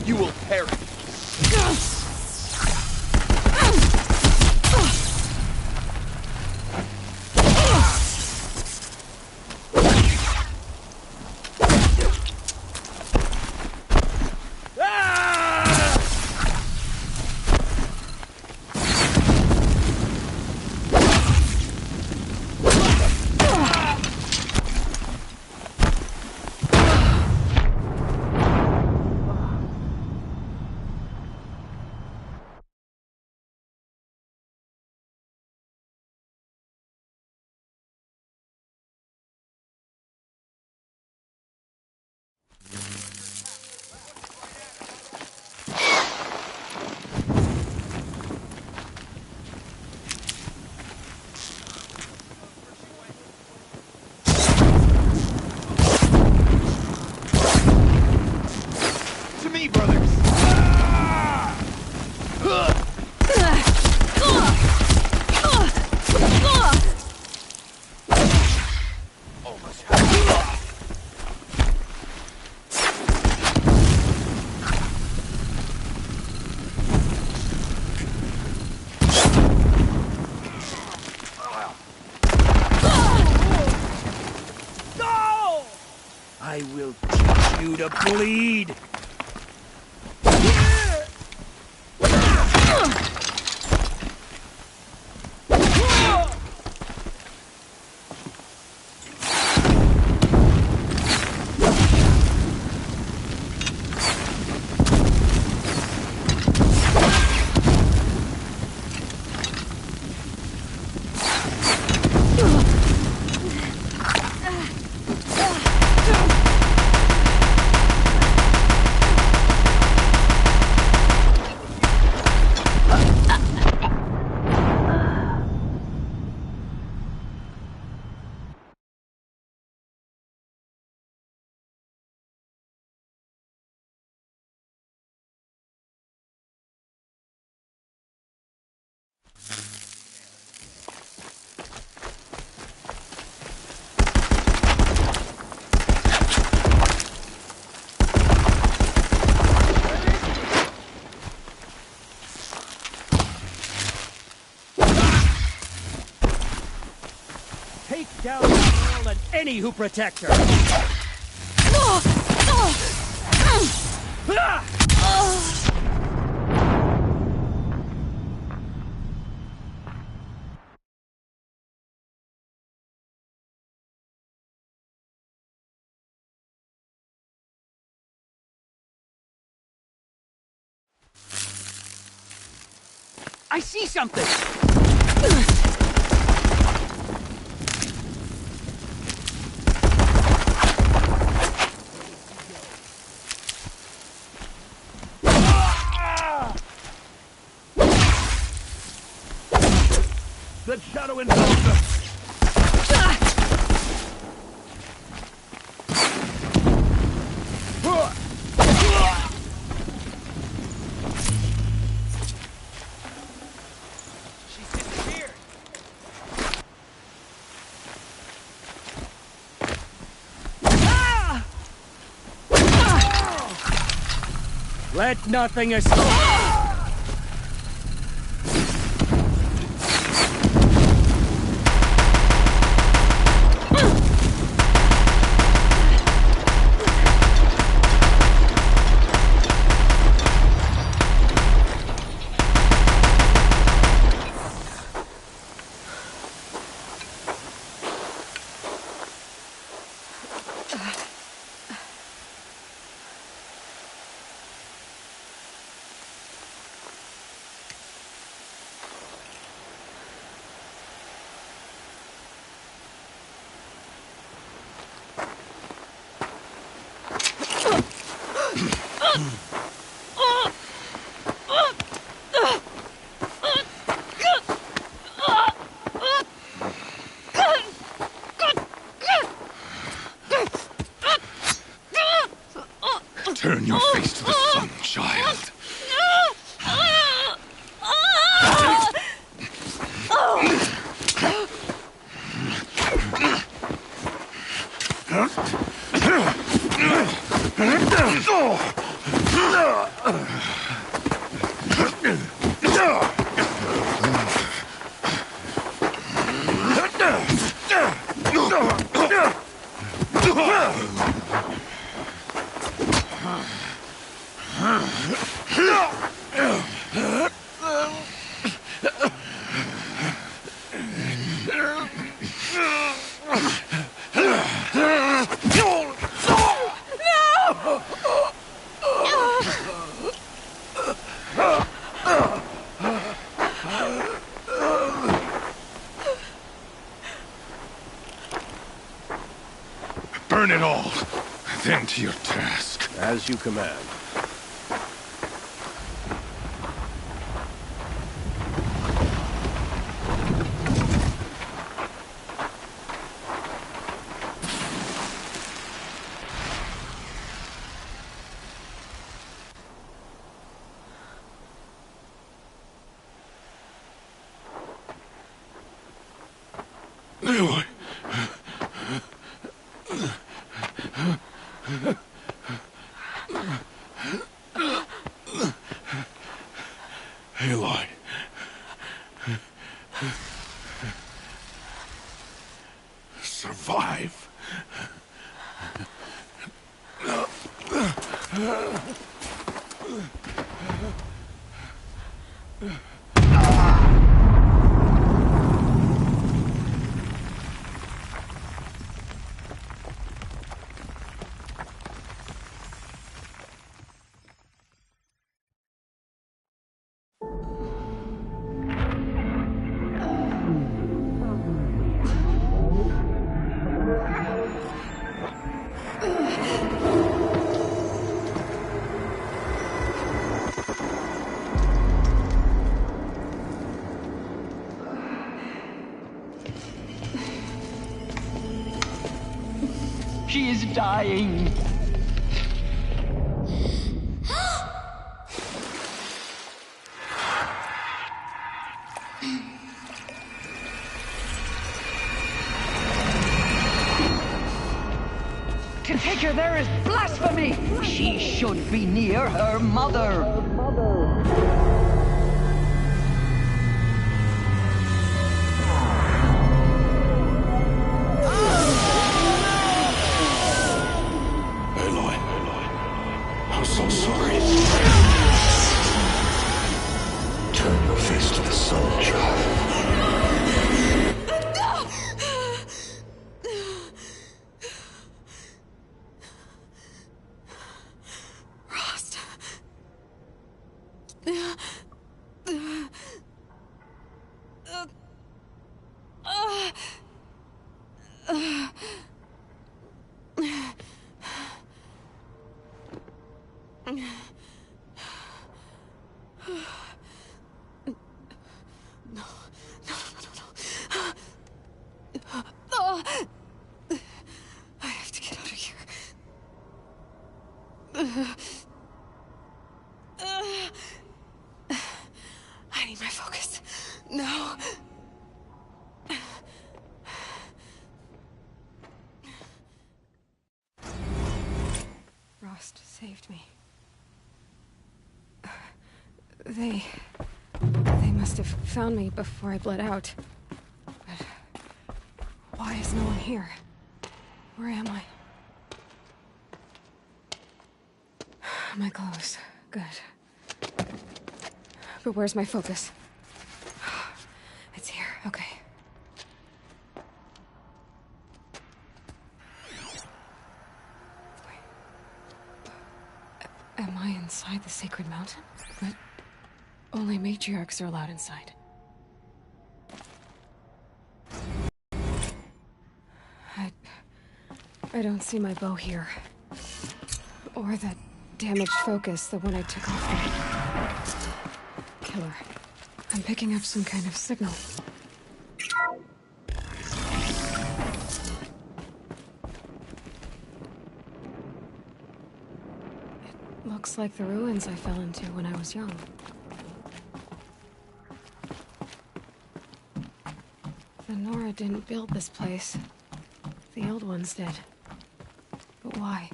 You will perish. you to bleed. Take down the girl and any who protect her. I see something! The shadow envelops us. She's disappeared. Let nothing escape. Turn your face to the sun, child. Burn it all, then to your task. As you command. Aloy. Aloy. Survive. She is dying. To take her there is blasphemy. She should be near her mother. I'm so sorry. Turn your face to the sun, child. Rost. I have to get out of here. I need my focus. No. Rost saved me. They must have found me before I bled out. But why is no one here? Where am I? My clothes. Good. But where's my focus? It's here. Okay. Am I inside the sacred mountain? But only matriarchs are allowed inside. I don't see my bow here. Or that damaged focus, the one I took off me. Killer. I'm picking up some kind of signal. It looks like the ruins I fell into when I was young. The Nora didn't build this place. The old ones did. But why?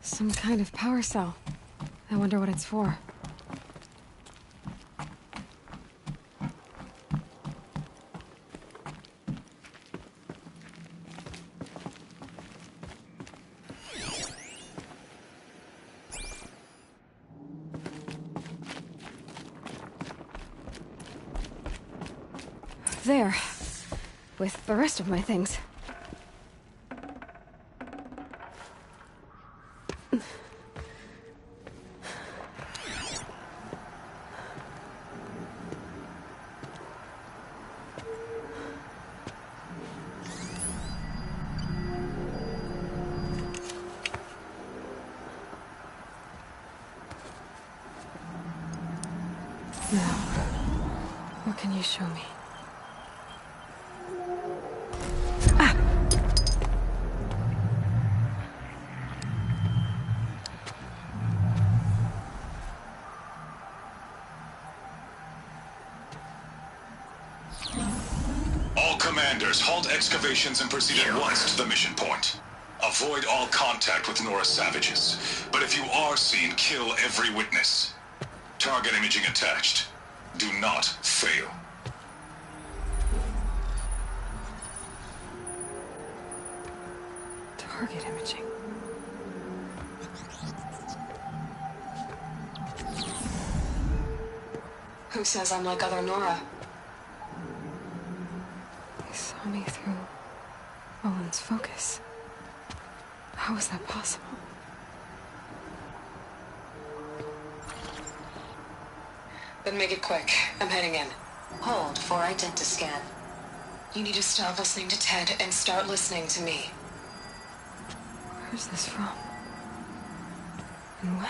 Some kind of power cell. I wonder what it's for. There. With the rest of my things. Now, what can you show me? All commanders, halt excavations and proceed at once to the mission point. Avoid all contact with Nora savages. But if you are seen, kill every witness. Target imaging attached. Do not fail. Target imaging. Who says I'm like other Nora? They saw me through Owen's focus. How is that possible? Then make it quick. I'm heading in. Hold for identiscan. You need to stop listening to Ted and start listening to me. Where's this from? And when?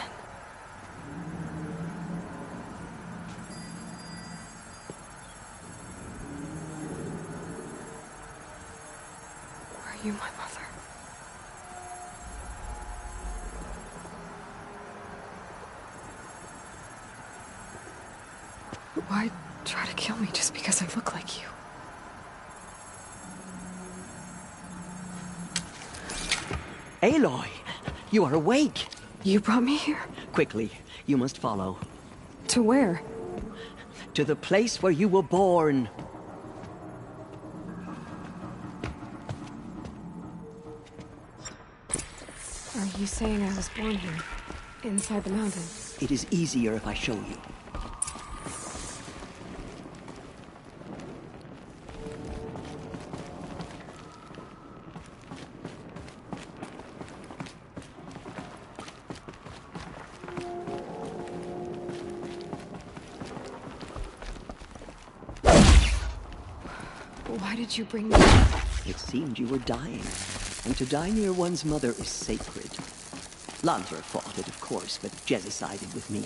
Are you my mother? Why try to kill me just because I look like you? Aloy, you are awake. You brought me here? Quickly, you must follow. To where? To the place where you were born. Are you saying I was born here? Inside the mountain? It is easier if I show you. Why did you bring me? It seemed you were dying, and to die near one's mother is sacred. Lansra fought it, of course, but Jezza sided with me.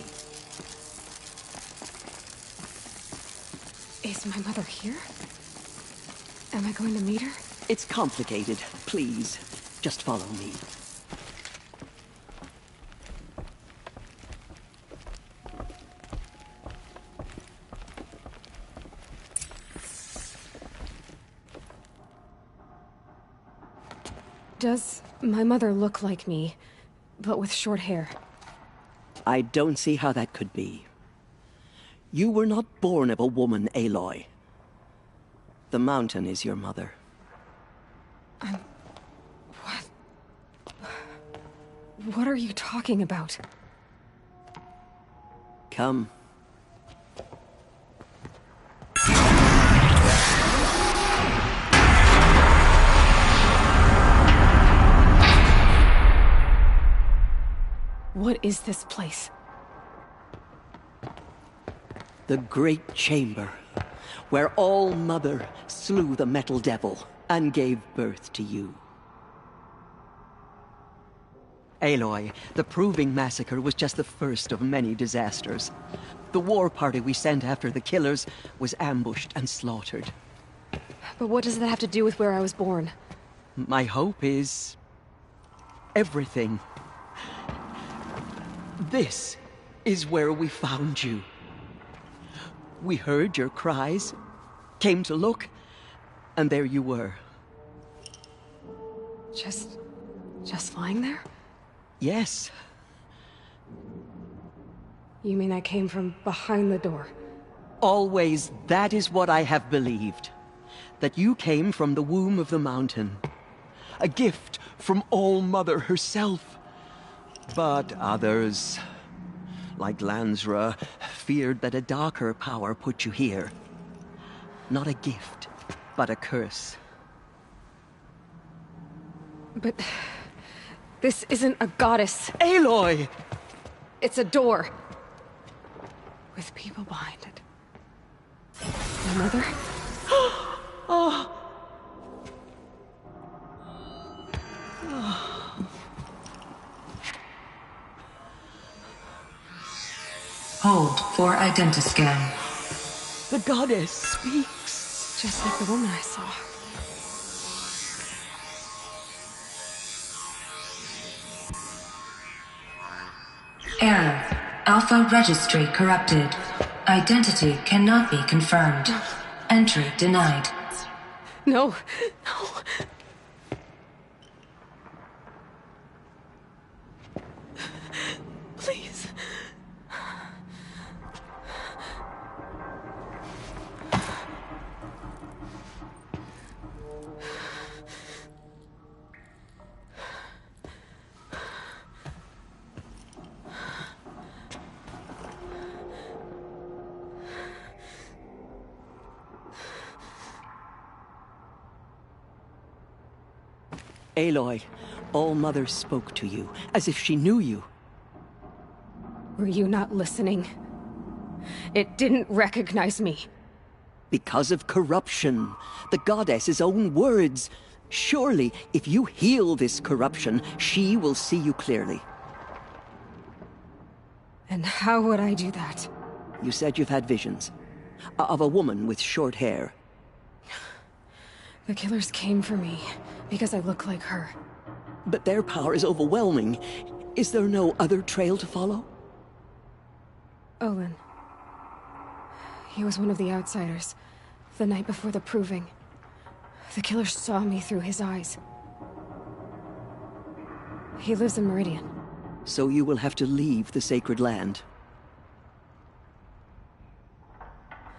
Is my mother here? Am I going to meet her? It's complicated. Please, just follow me. Does my mother look like me, but with short hair? I don't see how that could be. You were not born of a woman, Aloy. The mountain is your mother. What? What are you talking about? Come. What is this place? The Great Chamber, where All-Mother slew the Metal Devil and gave birth to you. Aloy, the Proving Massacre was just the first of many disasters. The war party we sent after the killers was ambushed and slaughtered. But what does that have to do with where I was born? My hope is everything. This is where we found you. We heard your cries, came to look, and there you were. Just lying there? Yes. You mean I came from behind the door? Always, that is what I have believed. That you came from the womb of the mountain. A gift from All-Mother herself. But others, like Lansra, feared that a darker power put you here. Not a gift, but a curse. But this isn't a goddess. Aloy! It's a door. With people behind it. My mother? Oh. Hold for identiscan. The goddess speaks. Just like the woman I saw. Error. Alpha registry corrupted. Identity cannot be confirmed. Entry denied. No. Please. Aloy, All-Mother spoke to you, as if she knew you. Were you not listening? It didn't recognize me. Because of corruption. The goddess's own words. Surely, if you heal this corruption, she will see you clearly. And how would I do that? You said you've had visions. Of a woman with short hair. The killers came for me because I look like her. But their power is overwhelming. Is there no other trail to follow? Olin. He was one of the outsiders. The night before the proving. The killer saw me through his eyes. He lives in Meridian. So you will have to leave the sacred land.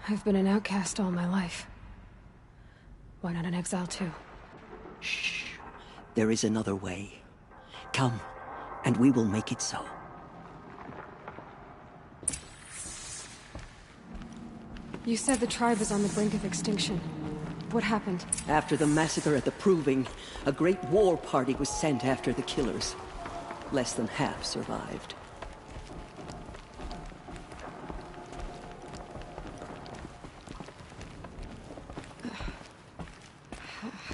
I've been an outcast all my life. Why not an exile too? Shh. There is another way. Come, and we will make it so. You said the tribe is on the brink of extinction. What happened? After the massacre at the Proving, a great war party was sent after the killers. Less than half survived.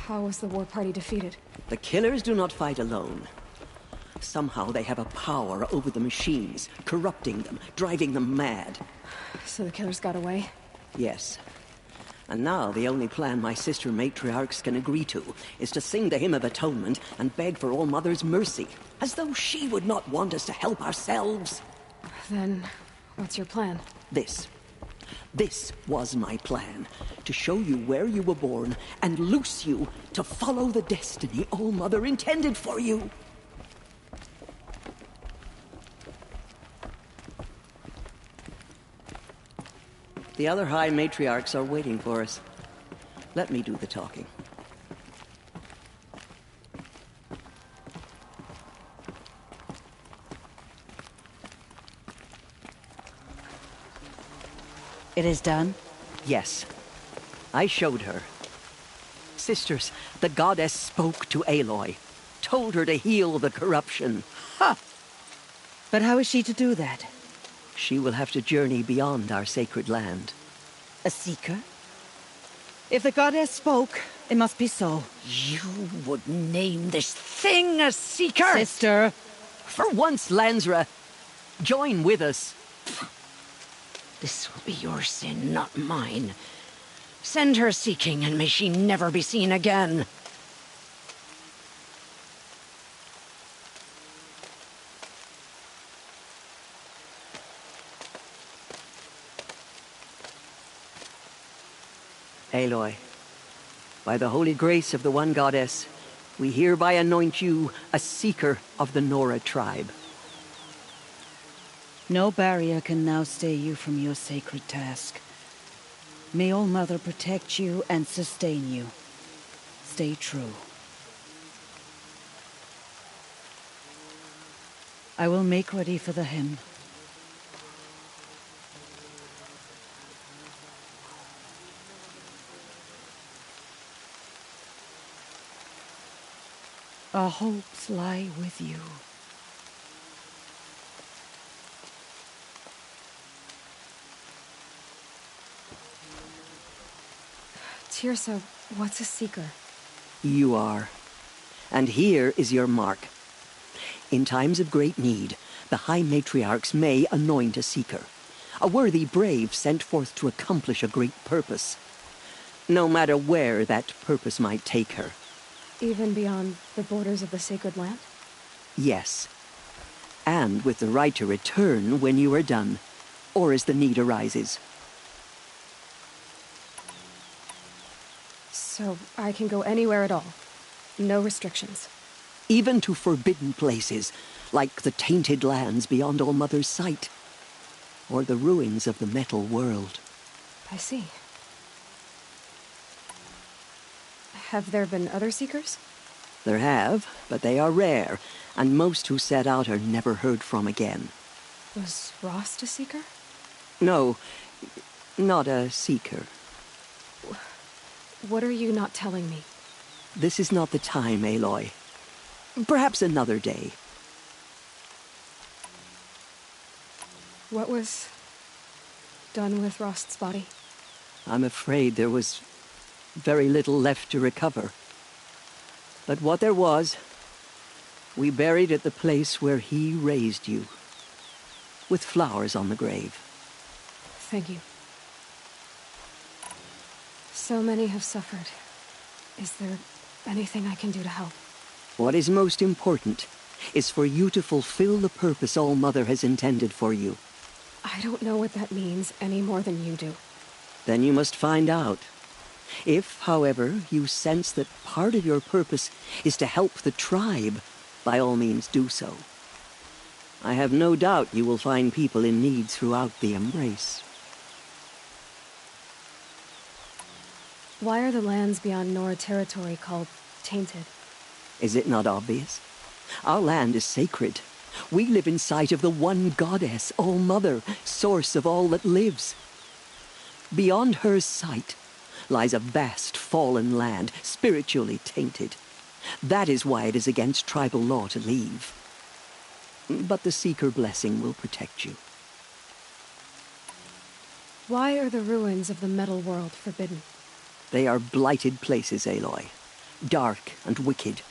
How was the war party defeated? The killers do not fight alone. Somehow they have a power over the machines, corrupting them, driving them mad. So the killers got away? Yes. And now the only plan my sister matriarchs can agree to is to sing the Hymn of Atonement and beg for All-Mother's mercy, as though she would not want us to help ourselves. Then, what's your plan? This. This was my plan, to show you where you were born and loose you to follow the destiny All-Mother intended for you. The other High Matriarchs are waiting for us. Let me do the talking. It is done? Yes. I showed her. Sisters, the goddess spoke to Aloy. Told her to heal the corruption. Ha! But how is she to do that? She will have to journey beyond our sacred land. A seeker? If the goddess spoke, it must be so. You would name this thing a seeker? Sister! For once, Lansra, join with us. This will be your sin, not mine. Send her seeking, and may she never be seen again. Aloy, by the holy grace of the one goddess, we hereby anoint you a seeker of the Nora tribe. No barrier can now stay you from your sacred task. May All-Mother protect you and sustain you. Stay true. I will make ready for the hymn. Our hopes lie with you. Tirsa, what's a seeker? You are. And here is your mark. In times of great need, the High Matriarchs may anoint a seeker. A worthy brave sent forth to accomplish a great purpose. No matter where that purpose might take her. Even beyond the borders of the sacred land? Yes. And with the right to return when you are done, or as the need arises. So I can go anywhere at all? No restrictions? Even to forbidden places, like the tainted lands beyond All-Mother's sight. Or the ruins of the metal world. I see. Have there been other seekers? There have, but they are rare, and most who set out are never heard from again. Was Rost a seeker? No, not a seeker. What are you not telling me? This is not the time, Aloy. Perhaps another day. What was done with Rost's body? I'm afraid there was very little left to recover. But what there was, we buried at the place where he raised you, with flowers on the grave. Thank you. So many have suffered. Is there anything I can do to help? What is most important is for you to fulfill the purpose All-Mother has intended for you. I don't know what that means any more than you do. Then you must find out. If, however, you sense that part of your purpose is to help the tribe, by all means do so. I have no doubt you will find people in need throughout the Embrace. Why are the lands beyond Nora territory called tainted? Is it not obvious? Our land is sacred. We live in sight of the one goddess, All-Mother, source of all that lives. Beyond her sight lies a vast fallen land, spiritually tainted. That is why it is against tribal law to leave. But the Seeker blessing will protect you. Why are the ruins of the metal world forbidden? They are blighted places, Aloy. Dark and wicked,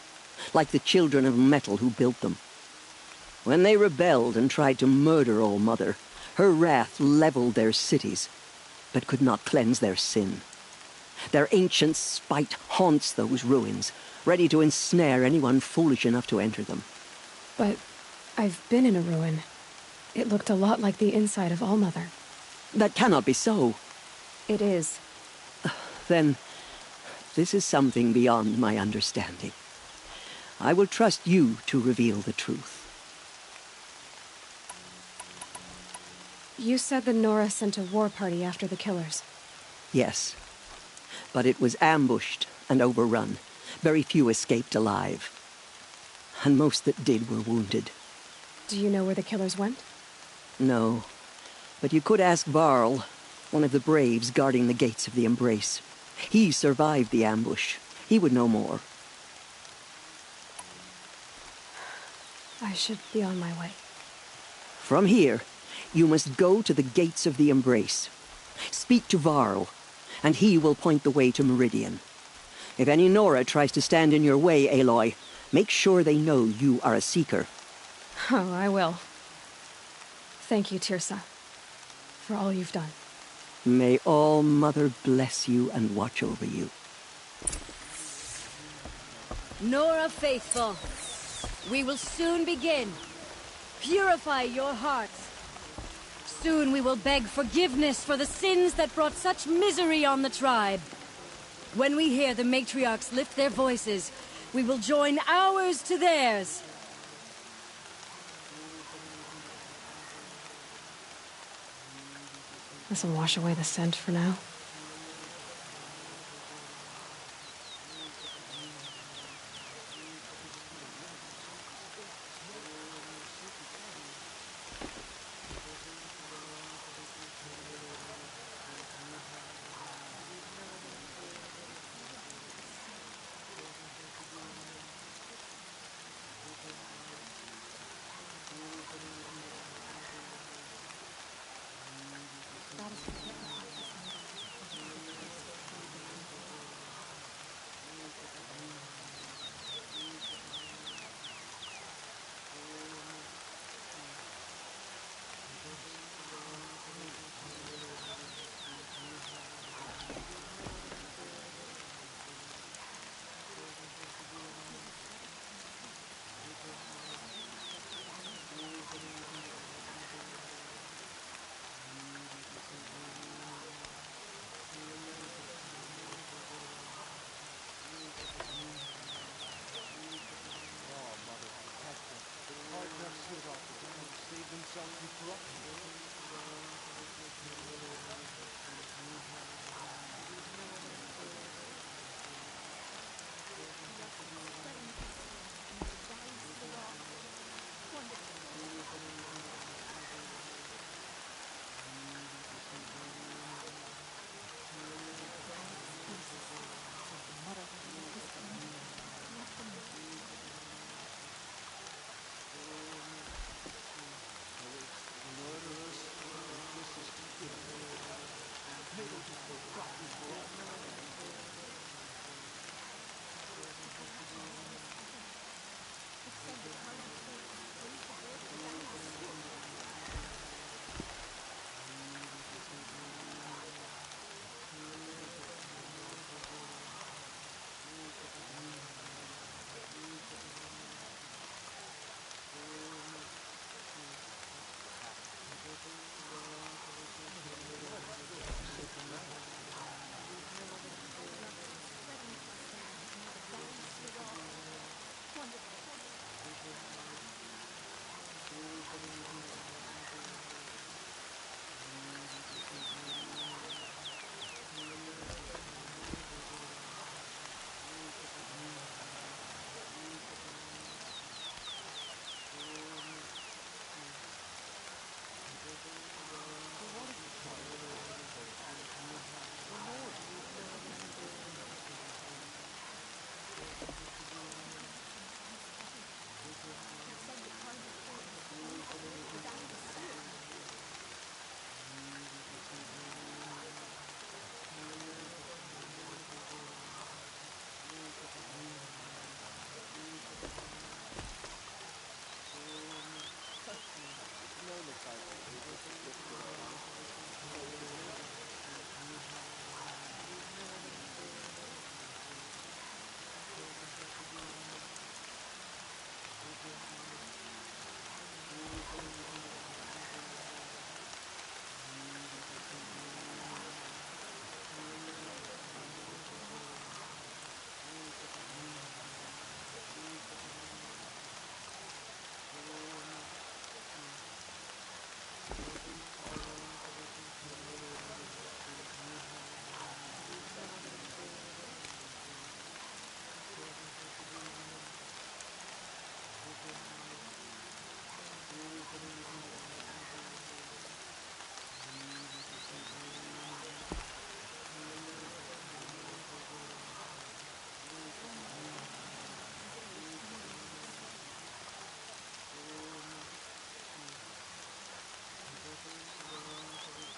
like the children of metal who built them. When they rebelled and tried to murder All-Mother, her wrath leveled their cities, but could not cleanse their sin. Their ancient spite haunts those ruins, ready to ensnare anyone foolish enough to enter them. But I've been in a ruin. It looked a lot like the inside of All-Mother. That cannot be so. It is. Then, this is something beyond my understanding. I will trust you to reveal the truth. You said the Nora sent a war party after the killers. Yes, but it was ambushed and overrun. Very few escaped alive. And most that did were wounded. Do you know where the killers went? No, but you could ask Varl, one of the braves guarding the gates of the Embrace. He survived the ambush. He would know more. I should be on my way. From here, you must go to the gates of the Embrace. Speak to Varl, and he will point the way to Meridian. If any Nora tries to stand in your way, Aloy, make sure they know you are a Seeker. Oh, I will. Thank you, Tirsa, for all you've done. May All-Mother bless you and watch over you. Nora faithful, we will soon begin. Purify your hearts. Soon we will beg forgiveness for the sins that brought such misery on the tribe. When we hear the matriarchs lift their voices, we will join ours to theirs. This will wash away the scent for now.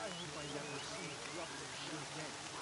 I hope I never see rubbish again.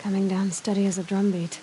Coming down steady as a drumbeat.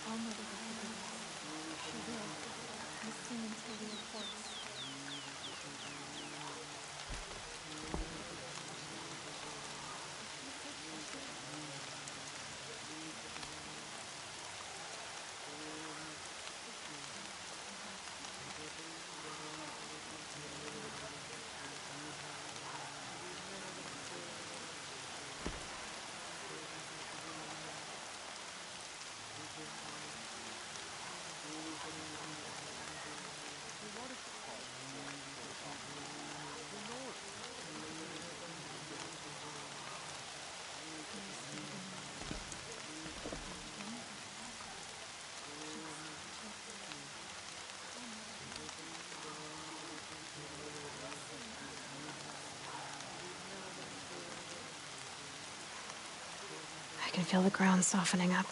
All Mother will forgive us. She will. We sing until we are hoarse. I can feel the ground softening up.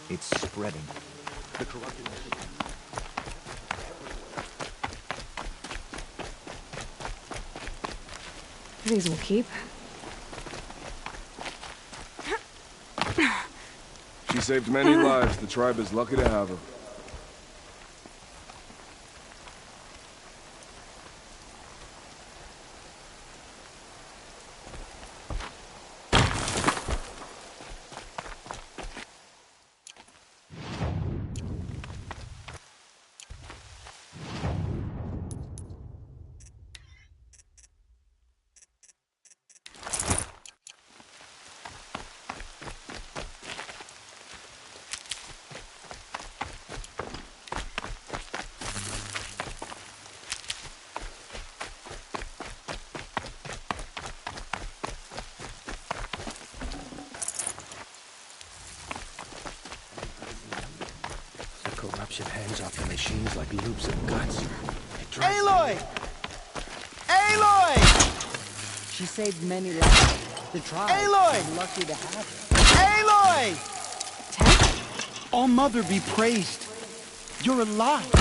It's spreading. The corrupted... These will keep. She saved many lives. The tribe is lucky to have her. Corruption hangs off the machines like loops of guts. Aloy! Aloy! She saved many lives. The tribe Aloy! is lucky to have her. Aloy! All Mother be praised. You're alive.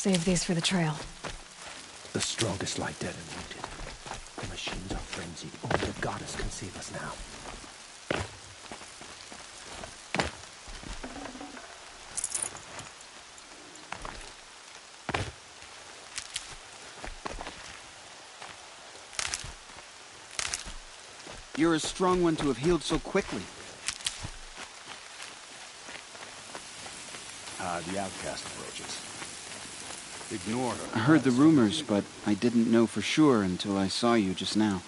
Save these for the trail. The strongest lie dead and wounded. The machines are frenzied. Only the goddess can save us now. You're a strong one to have healed so quickly. The outcast approaches. Ignore her. I heard the rumors, but I didn't know for sure until I saw you just now.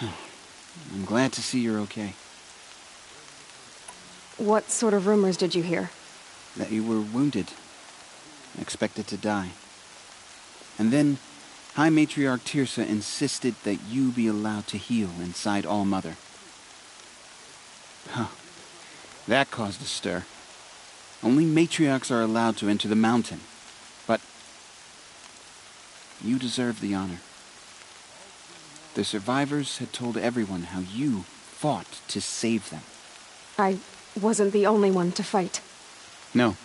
I'm glad to see you're okay. What sort of rumors did you hear? That you were wounded. Expected to die. And then, High Matriarch Tirsa insisted that you be allowed to heal inside All Mother. Huh. That caused a stir. Only matriarchs are allowed to enter the mountain. But you deserve the honor. The survivors had told everyone how you fought to save them. I wasn't the only one to fight. No.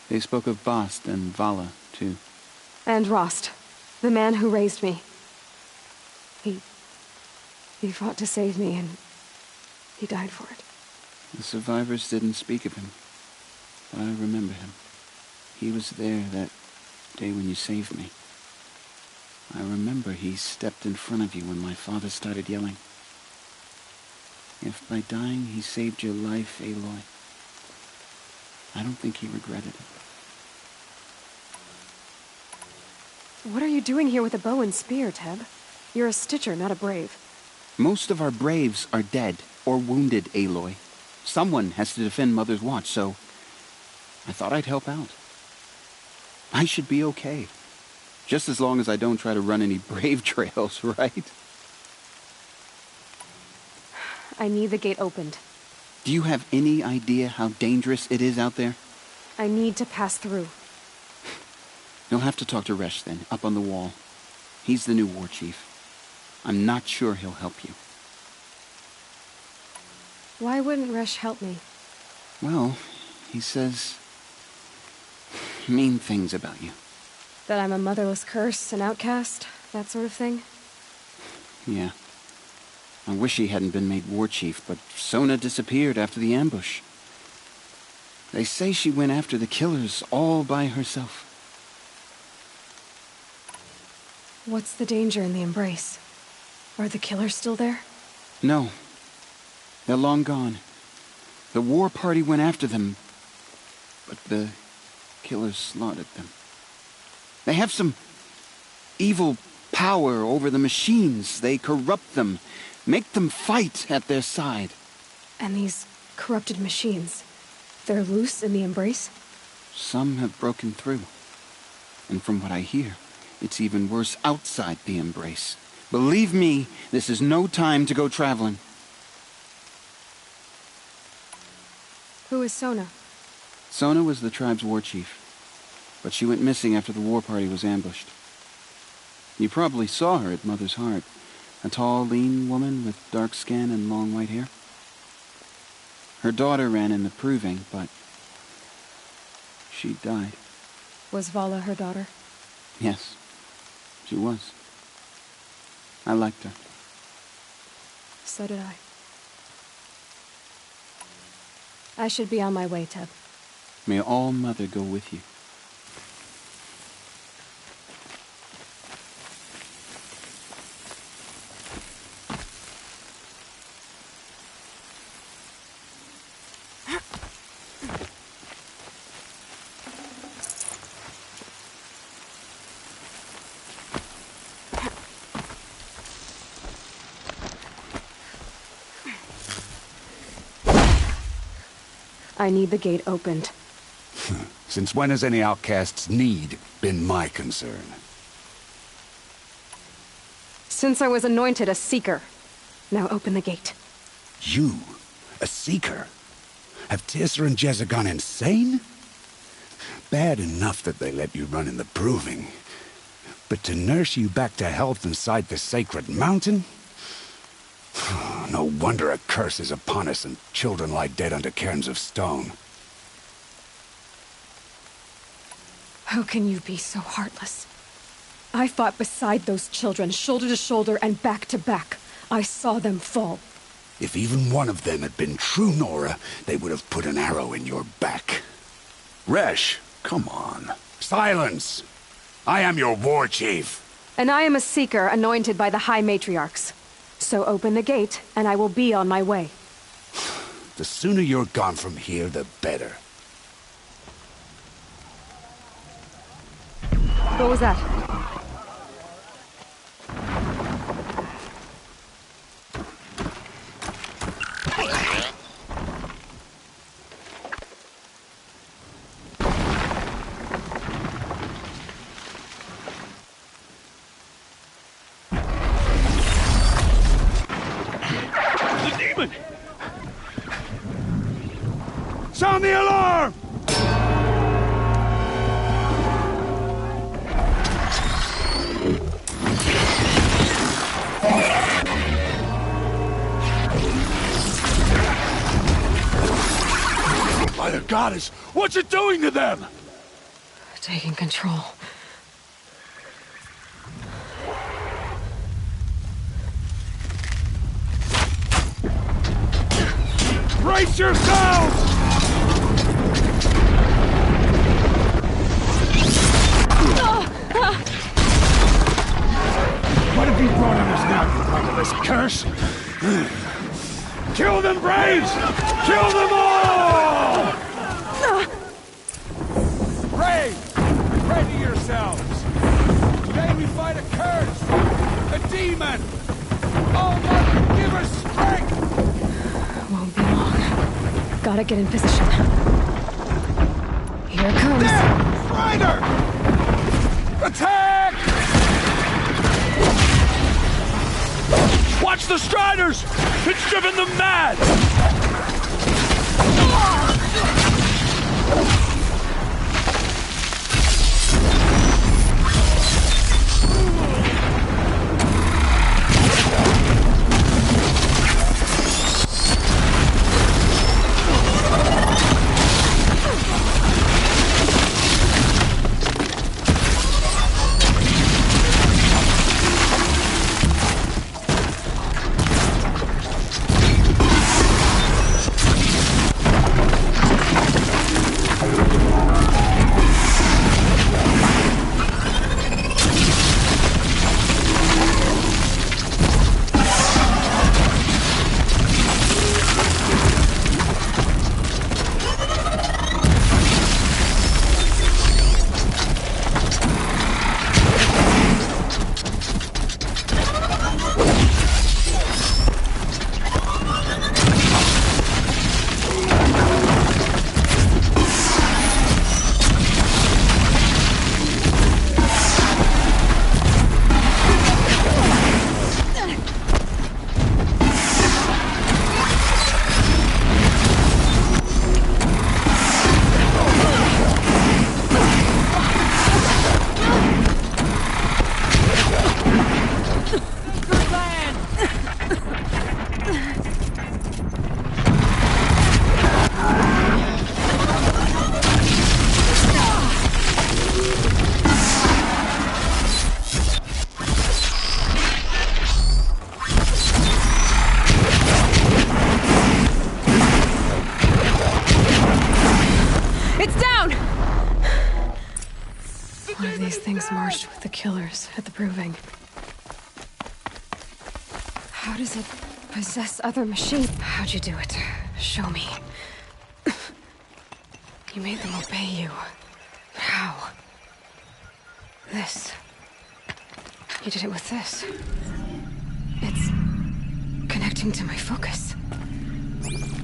They spoke of Bast and Vala, too. And Rost, the man who raised me. He fought to save me, and he died for it. The survivors didn't speak of him, but I remember him. He was there that day when you saved me. I remember he stepped in front of you when my father started yelling. If by dying he saved your life, Aloy, I don't think he regretted it. What are you doing here with a bow and spear, Teb? You're a Stitcher, not a Brave. Most of our Braves are dead or wounded, Aloy. Someone has to defend Mother's watch, so I thought I'd help out. I should be okay. Just as long as I don't try to run any Brave trails, right? I need the gate opened. Do you have any idea how dangerous it is out there? I need to pass through. You'll have to talk to Resh then, up on the wall. He's the new war chief. I'm not sure he'll help you. Why wouldn't Resh help me? Well, he says mean things about you. That I'm a motherless curse, an outcast, that sort of thing? Yeah. I wish he hadn't been made war chief, but Sona disappeared after the ambush. They say she went after the killers all by herself. What's the danger in the embrace? Are the killers still there? No. They're long gone. The war party went after them, but the killers slaughtered them. They have some evil power over the machines. They corrupt them, make them fight at their side. And these corrupted machines, they're loose in the embrace? Some have broken through. And from what I hear, It's even worse outside the Embrace. Believe me, this is no time to go traveling. Who is Sona? Sona was the tribe's war chief, but she went missing after the war party was ambushed. You probably saw her at Mother's Heart. A tall, lean woman with dark skin and long white hair. Her daughter ran in the proving, but she died. Was Vala her daughter? Yes, she was. I liked her. So did I. I should be on my way, Teb. May All Mother go with you. I need the gate opened. Since when has any outcast's need been my concern? Since I was anointed a Seeker. Now open the gate. You? A Seeker? Have Teersa and Jezza gone insane? Bad enough that they let you run in the Proving. But to nurse you back to health inside the Sacred Mountain? No wonder a curse is upon us and children lie dead under cairns of stone. How can you be so heartless? I fought beside those children, shoulder to shoulder and back to back. I saw them fall. If even one of them had been true Nora, they would have put an arrow in your back. Resh, come on. Silence! I am your war chief. And I am a Seeker anointed by the High Matriarchs. So open the gate, and I will be on my way. The sooner you're gone from here, the better. What was that? Sound the alarm! By the goddess, what's it doing to them? Taking control. Brace yourselves! What have you brought on us now, you motherless curse? Kill them, Braves! Kill them all! Braves, ready yourselves! Today we fight a curse! A demon! Oh, Mother, give us strength! Won't be long. Gotta get in position. Here it comes. There! Strider! Attack! Watch the Striders! It's driven them mad! Good land! It's down! One of these things marched with the killers at the Proving. How does it possess other machines? How'd you do it? Show me. You made them obey you. How? This. You did it with this. It's connecting to my focus.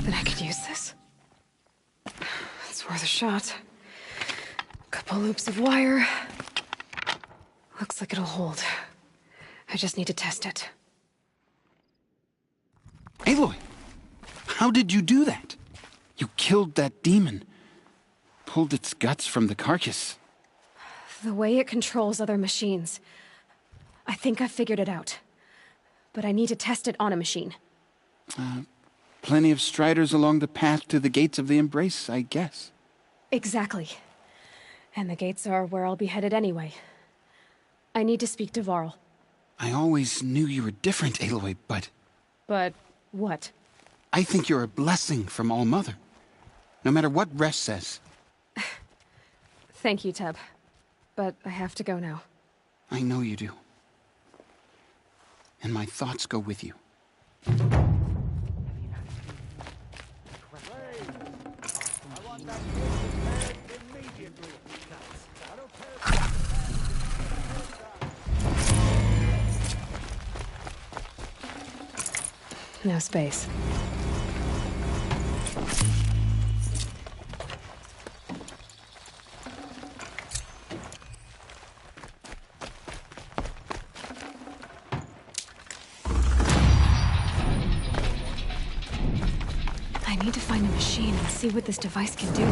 Then I could use this? It's worth a shot. Couple loops of wire. Looks like it'll hold. I just need to test it. Aloy! How did you do that? You killed that demon. Pulled its guts from the carcass. The way it controls other machines. I think I've figured it out. But I need to test it on a machine. Plenty of striders along the path to the gates of the Embrace, I guess. Exactly. And the gates are where I'll be headed anyway. I need to speak to Varl. I always knew you were different, Aloy, but... But what? I think you're a blessing from All-Mother. No matter what Resh says. Thank you, Teb. But I have to go now. I know you do. And my thoughts go with you. No space. I need to find a machine and see what this device can do.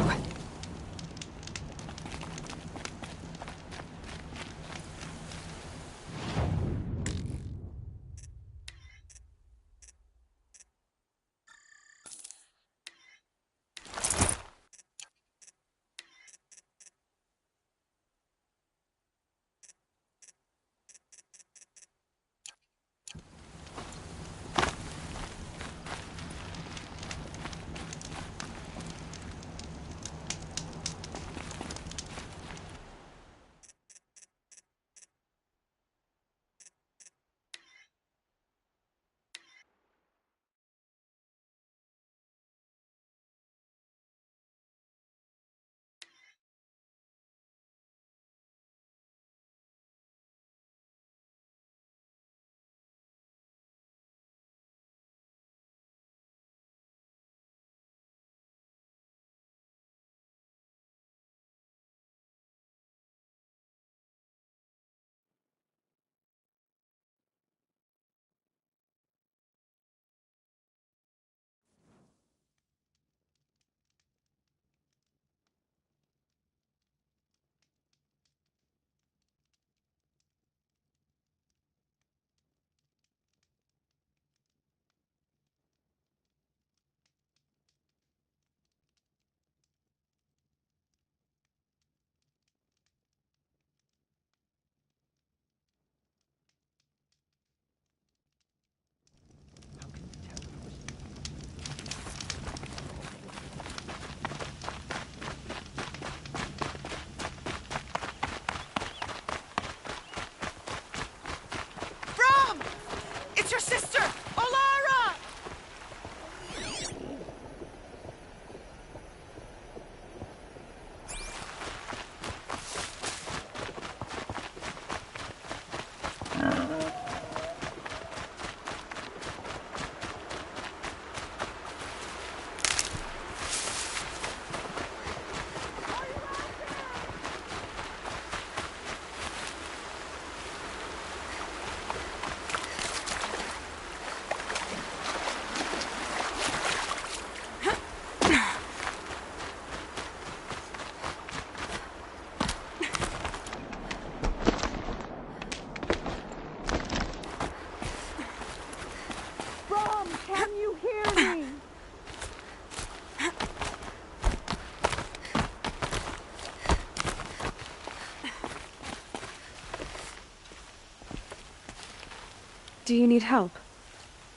Do you need help?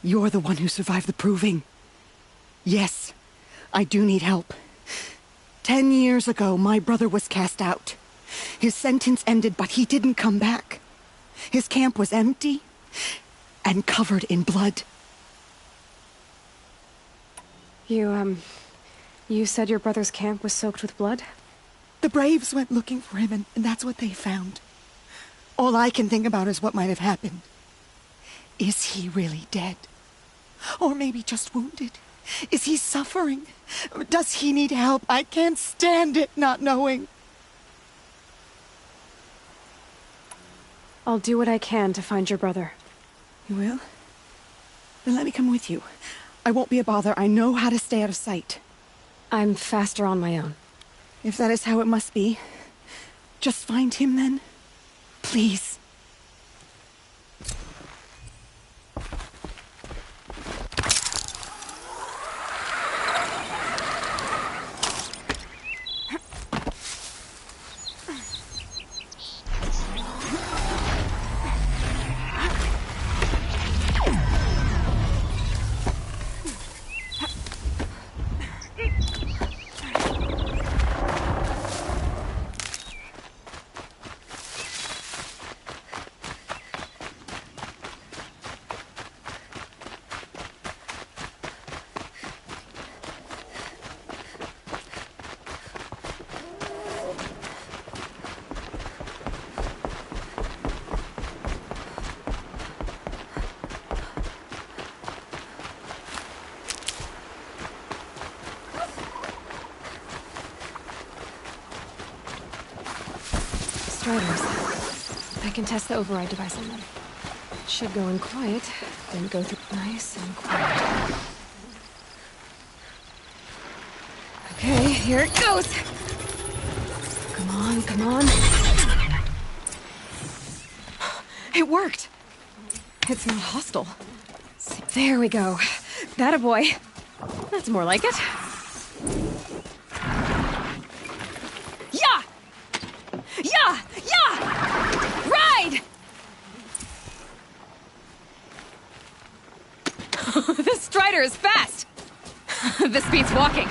You're the one who survived the proving. Yes, I do need help. 10 years ago, my brother was cast out. His sentence ended, but he didn't come back. His camp was empty and covered in blood. You said your brother's camp was soaked with blood? The Braves went looking for him, and that's what they found. All I can think about is what might have happened. Is he really dead? Or maybe just wounded? Is he suffering? Does he need help? I can't stand it not knowing. I'll do what I can to find your brother. You will? Then let me come with you. I won't be a bother. I know how to stay out of sight. I'm faster on my own. If that is how it must be, just find him then. Please. Striders. I can test the override device on them. It should go in quiet, then go through nice and quiet. Okay, here it goes! Come on, come on. It worked! It's not hostile. There we go. That a boy. That's more like it. Yeah! Yeah! Yeah! Ride! This Strider is fast! This beats walking.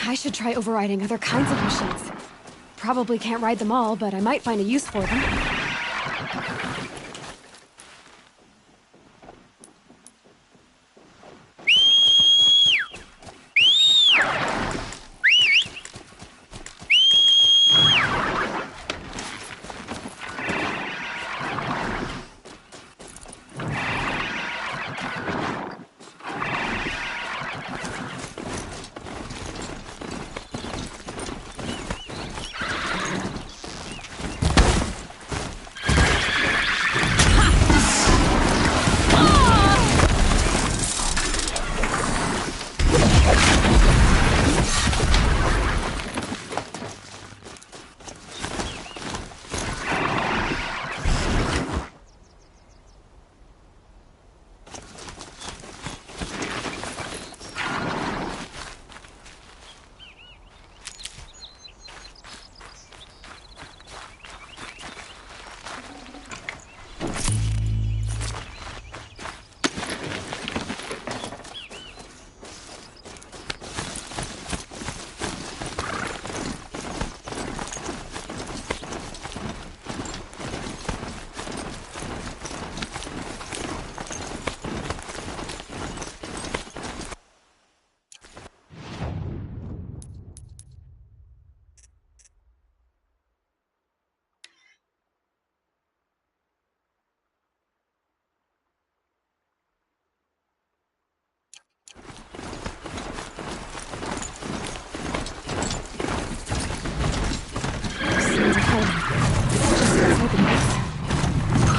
I should try overriding other kinds of machines. Probably can't ride them all, but I might find a use for them.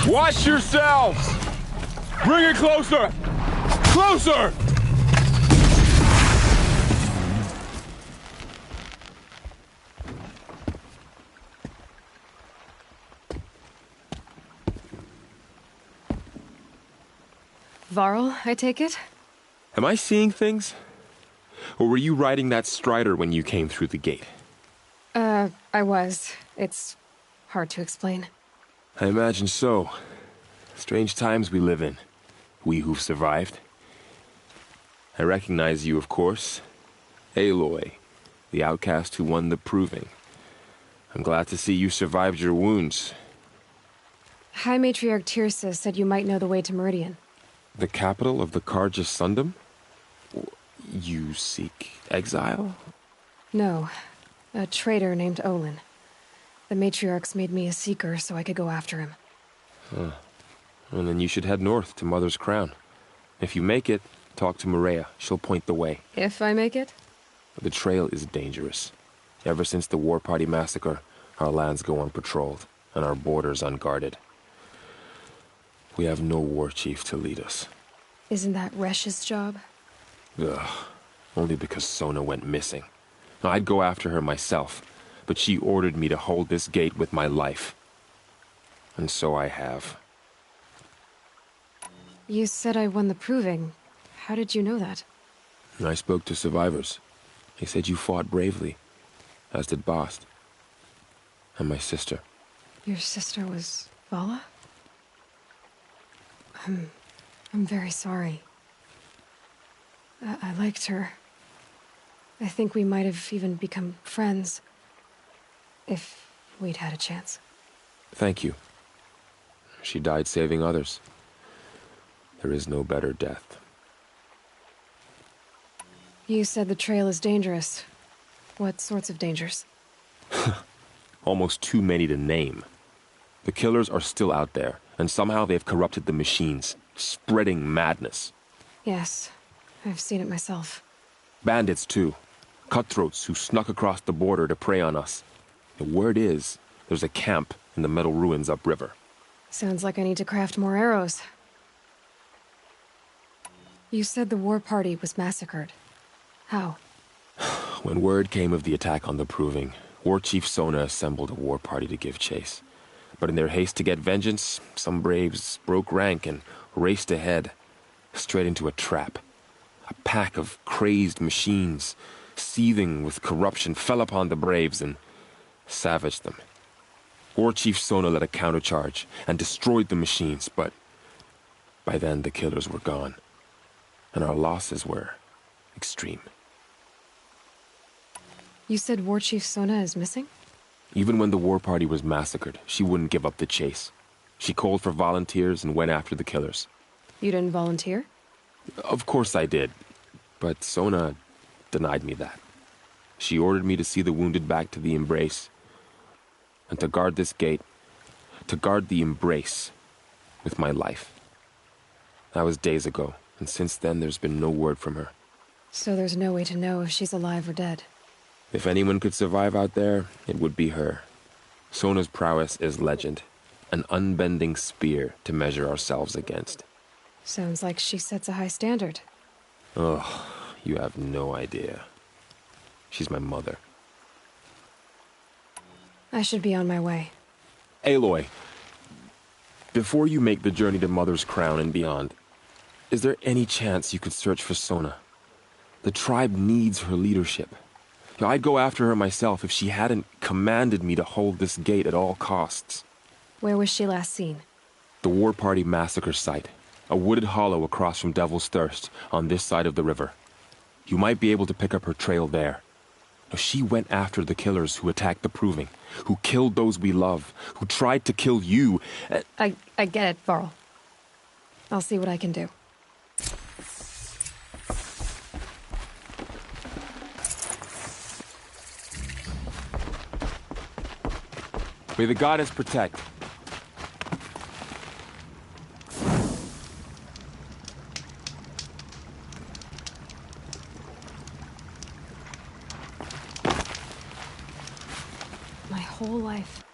Watch yourselves! Bring it closer! Closer! Varl, I take it? Am I seeing things? Or were you riding that Strider when you came through the gate? I was. It's hard to explain. I imagine so. Strange times we live in. We who've survived. I recognize you, of course. Aloy, the outcast who won the proving. I'm glad to see you survived your wounds. High Matriarch Tirsa said you might know the way to Meridian. The capital of the Carja Sundom? You seek exile? No. A traitor named Olin. The Matriarchs made me a seeker so I could go after him. Huh. And then you should head north to Mother's Crown. If you make it, talk to Maria. She'll point the way. If I make it? The trail is dangerous. Ever since the War Party massacre, our lands go unpatrolled, and our borders unguarded. We have no war chief to lead us. Isn't that Resh's job? Ugh. Only because Sona went missing. I'd go after her myself, but she ordered me to hold this gate with my life. And so I have. You said I won the proving. How did you know that? I spoke to survivors. They said you fought bravely, as did Bast. And my sister. Your sister was Vala? I'm very sorry. I liked her. I think we might have even become friends. If we'd had a chance. Thank you. She died saving others. There is no better death. You said the trail is dangerous. What sorts of dangers? Almost too many to name. The killers are still out there, and somehow they've corrupted the machines, spreading madness. Yes, I've seen it myself. Bandits, too. Cutthroats who snuck across the border to prey on us. The word is, there's a camp in the metal ruins upriver. Sounds like I need to craft more arrows. You said the war party was massacred. How? When word came of the attack on the Proving, War Chief Sona assembled a war party to give chase. But in their haste to get vengeance, some braves broke rank and raced ahead, straight into a trap. A pack of crazed machines, seething with corruption, fell upon the braves and savaged them. War Chief Sona led a countercharge and destroyed the machines, but by then the killers were gone, and our losses were extreme. You said War Chief Sona is missing? Even when the war party was massacred, she wouldn't give up the chase. She called for volunteers and went after the killers. You didn't volunteer? Of course I did, but Sona denied me that. She ordered me to see the wounded back to the Embrace, and to guard this gate, to guard the Embrace with my life. That was days ago, and since then there's been no word from her. So there's no way to know if she's alive or dead. If anyone could survive out there, it would be her. Sona's prowess is legend, an unbending spear to measure ourselves against. Sounds like she sets a high standard. Oh, you have no idea. She's my mother. I should be on my way. Aloy, before you make the journey to Mother's Crown and beyond, is there any chance you could search for Sona? The tribe needs her leadership. I'd go after her myself if she hadn't commanded me to hold this gate at all costs. Where was she last seen? The War Party massacre site. A wooded hollow across from Devil's Thirst, on this side of the river. You might be able to pick up her trail there. She went after the killers who attacked the Proving, who killed those we love, who tried to kill you. I get it, Varl. I'll see what I can do. May the goddess protect. My whole life.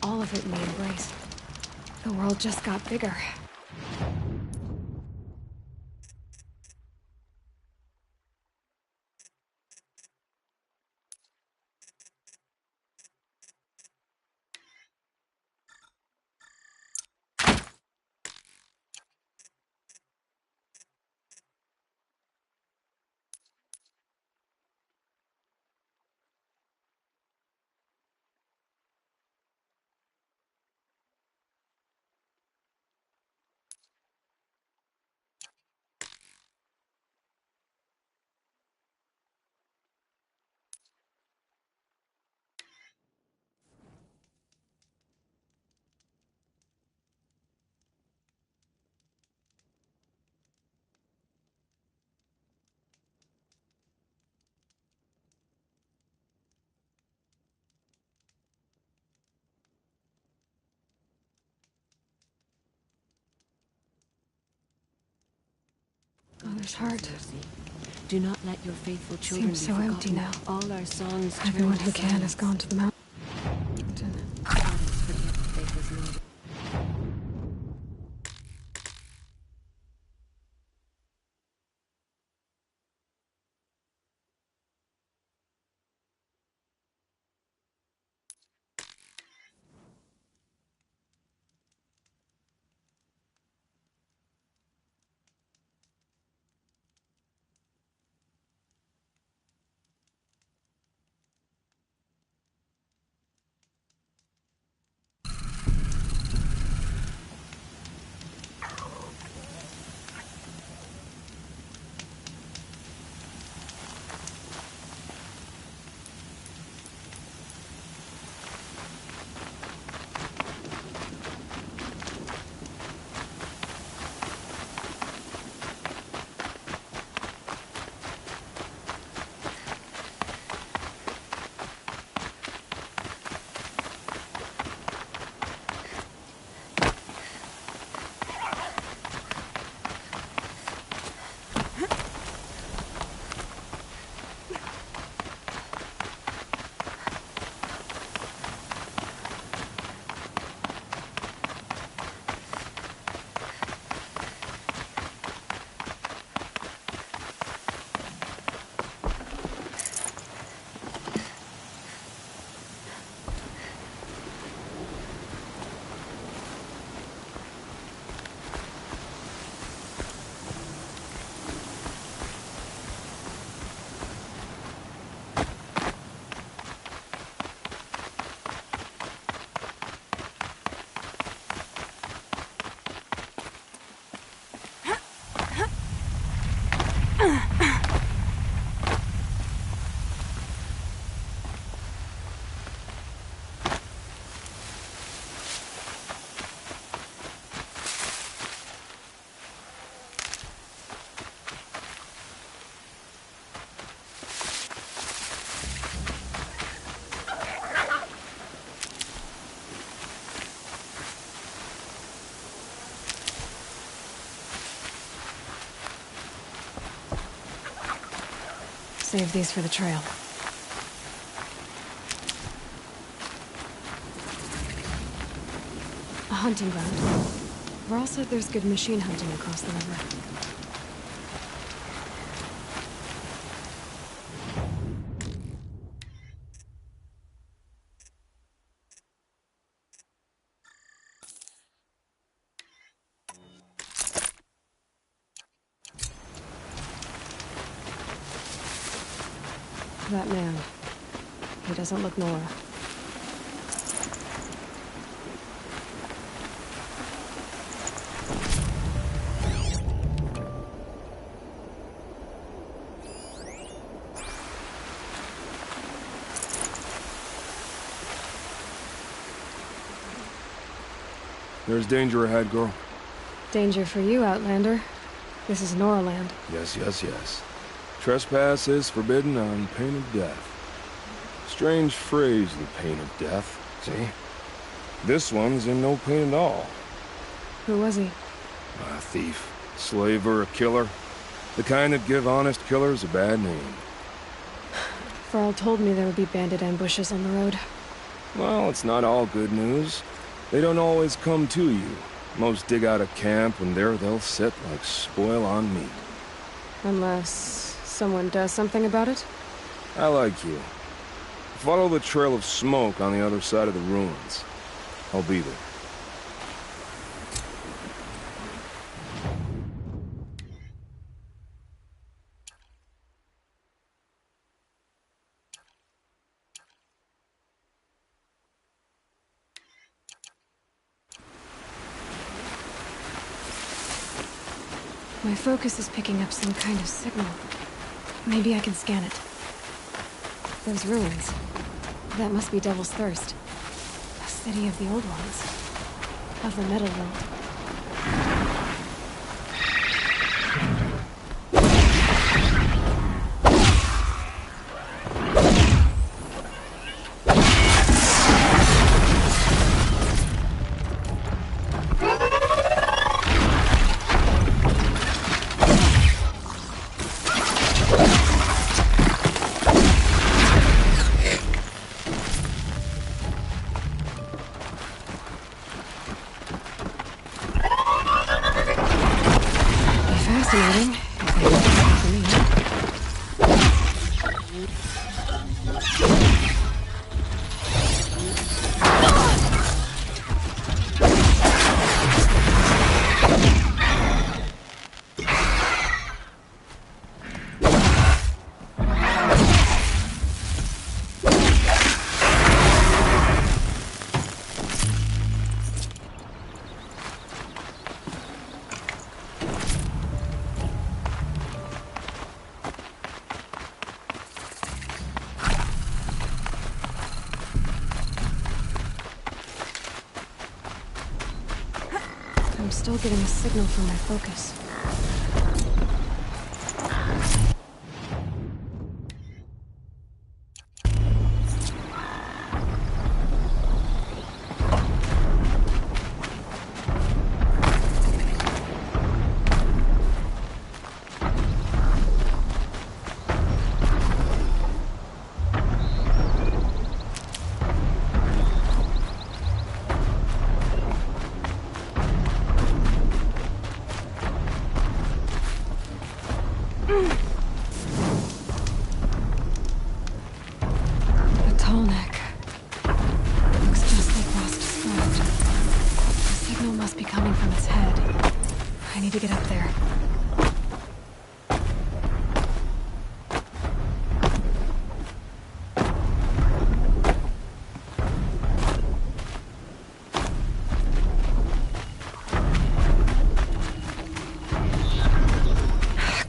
All of it in the embrace. The world just got bigger. Mother's heart. Do not let your faithful children Seems so be empty forgotten. now. All our songs Everyone turn who to can has silence. gone to the mountain. Save these for the trail. A hunting ground. Varl said there's good machine hunting across the river. That man. He doesn't look Nora. There's danger ahead, girl. Danger for you, Outlander. This is Nora land. Yes, yes, yes. Trespass is forbidden on pain of death. Strange phrase, the pain of death, see? This one's in no pain at all. Who was he? A thief, slaver, a killer. The kind that give honest killers a bad name. Varl told me there would be bandit ambushes on the road. Well, it's not all good news. They don't always come to you. Most dig out of camp, and there they'll sit like spoil on meat. Unless someone does something about it? I like you. Follow the trail of smoke on the other side of the ruins. I'll be there. My focus is picking up some kind of signal. Maybe I can scan it. Those ruins. That must be Devil's Thirst. A city of the old ones. Of the Metal World. Fascinating. I'm still getting a signal from my focus. A tall neck. Looks just like Rost's throat. The signal must be coming from its head. I need to get up there.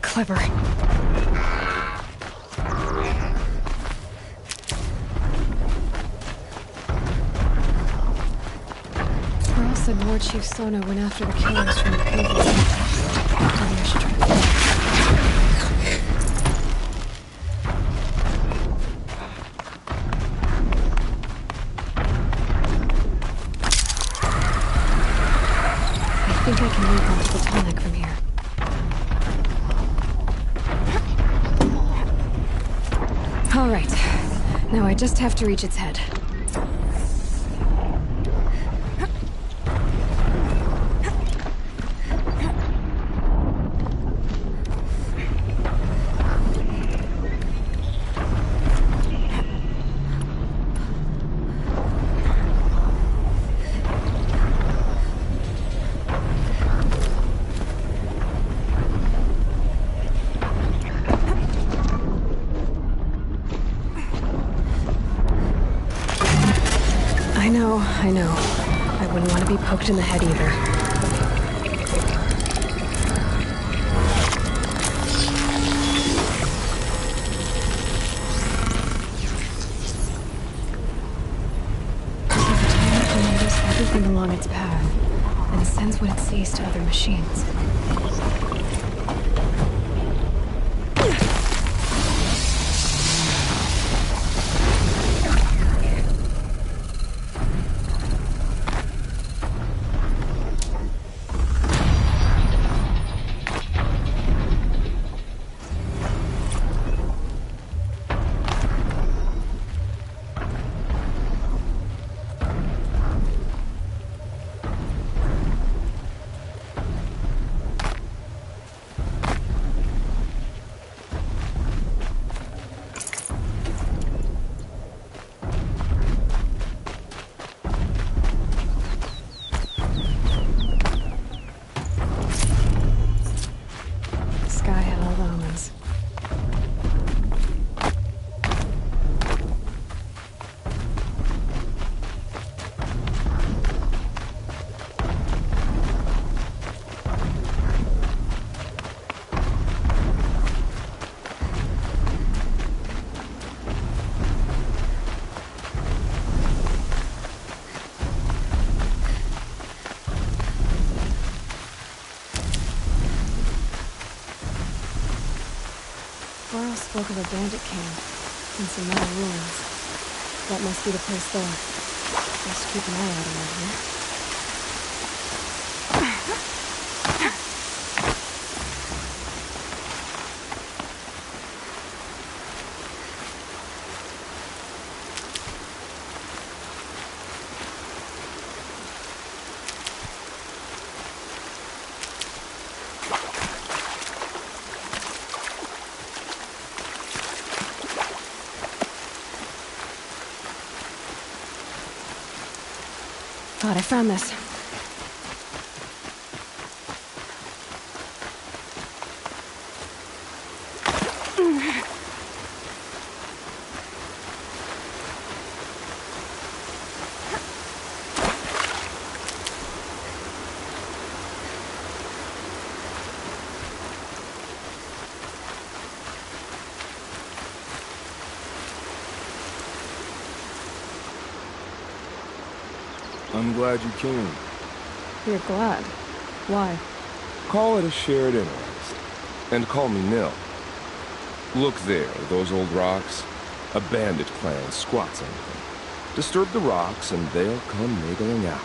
Clever. Earl said War Chief Sona went after the killers from the previous attack. Maybe I should try to find I think I can leap onto the tall neck from here. All right. Now I just have to reach its head. I know. I wouldn't want to be poked in the head either. Everything along its path, and sends what it sees to other machines. spoke of a bandit camp and some metal ruins. That must be the place there. Best keep an eye out around here. God, I found this. I'm glad you came. You're glad. Why? Call it a shared interest. And call me Nil. Look there, those old rocks. A bandit clan squats under them. Disturb the rocks and they'll come niggling out.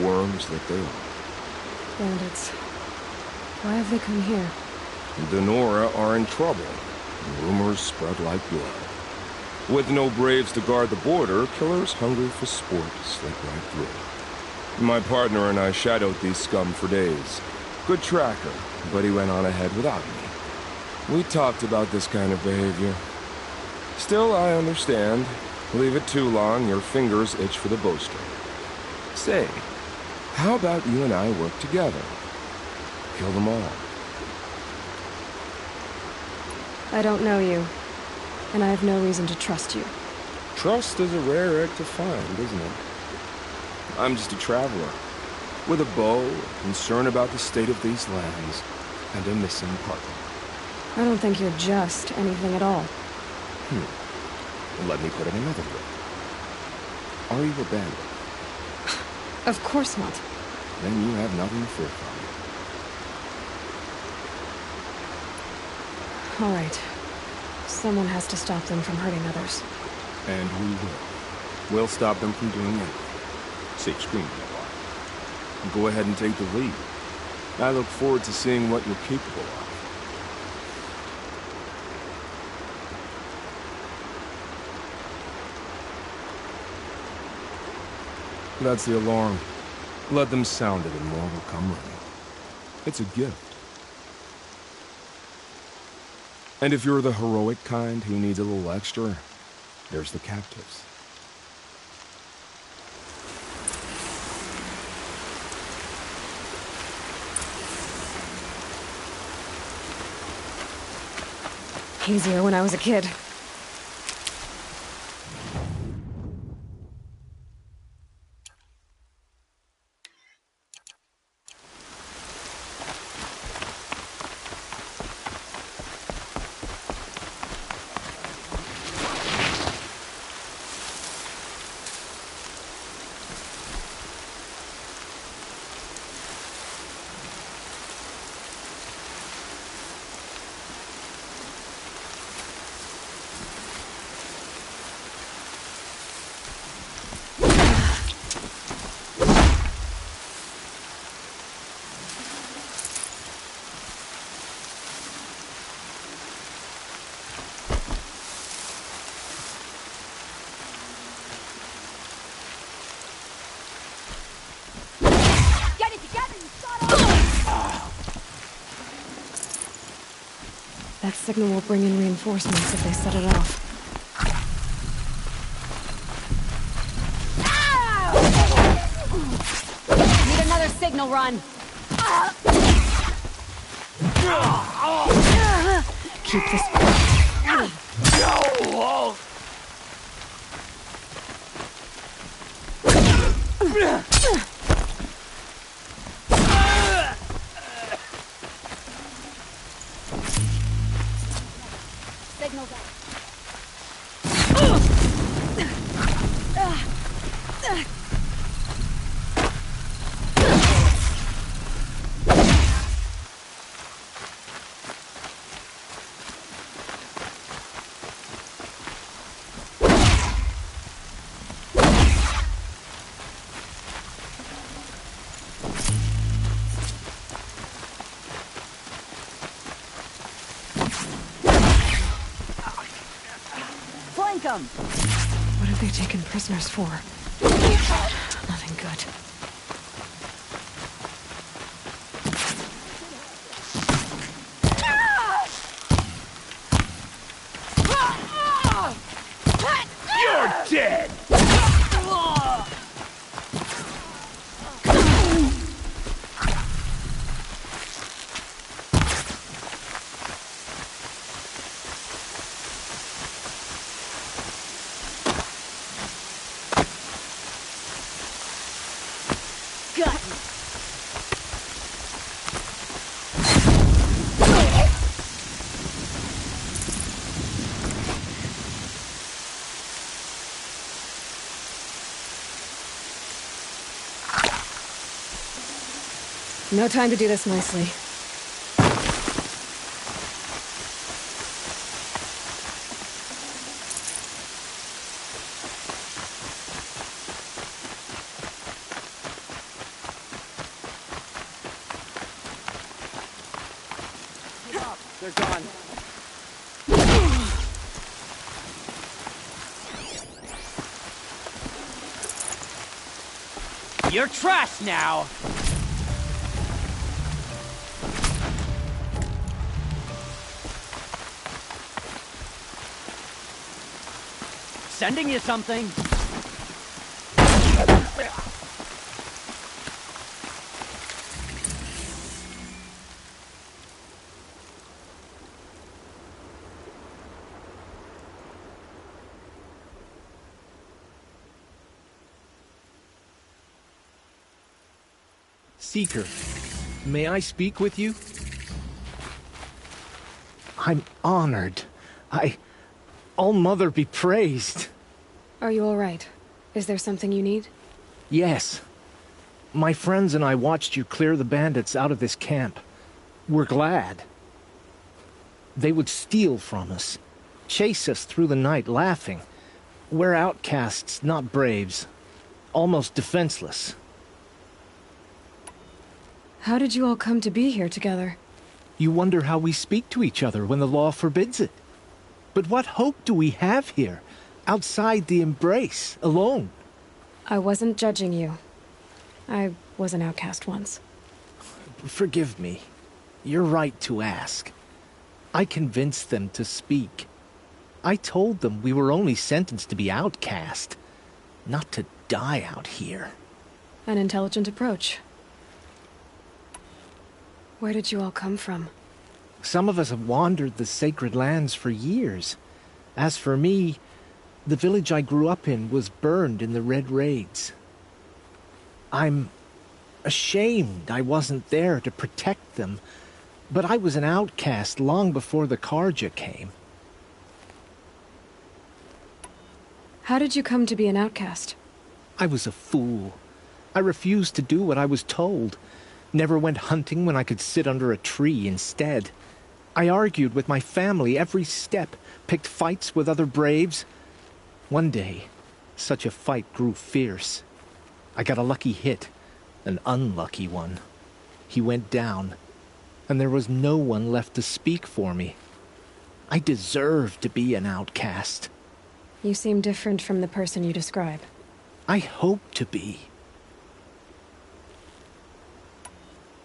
Worms that they are. Bandits. Why have they come here? The Nora are in trouble. Rumors spread like blood. With no braves to guard the border, killers hungry for sport slip right through. My partner and I shadowed these scum for days. Good tracker, but he went on ahead without me. We talked about this kind of behavior. Still, I understand. Leave it too long, your fingers itch for the bowstring. Say, how about you and I work together? Kill them all. I don't know you. And I have no reason to trust you. Trust is a rare egg to find, isn't it? I'm just a traveler, with a bow, a concern about the state of these lands, and a missing partner. I don't think you're just anything at all. Let me put it another way. Are you a bandit? Of course not. Then you have nothing to fear from. All right. Someone has to stop them from hurting others. And we will. We'll stop them from doing anything. Save screaming a while. Go ahead and take the lead. I look forward to seeing what you're capable of. That's the alarm. Let them sound it and more will come running. It's a gift. And if you're the heroic kind who needs a little extra, there's the captives. Easier when I was a kid. That signal will bring in reinforcements if they set it off. Need another signal run. Keep this. Signal back. them! What have they taken prisoners for? Nothing good. You're dead! No time to do this nicely. They're gone. You're trash now! Sending you something. Seeker, may I speak with you? I'm honored. All-Mother be praised. Are you all right? Is there something you need? Yes. My friends and I watched you clear the bandits out of this camp. We're glad. They would steal from us, chase us through the night laughing. We're outcasts, not braves. Almost defenseless. How did you all come to be here together? You wonder how we speak to each other when the law forbids it. But what hope do we have here, outside the embrace, alone? I wasn't judging you. I was an outcast once. Forgive me. You're right to ask. I convinced them to speak. I told them we were only sentenced to be outcast, not to die out here. An intelligent approach. Where did you all come from? Some of us have wandered the sacred lands for years. As for me, the village I grew up in was burned in the Red Raids. I'm ashamed I wasn't there to protect them, but I was an outcast long before the Karja came. How did you come to be an outcast? I was a fool. I refused to do what I was told. Never went hunting when I could sit under a tree instead. I argued with my family every step, picked fights with other braves. One day, such a fight grew fierce. I got a lucky hit, an unlucky one. He went down, and there was no one left to speak for me. I deserved to be an outcast. You seem different from the person you describe. I hope to be.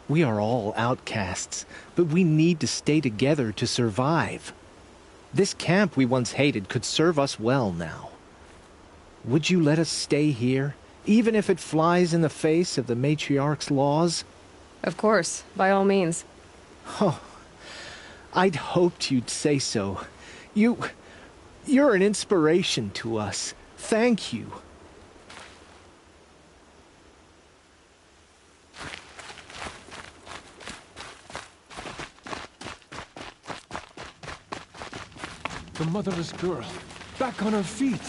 We are all outcasts, but we need to stay together to survive. This camp we once hated could serve us well now. Would you let us stay here, even if it flies in the face of the matriarch's laws? Of course, by all means. Oh, I'd hoped you'd say so. You're an inspiration to us. Thank you. The motherless girl, back on her feet.